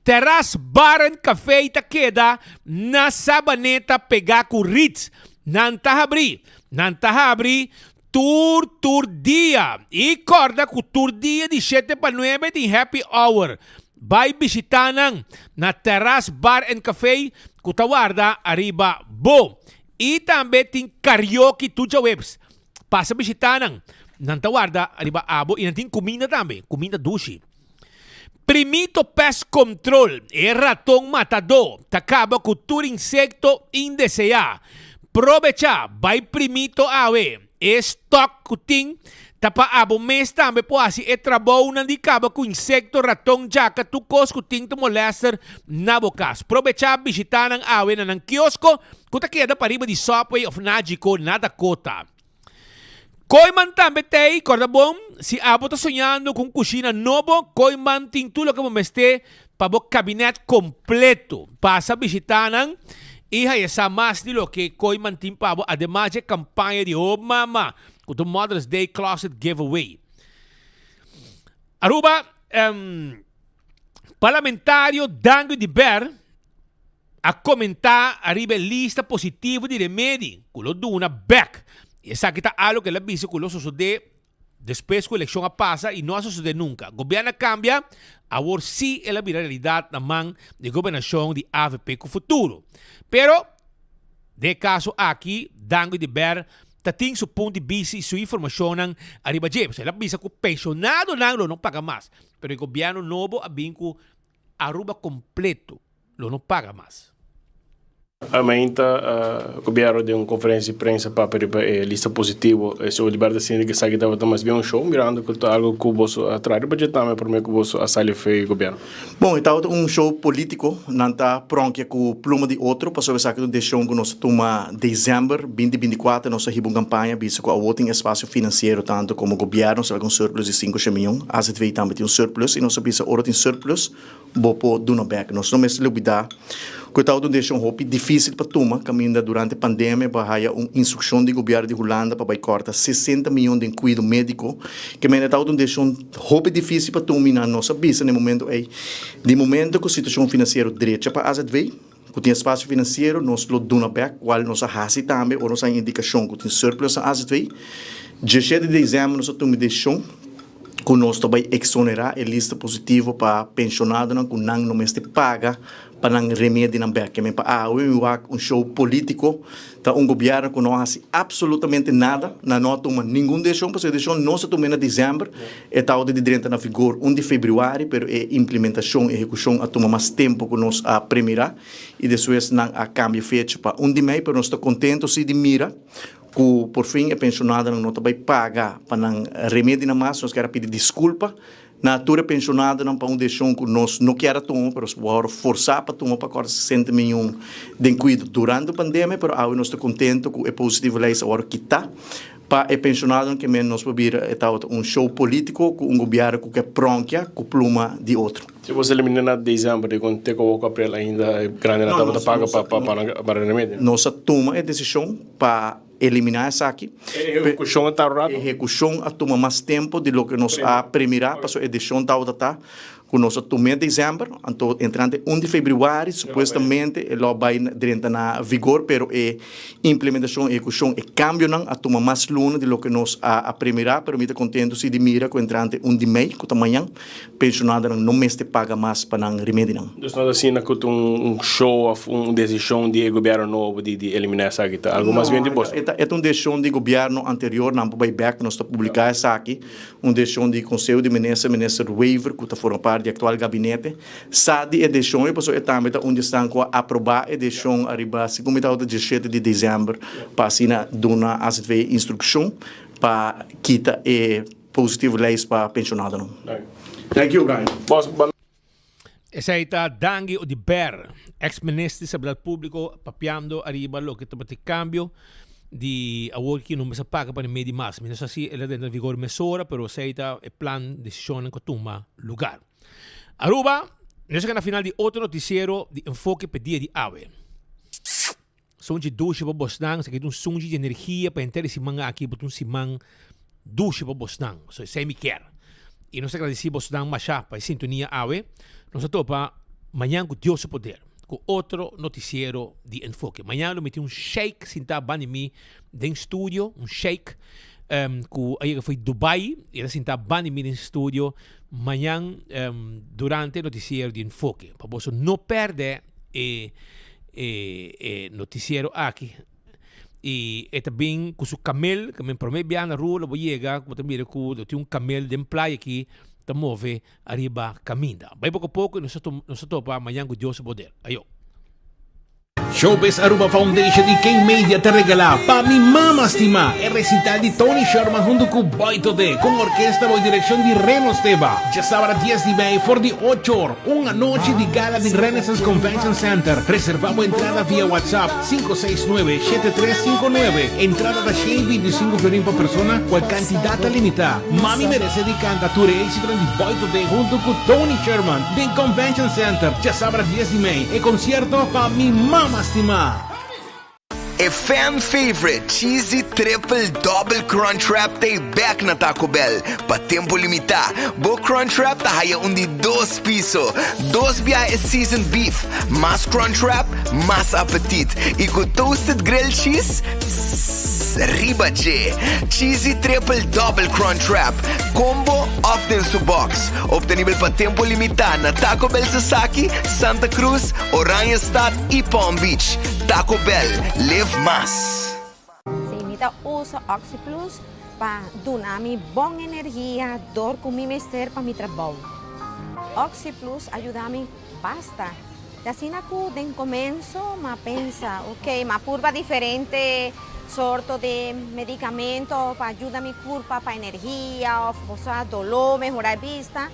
Terras Bar and Café queda na Sabaneta pegar com Ritz. Nantahabri, tour dia. E corda com tour dia de 7 para 9 de happy hour. Vai visitar na Terras Bar and Café, Kutawarda, arriba bo. E também tem karaoke tuja webs. Passa visitar na Tawarda, arriba abo. E tem comida também, comida duche. Primito Pest Control é ratão matador. Acaba com todo insecto indesejado. Aproveita, vai primito awe. Estoque kuting. Tapa abo mês também pode ser trabalho não acaba com insecto ratão jaca tu cos kuting tu molester na bocas. Aproveita visitar ng awe na ng kiosco. Kuta queda para riba de Subway of Nagico na Dakota. Koiman também tem, corda bom, se abo tá sonhando com cozinha novo, Koiman tem tudo que vamos ter para o gabinete completo. Passa visitar e essa mais de lo que Koiman tem para ademais de campanha de Oh Mama, com o Mother's Day Closet Giveaway. Aruba, parlamentário Dango de Ber a comentar arriba lista positiva de remédio, com o Duna Beck. Essa aqui está algo que ela disse que não sucede depois que a eleição passa e não sucede nunca. O governo cambia, agora sim ela vira realidade na mão de governação de AVP com o futuro. Pero, de caso aqui, Dango de Ber tating su punto de vista y su información ang arriba je. Sa bisa ko pensionado lang lo no paga más. Pero el gobierno novo abin ko Aruba completo lo no paga más. Aumenta o governo de uma conferência de prensa para a lista positiva se o Liberdade Síndica que estava mais bem um show mirando que algo que você atrás do budget também para mim que você a sair feio governo. Bom, então show político não está pronto com pluma de outro para saber que deixou que nós toma dezembro 2024 nossa riba campanha bisa com a voting espaço financeiro tanto como o governo será com surplus de 5 milhões a gente também tem surplus e nós bisa ora tem surplus bopo do no back nós não mesmo lubida Coitado deixa hope difícil para tomar, caminha durante a pandemia, para uma instrução do governo de Holanda para cortar 60 milhões de cuidado médico, que me deixa hope difícil para tomar na nossa bisa no momento aí. De momento que a situação financeira direita para as advei, que tem espaço financeiro, nós lo dona back, qual nós hasi também, ou nossa indicação que tem surplus as advei. 17 de dezembro nós tomamos decisão que nós também exonerar a lista positiva para pensionado que não mesmo paga para não remédio não back, mas para um show político, tá governo que não faz absolutamente nada, não toma nenhum decisão, porque a decisão não se toma em dezembro, é tal de dentro na vigor 1 de fevereiro, mas a implementação e execução a toma mais tempo que nós a primeira e depois não a cambia fecha para 1 de maio, mas nós está contente se de mira que por fim a pensionada não vai pagar para não remédio não mais, nós queremos pedir desculpa. Na altura pensionada não para decisão que nós não queremos tomar, mas agora forçar para tomar para 60 milhões de cuidado durante a pandemia, mas agora nós estamos contentes que é positivo lei agora quitar para a pensionada que nós vamos ver show político com governo que é pronto com pluma de outro. Se você eliminar na dezembro, de quando tem que o papel ainda é grande, não está paga para remédio. Nós tomamos a decisão para eliminar essa aqui. Execução está rápido. Execução a toma mais tempo de lo que nós a primeira, passou a edição está que nós tomamos em dezembro, então entrando 1 de fevereiro, supostamente ela vai dentro na vigor, pero a implementação e execução e cambio não a toma mais longa de lo que nós a primeira, pero me está contente se de mira que entrante 1 de maio, que amanhã pensionada não mês te paga mais para não remédio não. Então não assim que show of decisão de governo novo de eliminar essa aqui, algo mais bem de bolsa. É decisão de governo anterior, não vai back nós está publicar essa aqui, decisão de conselho de ministro waiver que está formando parte do atual gabinete, sabe a decisão e passou a também onde estão a aprovar a decisão arriba segundo o 17 de dezembro para assinar dona as instrução para quitar e positivo leis para pensionado não. Thank you, Brian. Essa aí está Dangi Odiber, ex-ministro de Seguridade Pública, papiando arriba lo que está para cambio de award que não se paga para meio mais. Mas assim, ela dentro de vigor mesura, pero essa aí está o plan de decisión que toma lugar. Aruba, nós chegamos na final de outro noticiero de enfoque per dia de AWE. Sonji duche para Bosnang, se quer sonji de energia para entrar esse manga aqui, para simang duche para Bosnang, so semi quer. E nós agradecemos Bosnang Machá para a sintonia AWE. Nós topa amanhã com Deus o poder, com outro noticiero de enfoque. Amanhã eu meti shake sinta banimi de estúdio, shake que aí foi Dubai, era sinta banimi de estúdio. Amanhã durante o noticiero de enfoque, para você não perder noticiero aqui. E também com o camel, que me promete na rua, eu vou chegar, eu também tenho camel de playa aqui, que move arriba caminha. Vai pouco a pouco, nós topa amanhã com Deus o poder. Ayo. Showbiz Aruba Foundation e quem media te regala pa mi mama estima el recital de Tony Sherman junto con Boito D con orquesta y dirección de Reno Esteba. Ya sábado 10 de mayo por de 8 horas, una noche de gala de Renaissance Convention Center. Reservamos entrada vía WhatsApp 569-7359. Entrada da Shane 25 florín por persona, cual cantidad limitada. Mami merece de cantatura y éxito de Boito D junto con Tony Sherman de Convention Center. Ya sábado 10 de mayo, el concierto pa mi mama estima. A fan favorite cheesy triple double crunch wrap tay back na Taco Bell. Pa tempo limita, bo crunch wrap ta haya undi 2 piso. 2 biya is seasoned beef. Mas crunch wrap, mas appetit. E com toasted grilled cheese, riba je. Cheesy triple double crunch wrap. Combo often su box. Obtenível pa tempo limita na Taco Bell Sasaki, Santa Cruz, Oranjestad e Palm Beach. Taco Bell, live más. Se imita Mita usa OxyPlus para dar-me boa energia, dor com mi mister para mi trabalho. OxyPlus ajuda-me basta. Assim ako den começo, ma pensa, ok, ma purba diferente sorto de medicamento para ajudar mi curva para energia, o dolor, mejorar vista.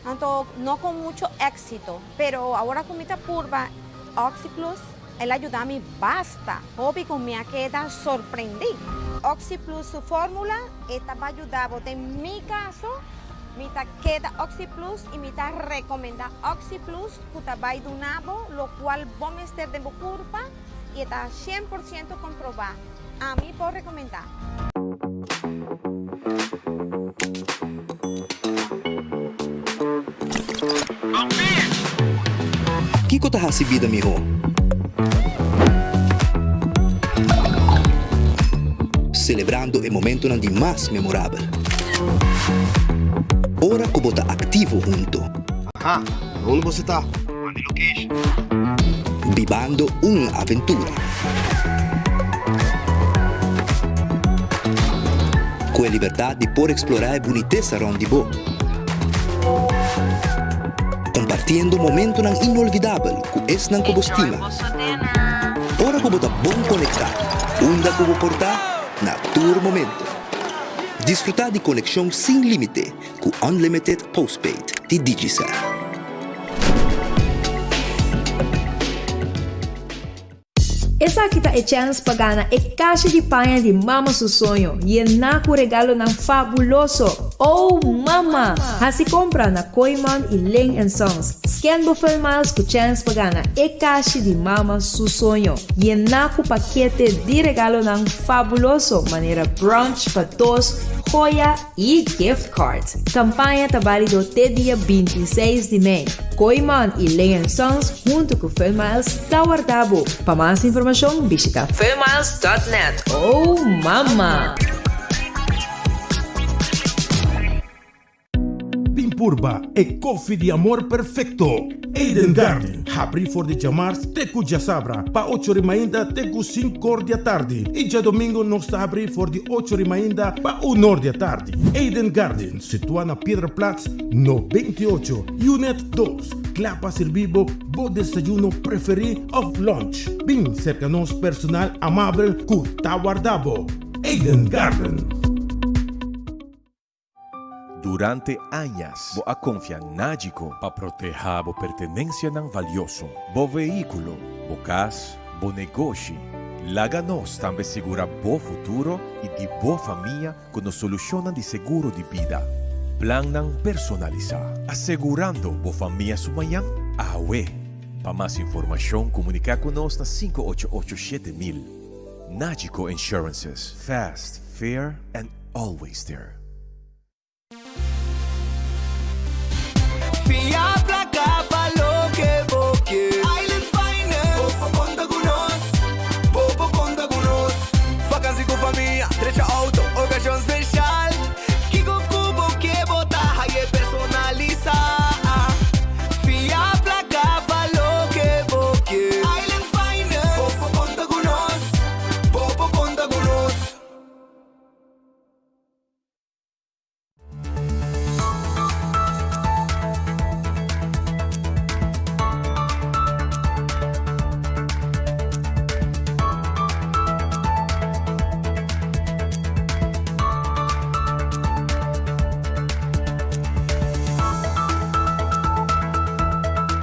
Entonces, no con mucho éxito, pero ahora con mi purba OxyPlus, él ayuda a mí basta. Hobby con mi queda sorprendí. OxyPlus, su fórmula, esta va a ayudar, en mi caso, mi queda OxyPlus y mi recomienda OxyPlus, que va a ayudar, lo cual va a estar de mi curva y está 100% comprobado. A mí puedo recomendar. Kiko tahasi vida miho. Celebrando o momento não de mais memorável. Ora que bota ativo junto. Aha, onde você tá? Mande location. Vivando uma aventura. Com a liberdade de poder explorar a boniteza onde bo. Compartindo momento não inolvidável com esse não como estima. Ora como tá bom conectar, onda como portar, na tour momento. Desfrutar de conexão sem limite com Unlimited Postpaid de Digicel. Essa aqui tá a chance para ganhar a caixa de panha de Mama Su Sonho e é naco regalo ng fabuloso. Oh, mama! Assim compra na Koiman e Ling & Sons. Scan Buffalo Miles com chance para ganhar a caixa de Mama Su Sonho e é naco paquete de regalo ng fabuloso. Maneira brunch para todos, joia e gift card. Campanha tá válido até dia 26 de May. Koiman e Ling & Sons junto com Felmiles Tawardabo. Para mais informação, visita felmiles.net. Oh, mama! Pimpurba e coffee de amor perfecto. Eden Garden. Abri for de chamars teku já sabra. Pa 8h ainda teku 5h da tarde. E já domingo nós está abri for de 8h ainda pa 1h da tarde. Eden Garden, situado na Piedraplatz, no 28, Unit 2. Clapa servibo, bo desayuno preferi of lunch. Bem cerca nos personal amável ku Tawardabo. Eden Garden. Durante anos, bo a confiar Nagico para proteger a pertenencia ng valioso, bo veículo, bo casa, bo negócio. Laganos também segura bo futuro e de bo família com solucionan de seguro de vida. Plan ng personalizar, asegurando bo família sumayang awe. Para mais informação, comunica com nós na 5887 000. Nagico Insurances. Fast, fair, and always there.